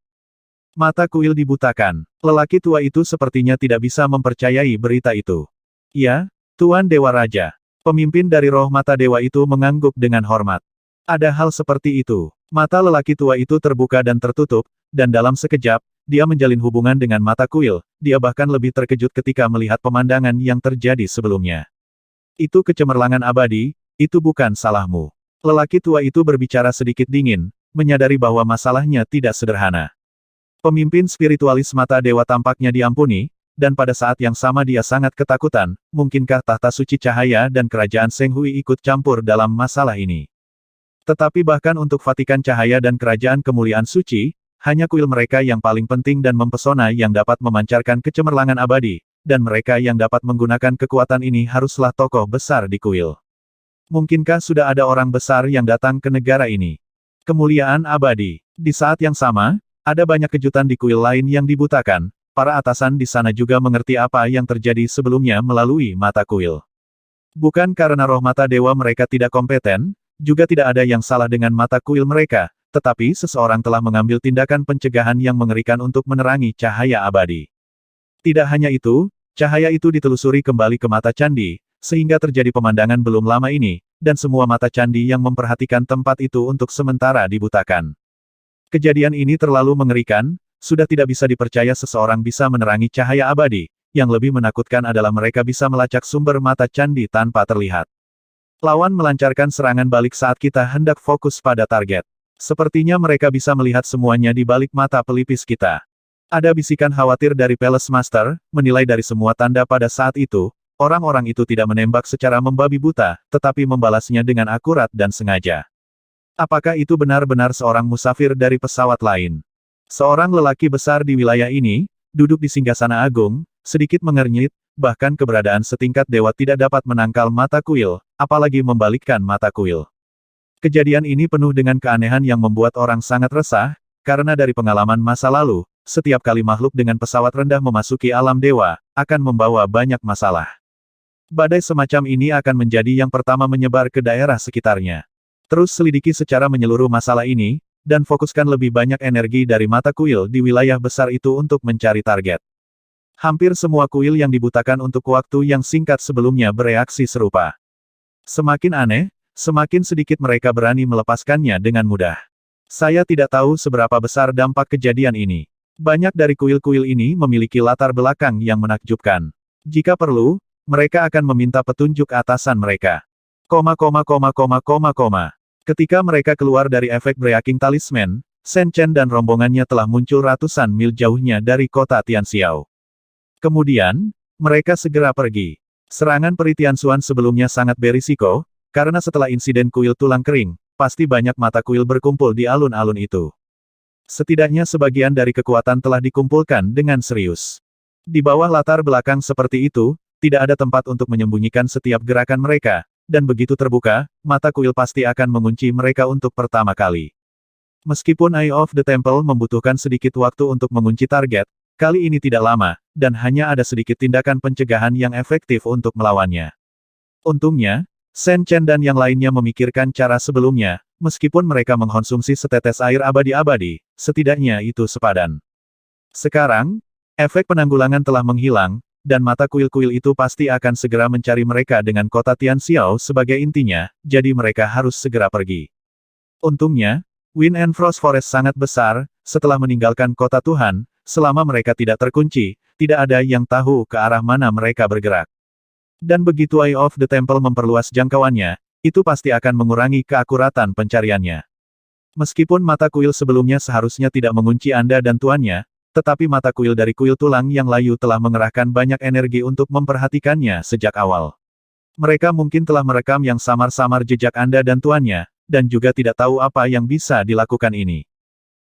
Mata kuil dibutakan. Lelaki tua itu sepertinya tidak bisa mempercayai berita itu. Ya, Tuan Dewa Raja. Pemimpin dari roh mata dewa itu mengangguk dengan hormat. Ada hal seperti itu. Mata lelaki tua itu terbuka dan tertutup, dan dalam sekejap, dia menjalin hubungan dengan mata kuil, dia bahkan lebih terkejut ketika melihat pemandangan yang terjadi sebelumnya. Itu kecemerlangan abadi, itu bukan salahmu. Lelaki tua itu berbicara sedikit dingin, menyadari bahwa masalahnya tidak sederhana. Pemimpin spiritualis mata dewa tampaknya diampuni, dan pada saat yang sama dia sangat ketakutan, mungkinkah tahta suci cahaya dan kerajaan Seng Hui ikut campur dalam masalah ini. Tetapi bahkan untuk Vatikan Cahaya dan Kerajaan Kemuliaan Suci, hanya kuil mereka yang paling penting dan mempesona yang dapat memancarkan kecemerlangan abadi, dan mereka yang dapat menggunakan kekuatan ini haruslah tokoh besar di kuil. Mungkinkah sudah ada orang besar yang datang ke negara ini? Kemuliaan abadi. Di saat yang sama, ada banyak kejutan di kuil lain yang dibutakan, para atasan di sana juga mengerti apa yang terjadi sebelumnya melalui mata kuil. Bukan karena roh mata dewa mereka tidak kompeten, juga tidak ada yang salah dengan mata kuil mereka, tetapi seseorang telah mengambil tindakan pencegahan yang mengerikan untuk menerangi cahaya abadi. Tidak hanya itu, cahaya itu ditelusuri kembali ke mata candi, sehingga terjadi pemandangan belum lama ini, dan semua mata candi yang memperhatikan tempat itu untuk sementara dibutakan. Kejadian ini terlalu mengerikan, sudah tidak bisa dipercaya seseorang bisa menerangi cahaya abadi, yang lebih menakutkan adalah mereka bisa melacak sumber mata candi tanpa terlihat. Lawan melancarkan serangan balik saat kita hendak fokus pada target. Sepertinya mereka bisa melihat semuanya di balik mata pelipis kita. Ada bisikan khawatir dari Palace Master, menilai dari semua tanda pada saat itu, orang-orang itu tidak menembak secara membabi buta, tetapi membalasnya dengan akurat dan sengaja. Apakah itu benar-benar seorang musafir dari pesawat lain? Seorang lelaki besar di wilayah ini, duduk di singgasana agung, sedikit mengernyit, bahkan keberadaan setingkat dewa tidak dapat menangkal mata kuil, apalagi membalikkan mata kuil. Kejadian ini penuh dengan keanehan yang membuat orang sangat resah, karena dari pengalaman masa lalu, setiap kali makhluk dengan pesawat rendah memasuki alam dewa, akan membawa banyak masalah. Badai semacam ini akan menjadi yang pertama menyebar ke daerah sekitarnya. Terus selidiki secara menyeluruh masalah ini, dan fokuskan lebih banyak energi dari mata kuil di wilayah besar itu untuk mencari target. Hampir semua kuil yang dibutakan untuk waktu yang singkat sebelumnya bereaksi serupa. Semakin aneh, semakin sedikit mereka berani melepaskannya dengan mudah. Saya tidak tahu seberapa besar dampak kejadian ini. Banyak dari kuil-kuil ini memiliki latar belakang yang menakjubkan. Jika perlu, mereka akan meminta petunjuk atasan mereka. Ketika mereka keluar dari efek Breaking Talisman, Shen Chen dan rombongannya telah muncul ratusan mil jauhnya dari kota Tianxiao. Kemudian, mereka segera pergi. Serangan Peri Tianxuan sebelumnya sangat berisiko, karena setelah insiden kuil tulang kering, pasti banyak mata kuil berkumpul di alun-alun itu. Setidaknya sebagian dari kekuatan telah dikumpulkan dengan serius. Di bawah latar belakang seperti itu, tidak ada tempat untuk menyembunyikan setiap gerakan mereka, dan begitu terbuka, mata kuil pasti akan mengunci mereka untuk pertama kali. Meskipun Eye of the Temple membutuhkan sedikit waktu untuk mengunci target, kali ini tidak lama, dan hanya ada sedikit tindakan pencegahan yang efektif untuk melawannya. Untungnya, Shen Chen dan yang lainnya memikirkan cara sebelumnya, meskipun mereka mengkonsumsi setetes air abadi-abadi, setidaknya itu sepadan. Sekarang, efek penanggulangan telah menghilang, dan mata kuil-kuil itu pasti akan segera mencari mereka dengan kota Tianxiao sebagai intinya, jadi mereka harus segera pergi. Untungnya, Wind and Frost Forest sangat besar, setelah meninggalkan kota Tuhan, selama mereka tidak terkunci, tidak ada yang tahu ke arah mana mereka bergerak. Dan begitu Eye of the Temple memperluas jangkauannya, itu pasti akan mengurangi keakuratan pencariannya. Meskipun mata kuil sebelumnya seharusnya tidak mengunci Anda dan tuannya, tetapi mata kuil dari kuil tulang yang layu telah mengerahkan banyak energi untuk memperhatikannya sejak awal. Mereka mungkin telah merekam yang samar-samar jejak Anda dan tuannya, dan juga tidak tahu apa yang bisa dilakukan ini.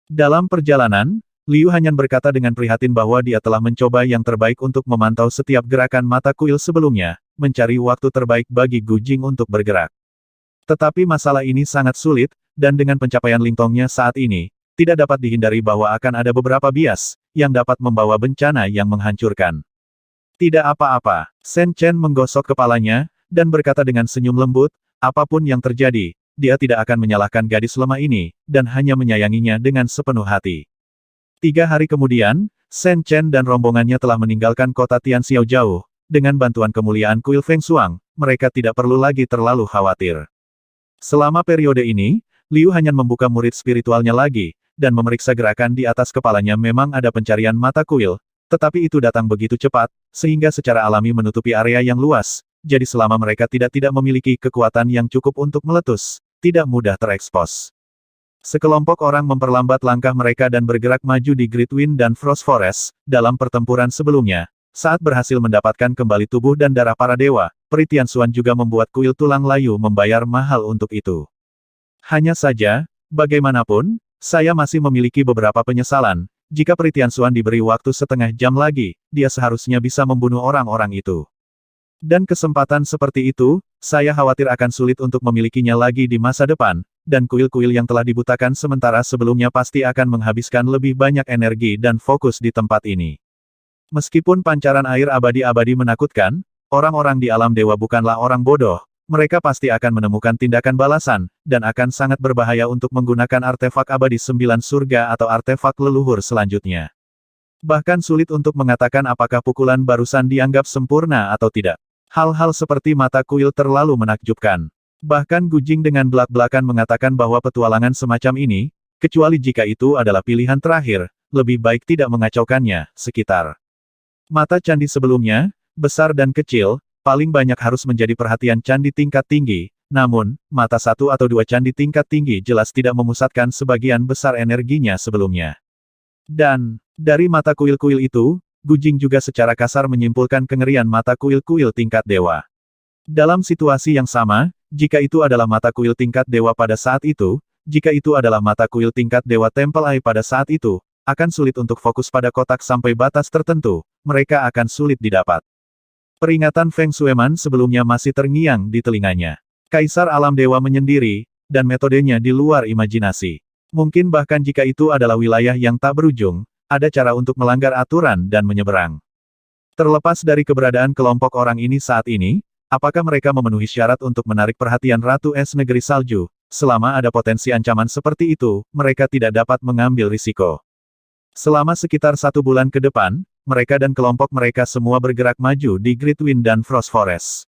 Dalam perjalanan, Liu Hanyan berkata dengan prihatin bahwa dia telah mencoba yang terbaik untuk memantau setiap gerakan mata kuil sebelumnya, mencari waktu terbaik bagi Gu Jing untuk bergerak. Tetapi masalah ini sangat sulit, dan dengan pencapaian Lingtongnya saat ini, tidak dapat dihindari bahwa akan ada beberapa bias, yang dapat membawa bencana yang menghancurkan. Tidak apa-apa, Shen Chen menggosok kepalanya, dan berkata dengan senyum lembut, apapun yang terjadi, dia tidak akan menyalahkan gadis lemah ini, dan hanya menyayanginya dengan sepenuh hati. 3 hari kemudian, Shen Chen dan rombongannya telah meninggalkan kota Tianxiao jauh, dengan bantuan kemuliaan kuil Feng Shuang, mereka tidak perlu lagi terlalu khawatir. Selama periode ini, Liu Hanyan membuka murid spiritualnya lagi, dan memeriksa gerakan di atas kepalanya. Memang ada pencarian mata kuil, tetapi itu datang begitu cepat, sehingga secara alami menutupi area yang luas, jadi selama mereka tidak memiliki kekuatan yang cukup untuk meletus, tidak mudah terekspos. Sekelompok orang memperlambat langkah mereka dan bergerak maju di Great Wind dan Frost Forest. Dalam pertempuran sebelumnya, saat berhasil mendapatkan kembali tubuh dan darah para dewa, Peri Tianxuan juga membuat kuil tulang layu membayar mahal untuk itu. Hanya saja, bagaimanapun, saya masih memiliki beberapa penyesalan. Jika Peri Tianxuan diberi waktu setengah jam lagi, dia seharusnya bisa membunuh orang-orang itu. Dan kesempatan seperti itu, saya khawatir akan sulit untuk memilikinya lagi di masa depan, dan kuil-kuil yang telah dibutakan sementara sebelumnya pasti akan menghabiskan lebih banyak energi dan fokus di tempat ini. Meskipun pancaran air abadi-abadi menakutkan, orang-orang di alam dewa bukanlah orang bodoh, mereka pasti akan menemukan tindakan balasan, dan akan sangat berbahaya untuk menggunakan artefak abadi 9 surga atau artefak leluhur selanjutnya. Bahkan sulit untuk mengatakan apakah pukulan barusan dianggap sempurna atau tidak. Hal-hal seperti mata kuil terlalu menakjubkan. Bahkan Gu Jing dengan belak-belakan mengatakan bahwa petualangan semacam ini, kecuali jika itu adalah pilihan terakhir, lebih baik tidak mengacaukannya. Sekitar mata candi sebelumnya, besar dan kecil, paling banyak harus menjadi perhatian candi tingkat tinggi, namun, mata satu atau dua candi tingkat tinggi jelas tidak memusatkan sebagian besar energinya sebelumnya. Dan, dari mata kuil-kuil itu, Gu Jing juga secara kasar menyimpulkan kengerian mata kuil-kuil tingkat dewa. Dalam situasi yang sama, jika itu adalah mata kuil tingkat dewa pada saat itu, jika itu adalah mata kuil tingkat dewa Tempel Ai pada saat itu, akan sulit untuk fokus pada kotak sampai batas tertentu, mereka akan sulit didapat. Peringatan Feng Shueman sebelumnya masih terngiang di telinganya. Kaisar alam dewa menyendiri, dan metodenya di luar imajinasi. Mungkin bahkan jika itu adalah wilayah yang tak berujung, ada cara untuk melanggar aturan dan menyeberang. Terlepas dari keberadaan kelompok orang ini saat ini, apakah mereka memenuhi syarat untuk menarik perhatian Ratu Es Negeri Salju? Selama ada potensi ancaman seperti itu, mereka tidak dapat mengambil risiko. Selama sekitar 1 bulan ke depan, mereka dan kelompok mereka semua bergerak maju di Great Wind dan Frost Forest.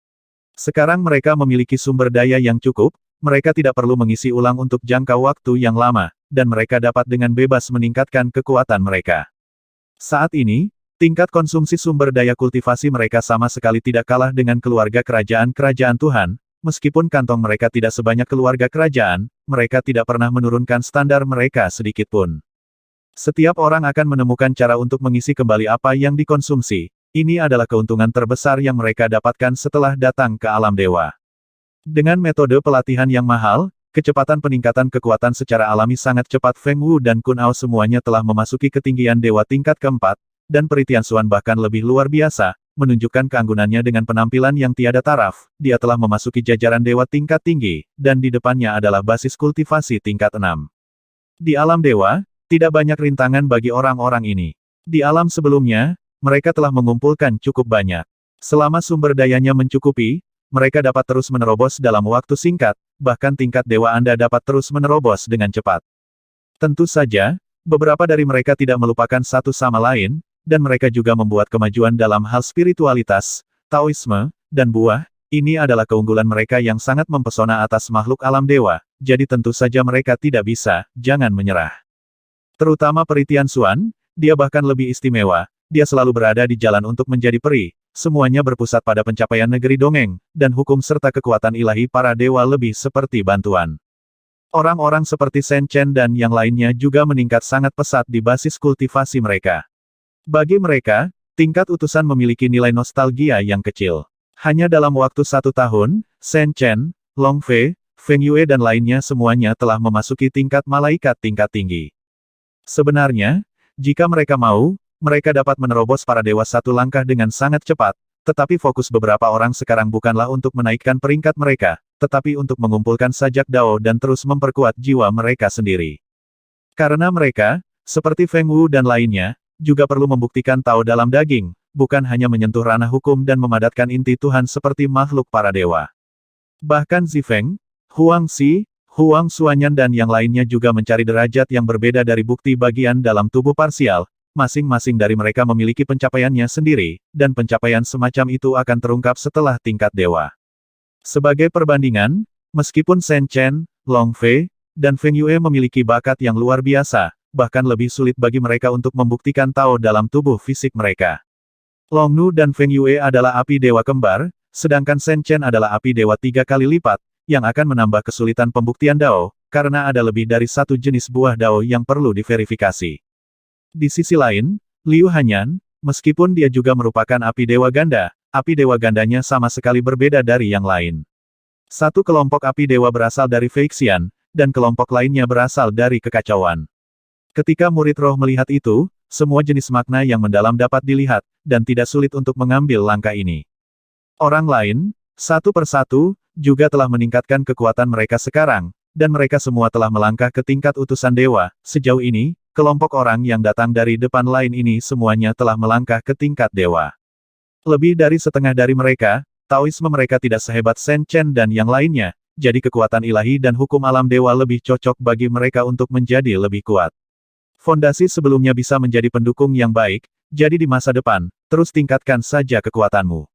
Sekarang mereka memiliki sumber daya yang cukup, mereka tidak perlu mengisi ulang untuk jangka waktu yang lama, dan mereka dapat dengan bebas meningkatkan kekuatan mereka. Saat ini, tingkat konsumsi sumber daya kultivasi mereka sama sekali tidak kalah dengan keluarga kerajaan-kerajaan Tuhan, meskipun kantong mereka tidak sebanyak keluarga kerajaan, mereka tidak pernah menurunkan standar mereka sedikitpun. Setiap orang akan menemukan cara untuk mengisi kembali apa yang dikonsumsi. Ini adalah keuntungan terbesar yang mereka dapatkan setelah datang ke alam dewa. Dengan metode pelatihan yang mahal, kecepatan peningkatan kekuatan secara alami sangat cepat. Feng Wu dan Kun Ao semuanya telah memasuki ketinggian dewa tingkat keempat, dan Peri Tianxuan bahkan lebih luar biasa, menunjukkan keanggunannya dengan penampilan yang tiada taraf. Dia telah memasuki jajaran dewa tingkat tinggi, dan di depannya adalah basis kultivasi tingkat 6. Di alam dewa, tidak banyak rintangan bagi orang-orang ini. Di alam sebelumnya, mereka telah mengumpulkan cukup banyak. Selama sumber dayanya mencukupi, mereka dapat terus menerobos dalam waktu singkat, bahkan tingkat dewa Anda dapat terus menerobos dengan cepat. Tentu saja, beberapa dari mereka tidak melupakan satu sama lain, dan mereka juga membuat kemajuan dalam hal spiritualitas, Taoisme, dan buah. Ini adalah keunggulan mereka yang sangat mempesona atas makhluk alam dewa, jadi tentu saja mereka tidak bisa, jangan menyerah. Terutama Peri Tianxuan, dia bahkan lebih istimewa. Dia selalu berada di jalan untuk menjadi peri, semuanya berpusat pada pencapaian negeri dongeng, dan hukum serta kekuatan ilahi para dewa lebih seperti bantuan. Orang-orang seperti Shen Chen dan yang lainnya juga meningkat sangat pesat di basis kultivasi mereka. Bagi mereka, tingkat utusan memiliki nilai nostalgia yang kecil. Hanya dalam waktu 1 tahun, Shen Chen, Long Fei, Feng Yue dan lainnya semuanya telah memasuki tingkat malaikat tingkat tinggi. Sebenarnya, jika mereka mau, mereka dapat menerobos para dewa 1 langkah dengan sangat cepat, tetapi fokus beberapa orang sekarang bukanlah untuk menaikkan peringkat mereka, tetapi untuk mengumpulkan sajak dao dan terus memperkuat jiwa mereka sendiri. Karena mereka, seperti Feng Wu dan lainnya, juga perlu membuktikan Tao dalam daging, bukan hanya menyentuh ranah hukum dan memadatkan inti Tuhan seperti makhluk para dewa. Bahkan Zifeng, Huang Xi, Huang Xuanyan dan yang lainnya juga mencari derajat yang berbeda dari bukti bagian dalam tubuh parsial. Masing-masing dari mereka memiliki pencapaiannya sendiri, dan pencapaian semacam itu akan terungkap setelah tingkat dewa. Sebagai perbandingan, meskipun Shen Chen, Long Fei, dan Feng Yue memiliki bakat yang luar biasa, bahkan lebih sulit bagi mereka untuk membuktikan Tao dalam tubuh fisik mereka. Long Nu dan Feng Yue adalah api dewa kembar, sedangkan Shen Chen adalah api dewa 3 kali lipat, yang akan menambah kesulitan pembuktian Dao, karena ada lebih dari satu jenis buah Dao yang perlu diverifikasi. Di sisi lain, Liu Hanyan, meskipun dia juga merupakan api dewa gandanya sama sekali berbeda dari yang lain. Satu kelompok api dewa berasal dari Feixian, dan kelompok lainnya berasal dari kekacauan. Ketika murid roh melihat itu, semua jenis makna yang mendalam dapat dilihat, dan tidak sulit untuk mengambil langkah ini. Orang lain, satu persatu, juga telah meningkatkan kekuatan mereka sekarang, dan mereka semua telah melangkah ke tingkat utusan dewa. Sejauh ini, kelompok orang yang datang dari depan lain ini semuanya telah melangkah ke tingkat dewa. Lebih dari setengah dari mereka, Taoisme mereka tidak sehebat Shen Chen dan yang lainnya, jadi kekuatan ilahi dan hukum alam dewa lebih cocok bagi mereka untuk menjadi lebih kuat. Fondasi sebelumnya bisa menjadi pendukung yang baik, jadi di masa depan, terus tingkatkan saja kekuatanmu.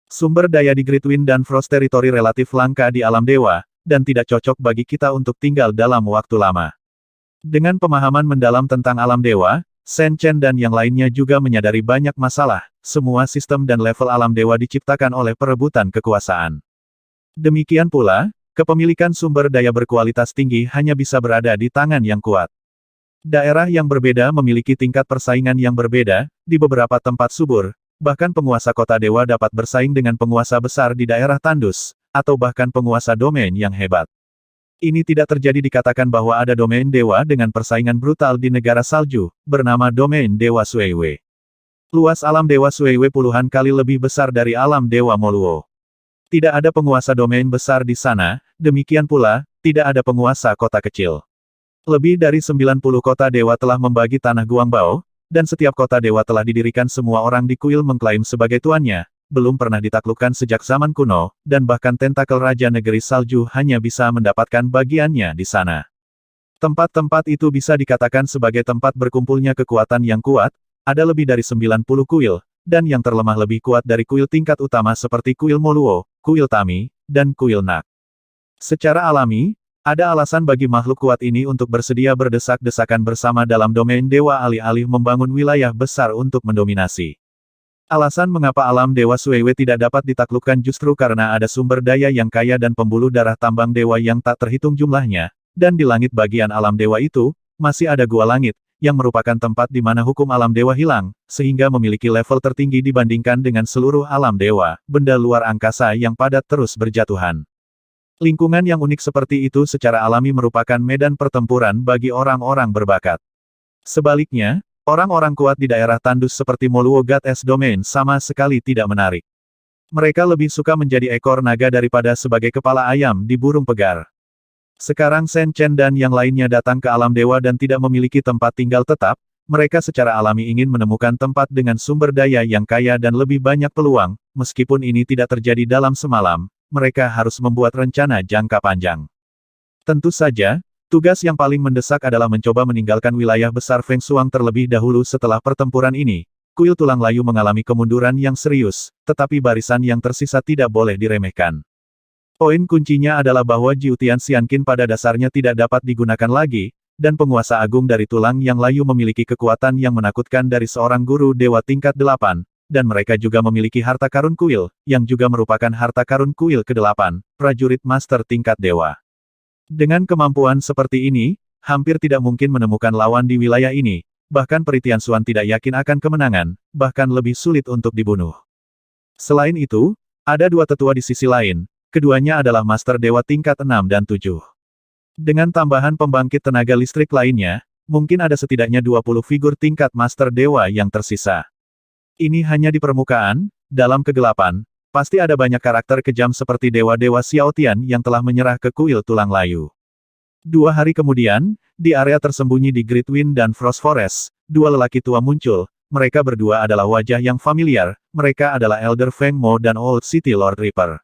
Sumber daya di Great Wind dan Frost Territory relatif langka di alam dewa, dan tidak cocok bagi kita untuk tinggal dalam waktu lama. Dengan pemahaman mendalam tentang alam dewa, Shen Chen dan yang lainnya juga menyadari banyak masalah, semua sistem dan level alam dewa diciptakan oleh perebutan kekuasaan. Demikian pula, kepemilikan sumber daya berkualitas tinggi hanya bisa berada di tangan yang kuat. Daerah yang berbeda memiliki tingkat persaingan yang berbeda, di beberapa tempat subur, bahkan penguasa kota dewa dapat bersaing dengan penguasa besar di daerah tandus, atau bahkan penguasa domain yang hebat. Ini tidak terjadi dikatakan bahwa ada domain dewa dengan persaingan brutal di negara salju, bernama domain dewa Suiwei. Luas alam dewa Suiwei puluhan kali lebih besar dari alam dewa Moluo. Tidak ada penguasa domain besar di sana, demikian pula, tidak ada penguasa kota kecil. Lebih dari 90 kota dewa telah membagi tanah Guangbao, dan setiap kota dewa telah didirikan semua orang di kuil mengklaim sebagai tuannya, belum pernah ditaklukkan sejak zaman kuno, dan bahkan tentakel Raja Negeri Salju hanya bisa mendapatkan bagiannya di sana. Tempat-tempat itu bisa dikatakan sebagai tempat berkumpulnya kekuatan yang kuat, ada lebih dari 90 kuil, dan yang terlemah lebih kuat dari kuil tingkat utama seperti kuil Moluo, kuil Tami, dan kuil Nak. Secara alami, ada alasan bagi makhluk kuat ini untuk bersedia berdesak-desakan bersama dalam domain dewa alih-alih membangun wilayah besar untuk mendominasi. Alasan mengapa alam dewa Suiwei tidak dapat ditaklukkan justru karena ada sumber daya yang kaya dan pembuluh darah tambang dewa yang tak terhitung jumlahnya, dan di langit bagian alam dewa itu, masih ada gua langit, yang merupakan tempat di mana hukum alam dewa hilang, sehingga memiliki level tertinggi dibandingkan dengan seluruh alam dewa, benda luar angkasa yang padat terus berjatuhan. Lingkungan yang unik seperti itu secara alami merupakan medan pertempuran bagi orang-orang berbakat. Sebaliknya, orang-orang kuat di daerah tandus seperti Moluo Goddess Domain sama sekali tidak menarik. Mereka lebih suka menjadi ekor naga daripada sebagai kepala ayam di burung pegar. Sekarang Shen Chen dan yang lainnya datang ke alam dewa dan tidak memiliki tempat tinggal tetap, mereka secara alami ingin menemukan tempat dengan sumber daya yang kaya dan lebih banyak peluang, meskipun ini tidak terjadi dalam semalam. Mereka harus membuat rencana jangka panjang. Tentu saja, tugas yang paling mendesak adalah mencoba meninggalkan wilayah besar Feng Shuang terlebih dahulu setelah pertempuran ini. Kuil Tulang Layu mengalami kemunduran yang serius, tetapi barisan yang tersisa tidak boleh diremehkan. Poin kuncinya adalah bahwa Jiutian Xianqin pada dasarnya tidak dapat digunakan lagi, dan penguasa agung dari Tulang yang Layu memiliki kekuatan yang menakutkan dari seorang guru dewa tingkat 8. Dan mereka juga memiliki harta karun kuil, yang juga merupakan harta karun kuil ke-8, prajurit master tingkat dewa. Dengan kemampuan seperti ini, hampir tidak mungkin menemukan lawan di wilayah ini, bahkan Peritian Xuan tidak yakin akan kemenangan, bahkan lebih sulit untuk dibunuh. Selain itu, ada dua tetua di sisi lain, keduanya adalah master dewa tingkat 6 dan 7. Dengan tambahan pembangkit tenaga listrik lainnya, mungkin ada setidaknya 20 figur tingkat master dewa yang tersisa. Ini hanya di permukaan, dalam kegelapan, pasti ada banyak karakter kejam seperti dewa-dewa Xiaotian yang telah menyerah ke kuil Tulang Layu. 2 hari kemudian, di area tersembunyi di Great Wind dan Frost Forest, dua lelaki tua muncul, mereka berdua adalah wajah yang familiar, mereka adalah Elder Feng Mo dan Old City Lord Reaper.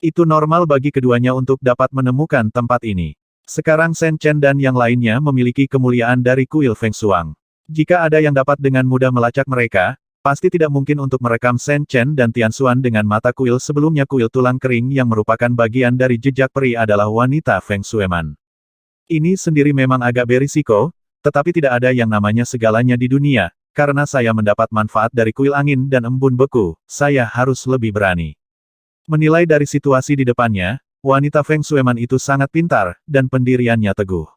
Itu normal bagi keduanya untuk dapat menemukan tempat ini. Sekarang Shen Chen dan yang lainnya memiliki kemuliaan dari kuil Feng Shuang. Jika ada yang dapat dengan mudah melacak mereka, pasti tidak mungkin untuk merekam Shen Chen dan Tian Xuan dengan mata kuil sebelumnya kuil tulang kering yang merupakan bagian dari jejak peri adalah wanita Feng Shueman. Ini sendiri memang agak berisiko, tetapi tidak ada yang namanya segalanya di dunia, karena saya mendapat manfaat dari kuil angin dan embun beku, saya harus lebih berani. Menilai dari situasi di depannya, wanita Feng Shueman itu sangat pintar, dan pendiriannya teguh.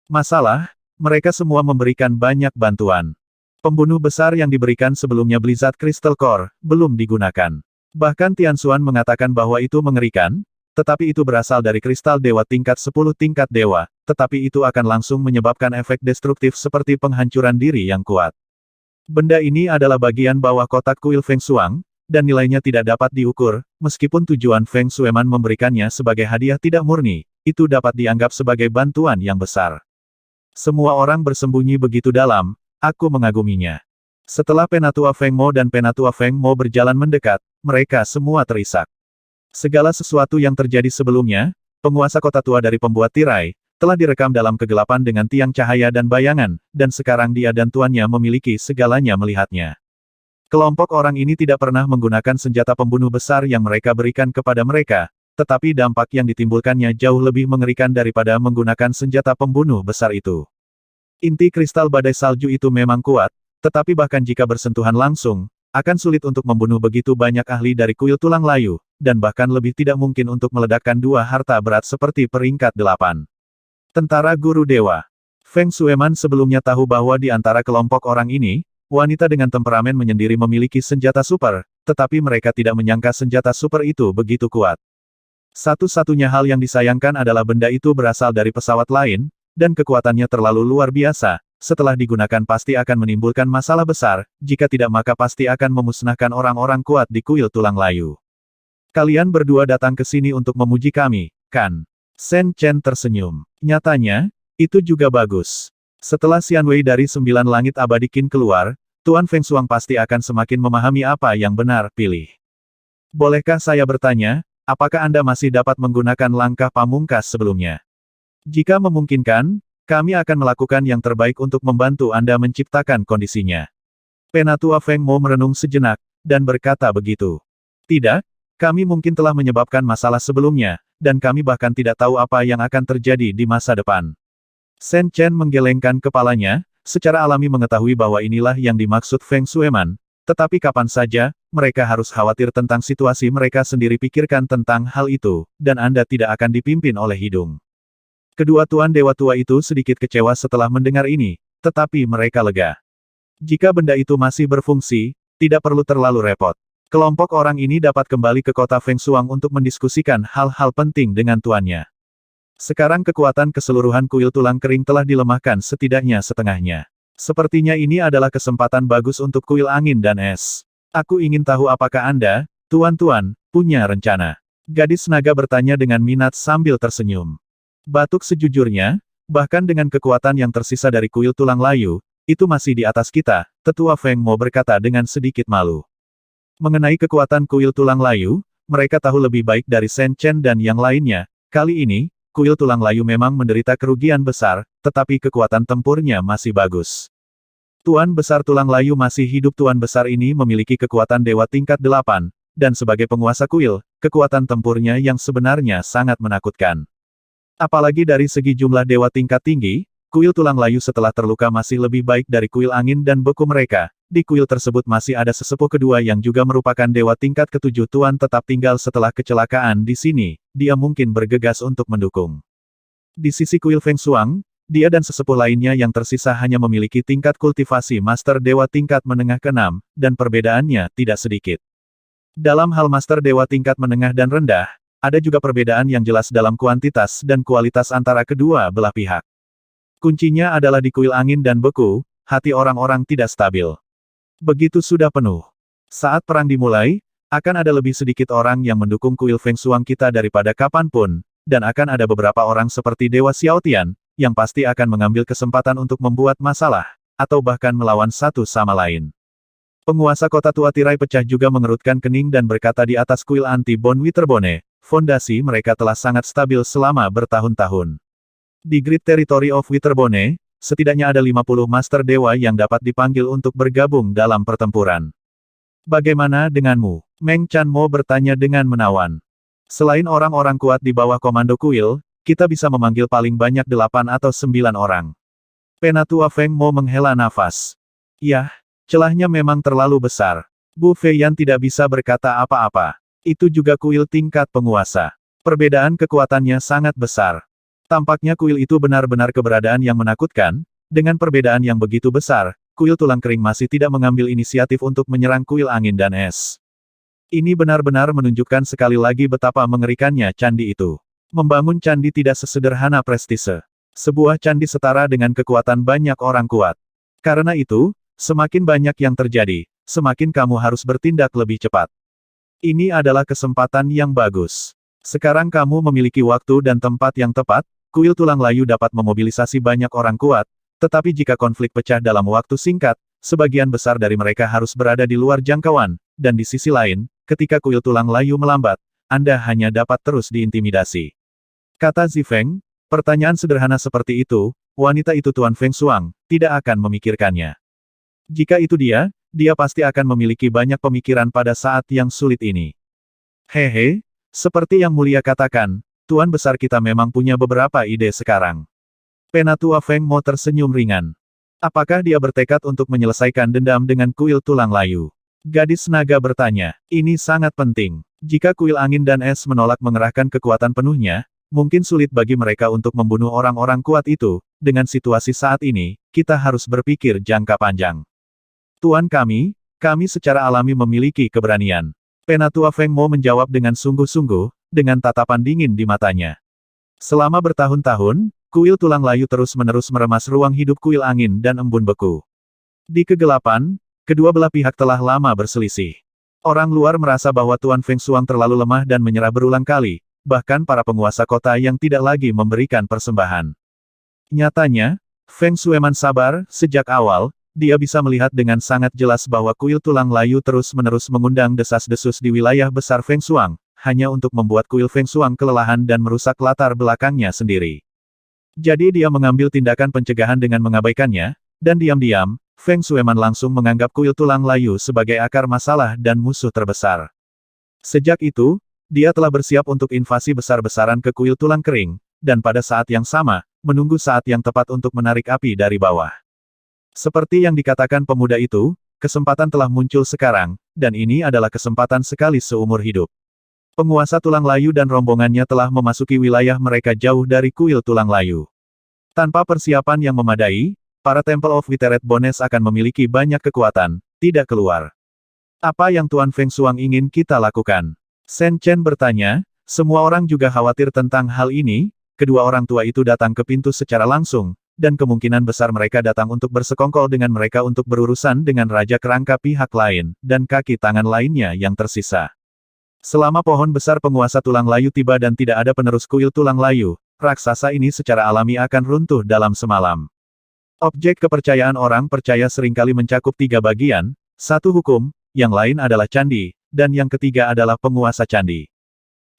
Masalah, mereka semua memberikan banyak bantuan. Pembunuh besar yang diberikan sebelumnya Blizzard Crystal Core, belum digunakan. Bahkan Tianxuan mengatakan bahwa itu mengerikan, tetapi itu berasal dari kristal dewa tingkat 10 tingkat dewa, tetapi itu akan langsung menyebabkan efek destruktif seperti penghancuran diri yang kuat. Benda ini adalah bagian bawah kotak kuil Feng Shuang, dan nilainya tidak dapat diukur, meskipun tujuan Feng Shueman memberikannya sebagai hadiah tidak murni, itu dapat dianggap sebagai bantuan yang besar. Semua orang bersembunyi begitu dalam, aku mengaguminya. Setelah Penatua Feng Mo dan Penatua Feng Mo berjalan mendekat, mereka semua terisak. Segala sesuatu yang terjadi sebelumnya, penguasa kota tua dari pembuat tirai, telah direkam dalam kegelapan dengan tiang cahaya dan bayangan, dan sekarang dia dan tuannya memiliki segalanya melihatnya. Kelompok orang ini tidak pernah menggunakan senjata pembunuh besar yang mereka berikan kepada mereka, tetapi dampak yang ditimbulkannya jauh lebih mengerikan daripada menggunakan senjata pembunuh besar itu. Inti kristal badai salju itu memang kuat, tetapi bahkan jika bersentuhan langsung, akan sulit untuk membunuh begitu banyak ahli dari kuil tulang layu, dan bahkan lebih tidak mungkin untuk meledakkan dua harta berat seperti peringkat 8. Tentara Guru Dewa. Feng Shueman sebelumnya tahu bahwa di antara kelompok orang ini, wanita dengan temperamen menyendiri memiliki senjata super, tetapi mereka tidak menyangka senjata super itu begitu kuat. Satu-satunya hal yang disayangkan adalah benda itu berasal dari pesawat lain, dan kekuatannya terlalu luar biasa, setelah digunakan pasti akan menimbulkan masalah besar, jika tidak maka pasti akan memusnahkan orang-orang kuat di kuil tulang layu. Kalian berdua datang ke sini untuk memuji kami, kan? Shen Chen tersenyum. Nyatanya, itu juga bagus. Setelah Xian Wei dari 9 langit abadi Qin keluar, Tuan Feng Shuang pasti akan semakin memahami apa yang benar pilih. Bolehkah saya bertanya, apakah Anda masih dapat menggunakan langkah pamungkas sebelumnya? Jika memungkinkan, kami akan melakukan yang terbaik untuk membantu Anda menciptakan kondisinya. Penatua Feng Mo merenung sejenak, dan berkata begitu. Tidak, kami mungkin telah menyebabkan masalah sebelumnya, dan kami bahkan tidak tahu apa yang akan terjadi di masa depan. Shen Chen menggelengkan kepalanya, secara alami mengetahui bahwa inilah yang dimaksud Feng Shueman, tetapi kapan saja, mereka harus khawatir tentang situasi mereka sendiri pikirkan tentang hal itu, dan Anda tidak akan dipimpin oleh hidung. Kedua tuan dewa tua itu sedikit kecewa setelah mendengar ini, tetapi mereka lega. Jika benda itu masih berfungsi, tidak perlu terlalu repot. Kelompok orang ini dapat kembali ke kota Feng Shuang untuk mendiskusikan hal-hal penting dengan tuannya. Sekarang kekuatan keseluruhan kuil tulang kering telah dilemahkan setidaknya setengahnya. Sepertinya ini adalah kesempatan bagus untuk kuil angin dan es. Aku ingin tahu apakah Anda, tuan-tuan, punya rencana. Gadis naga bertanya dengan minat sambil tersenyum. Batuk sejujurnya, bahkan dengan kekuatan yang tersisa dari kuil tulang layu, itu masih di atas kita, tetua Feng Mo berkata dengan sedikit malu. Mengenai kekuatan kuil tulang layu, mereka tahu lebih baik dari Shen Chen dan yang lainnya. Kali ini, kuil tulang layu memang menderita kerugian besar, tetapi kekuatan tempurnya masih bagus. Tuan Besar Tulang Layu masih hidup. Tuan Besar ini memiliki kekuatan dewa tingkat 8, dan sebagai penguasa kuil, kekuatan tempurnya yang sebenarnya sangat menakutkan. Apalagi dari segi jumlah dewa tingkat tinggi, kuil tulang layu setelah terluka masih lebih baik dari kuil angin dan beku mereka. Di kuil tersebut masih ada sesepuh kedua yang juga merupakan dewa tingkat ke-7. Tuan tetap tinggal setelah kecelakaan di sini, dia mungkin bergegas untuk mendukung. Di sisi kuil Feng Shuang, dia dan sesepuh lainnya yang tersisa hanya memiliki tingkat kultivasi Master Dewa tingkat menengah ke-6, dan perbedaannya tidak sedikit. Dalam hal Master Dewa tingkat menengah dan rendah, ada juga perbedaan yang jelas dalam kuantitas dan kualitas antara kedua belah pihak. Kuncinya adalah di kuil angin dan beku, hati orang-orang tidak stabil. Begitu sudah penuh. Saat perang dimulai, akan ada lebih sedikit orang yang mendukung kuil Feng Shuang kita daripada kapanpun, dan akan ada beberapa orang seperti Dewa Xiaotian, yang pasti akan mengambil kesempatan untuk membuat masalah, atau bahkan melawan satu sama lain. Penguasa kota tua tirai pecah juga mengerutkan kening dan berkata di atas kuil anti-Bon Witterbone, fondasi mereka telah sangat stabil selama bertahun-tahun. Di Great Territory of Witterbone, setidaknya ada 50 Master Dewa yang dapat dipanggil untuk bergabung dalam pertempuran. Bagaimana denganmu? Meng Chanmo bertanya dengan menawan. Selain orang-orang kuat di bawah komando kuil, kita bisa memanggil paling banyak 8 atau 9 orang. Penatua Feng Mo menghela nafas. Yah, celahnya memang terlalu besar. Bu Feiyan tidak bisa berkata apa-apa. Itu juga kuil tingkat penguasa. Perbedaan kekuatannya sangat besar. Tampaknya kuil itu benar-benar keberadaan yang menakutkan. Dengan perbedaan yang begitu besar, kuil tulang kering masih tidak mengambil inisiatif untuk menyerang kuil angin dan es. Ini benar-benar menunjukkan sekali lagi betapa mengerikannya candi itu. Membangun candi tidak sesederhana prestise. Sebuah candi setara dengan kekuatan banyak orang kuat. Karena itu, semakin banyak yang terjadi, semakin kamu harus bertindak lebih cepat. Ini adalah kesempatan yang bagus. Sekarang kamu memiliki waktu dan tempat yang tepat, kuil tulang layu dapat memobilisasi banyak orang kuat, tetapi jika konflik pecah dalam waktu singkat, sebagian besar dari mereka harus berada di luar jangkauan, dan di sisi lain, ketika kuil tulang layu melambat, Anda hanya dapat terus diintimidasi. Kata Zifeng, pertanyaan sederhana seperti itu, wanita itu Tuan Feng Shuang, tidak akan memikirkannya. Jika itu dia pasti akan memiliki banyak pemikiran pada saat yang sulit ini. Hehe, seperti yang mulia katakan, Tuan Besar kita memang punya beberapa ide sekarang. Penatua Feng Mo tersenyum ringan. Apakah dia bertekad untuk menyelesaikan dendam dengan kuil tulang layu? Gadis naga bertanya, ini sangat penting. Jika kuil angin dan es menolak mengerahkan kekuatan penuhnya, mungkin sulit bagi mereka untuk membunuh orang-orang kuat itu. Dengan situasi saat ini, kita harus berpikir jangka panjang. Tuan kami secara alami memiliki keberanian. Penatua Feng Mo menjawab dengan sungguh-sungguh, dengan tatapan dingin di matanya. Selama bertahun-tahun, kuil tulang layu terus-menerus meremas ruang hidup kuil angin dan embun beku. Di kegelapan, kedua belah pihak telah lama berselisih. Orang luar merasa bahwa Tuan Feng Shuang terlalu lemah dan menyerah berulang kali, bahkan para penguasa kota yang tidak lagi memberikan persembahan. Nyatanya, Feng Shueman sabar, sejak awal, dia bisa melihat dengan sangat jelas bahwa kuil tulang layu terus-menerus mengundang desas-desus di wilayah besar Feng Shuang, hanya untuk membuat kuil Feng Shuang kelelahan dan merusak latar belakangnya sendiri. Jadi dia mengambil tindakan pencegahan dengan mengabaikannya, dan diam-diam, Feng Shueman langsung menganggap kuil tulang layu sebagai akar masalah dan musuh terbesar. Sejak itu, dia telah bersiap untuk invasi besar-besaran ke kuil tulang kering, dan pada saat yang sama, menunggu saat yang tepat untuk menarik api dari bawah. Seperti yang dikatakan pemuda itu, kesempatan telah muncul sekarang, dan ini adalah kesempatan sekali seumur hidup. Penguasa tulang layu dan rombongannya telah memasuki wilayah mereka jauh dari kuil tulang layu. Tanpa persiapan yang memadai, para Temple of Withered Bones akan memiliki banyak kekuatan, tidak keluar. Apa yang Tuan Feng Shuang ingin kita lakukan? Shen Chen bertanya, semua orang juga khawatir tentang hal ini, kedua orang tua itu datang ke pintu secara langsung, dan kemungkinan besar mereka datang untuk bersekongkol dengan mereka untuk berurusan dengan Raja Kerangka pihak lain, dan kaki tangan lainnya yang tersisa. Selama pohon besar penguasa tulang layu tiba dan tidak ada penerus kuil tulang layu, raksasa ini secara alami akan runtuh dalam semalam. Objek kepercayaan orang percaya seringkali mencakup 3 bagian, satu hukum, yang lain adalah candi, dan yang ketiga adalah penguasa candi.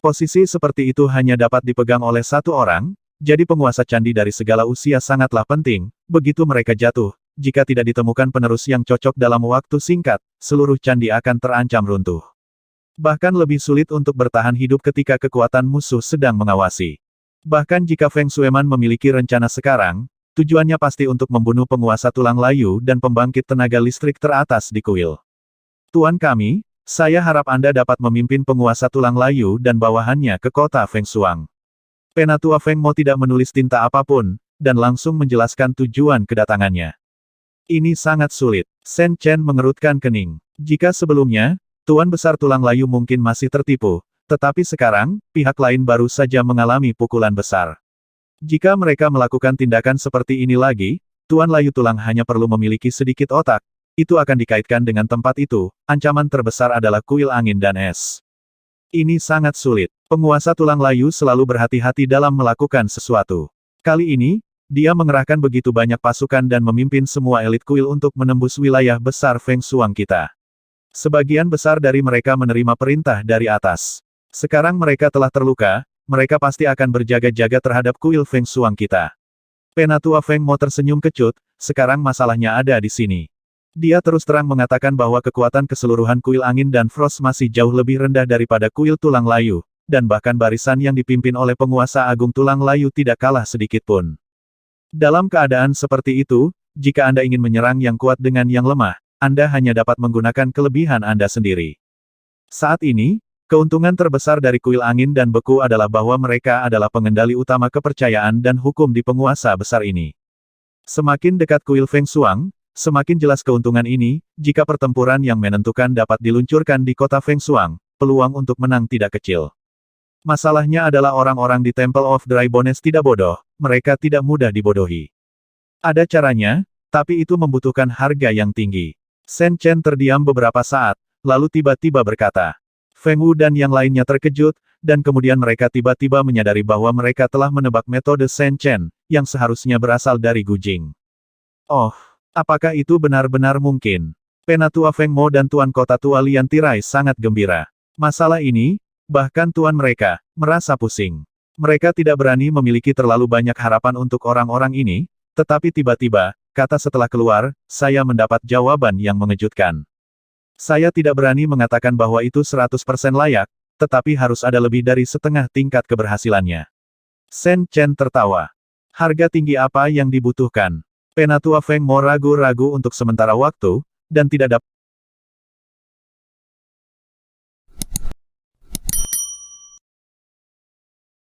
Posisi seperti itu hanya dapat dipegang oleh satu orang, jadi penguasa candi dari segala usia sangatlah penting, begitu mereka jatuh, jika tidak ditemukan penerus yang cocok dalam waktu singkat, seluruh candi akan terancam runtuh. Bahkan lebih sulit untuk bertahan hidup ketika kekuatan musuh sedang mengawasi. Bahkan jika Feng Shueman memiliki rencana sekarang, tujuannya pasti untuk membunuh penguasa tulang layu dan pembangkit tenaga listrik teratas di kuil. Tuan kami, saya harap Anda dapat memimpin penguasa tulang layu dan bawahannya ke kota Feng Shuang. Penatua Feng Mo tidak menulis tinta apapun, dan langsung menjelaskan tujuan kedatangannya. Ini sangat sulit. Shen Chen mengerutkan kening. Jika sebelumnya, Tuan Besar Tulang Layu mungkin masih tertipu, tetapi sekarang, pihak lain baru saja mengalami pukulan besar. Jika mereka melakukan tindakan seperti ini lagi, Tuan Layu Tulang hanya perlu memiliki sedikit otak, itu akan dikaitkan dengan tempat itu, ancaman terbesar adalah kuil angin dan es. Ini sangat sulit. Penguasa tulang layu selalu berhati-hati dalam melakukan sesuatu. Kali ini, dia mengerahkan begitu banyak pasukan dan memimpin semua elit kuil untuk menembus wilayah besar Feng Shuang kita. Sebagian besar dari mereka menerima perintah dari atas. Sekarang mereka telah terluka, mereka pasti akan berjaga-jaga terhadap kuil Feng Shuang kita. Penatua Feng Mo tersenyum kecut, sekarang masalahnya ada di sini. Dia terus terang mengatakan bahwa kekuatan keseluruhan kuil angin dan Frost masih jauh lebih rendah daripada kuil tulang layu, dan bahkan barisan yang dipimpin oleh penguasa agung tulang layu tidak kalah sedikit pun. Dalam keadaan seperti itu, jika Anda ingin menyerang yang kuat dengan yang lemah, Anda hanya dapat menggunakan kelebihan Anda sendiri. Saat ini, keuntungan terbesar dari kuil angin dan beku adalah bahwa mereka adalah pengendali utama kepercayaan dan hukum di penguasa besar ini. Semakin dekat kuil Feng Shuang, semakin jelas keuntungan ini. Jika pertempuran yang menentukan dapat diluncurkan di kota Feng Shuang, peluang untuk menang tidak kecil. Masalahnya adalah orang-orang di Temple of Dry Bones tidak bodoh, mereka tidak mudah dibodohi. Ada caranya, tapi itu membutuhkan harga yang tinggi. Shen Chen terdiam beberapa saat, lalu tiba-tiba berkata. Feng Wu dan yang lainnya terkejut, dan kemudian mereka tiba-tiba menyadari bahwa mereka telah menebak metode Shen Chen, yang seharusnya berasal dari Gu Jing. Oh, apakah itu benar-benar mungkin? Penatua Feng Mo dan Tuan Kota Tua Lian Tirai sangat gembira. Masalah ini, bahkan tuan mereka, merasa pusing. Mereka tidak berani memiliki terlalu banyak harapan untuk orang-orang ini, tetapi tiba-tiba, kata setelah keluar, saya mendapat jawaban yang mengejutkan. Saya tidak berani mengatakan bahwa itu 100% layak, tetapi harus ada lebih dari setengah tingkat keberhasilannya. Shen Chen tertawa. Harga tinggi apa yang dibutuhkan? Penatua Feng Mo ragu-ragu untuk sementara waktu, dan tidak dapat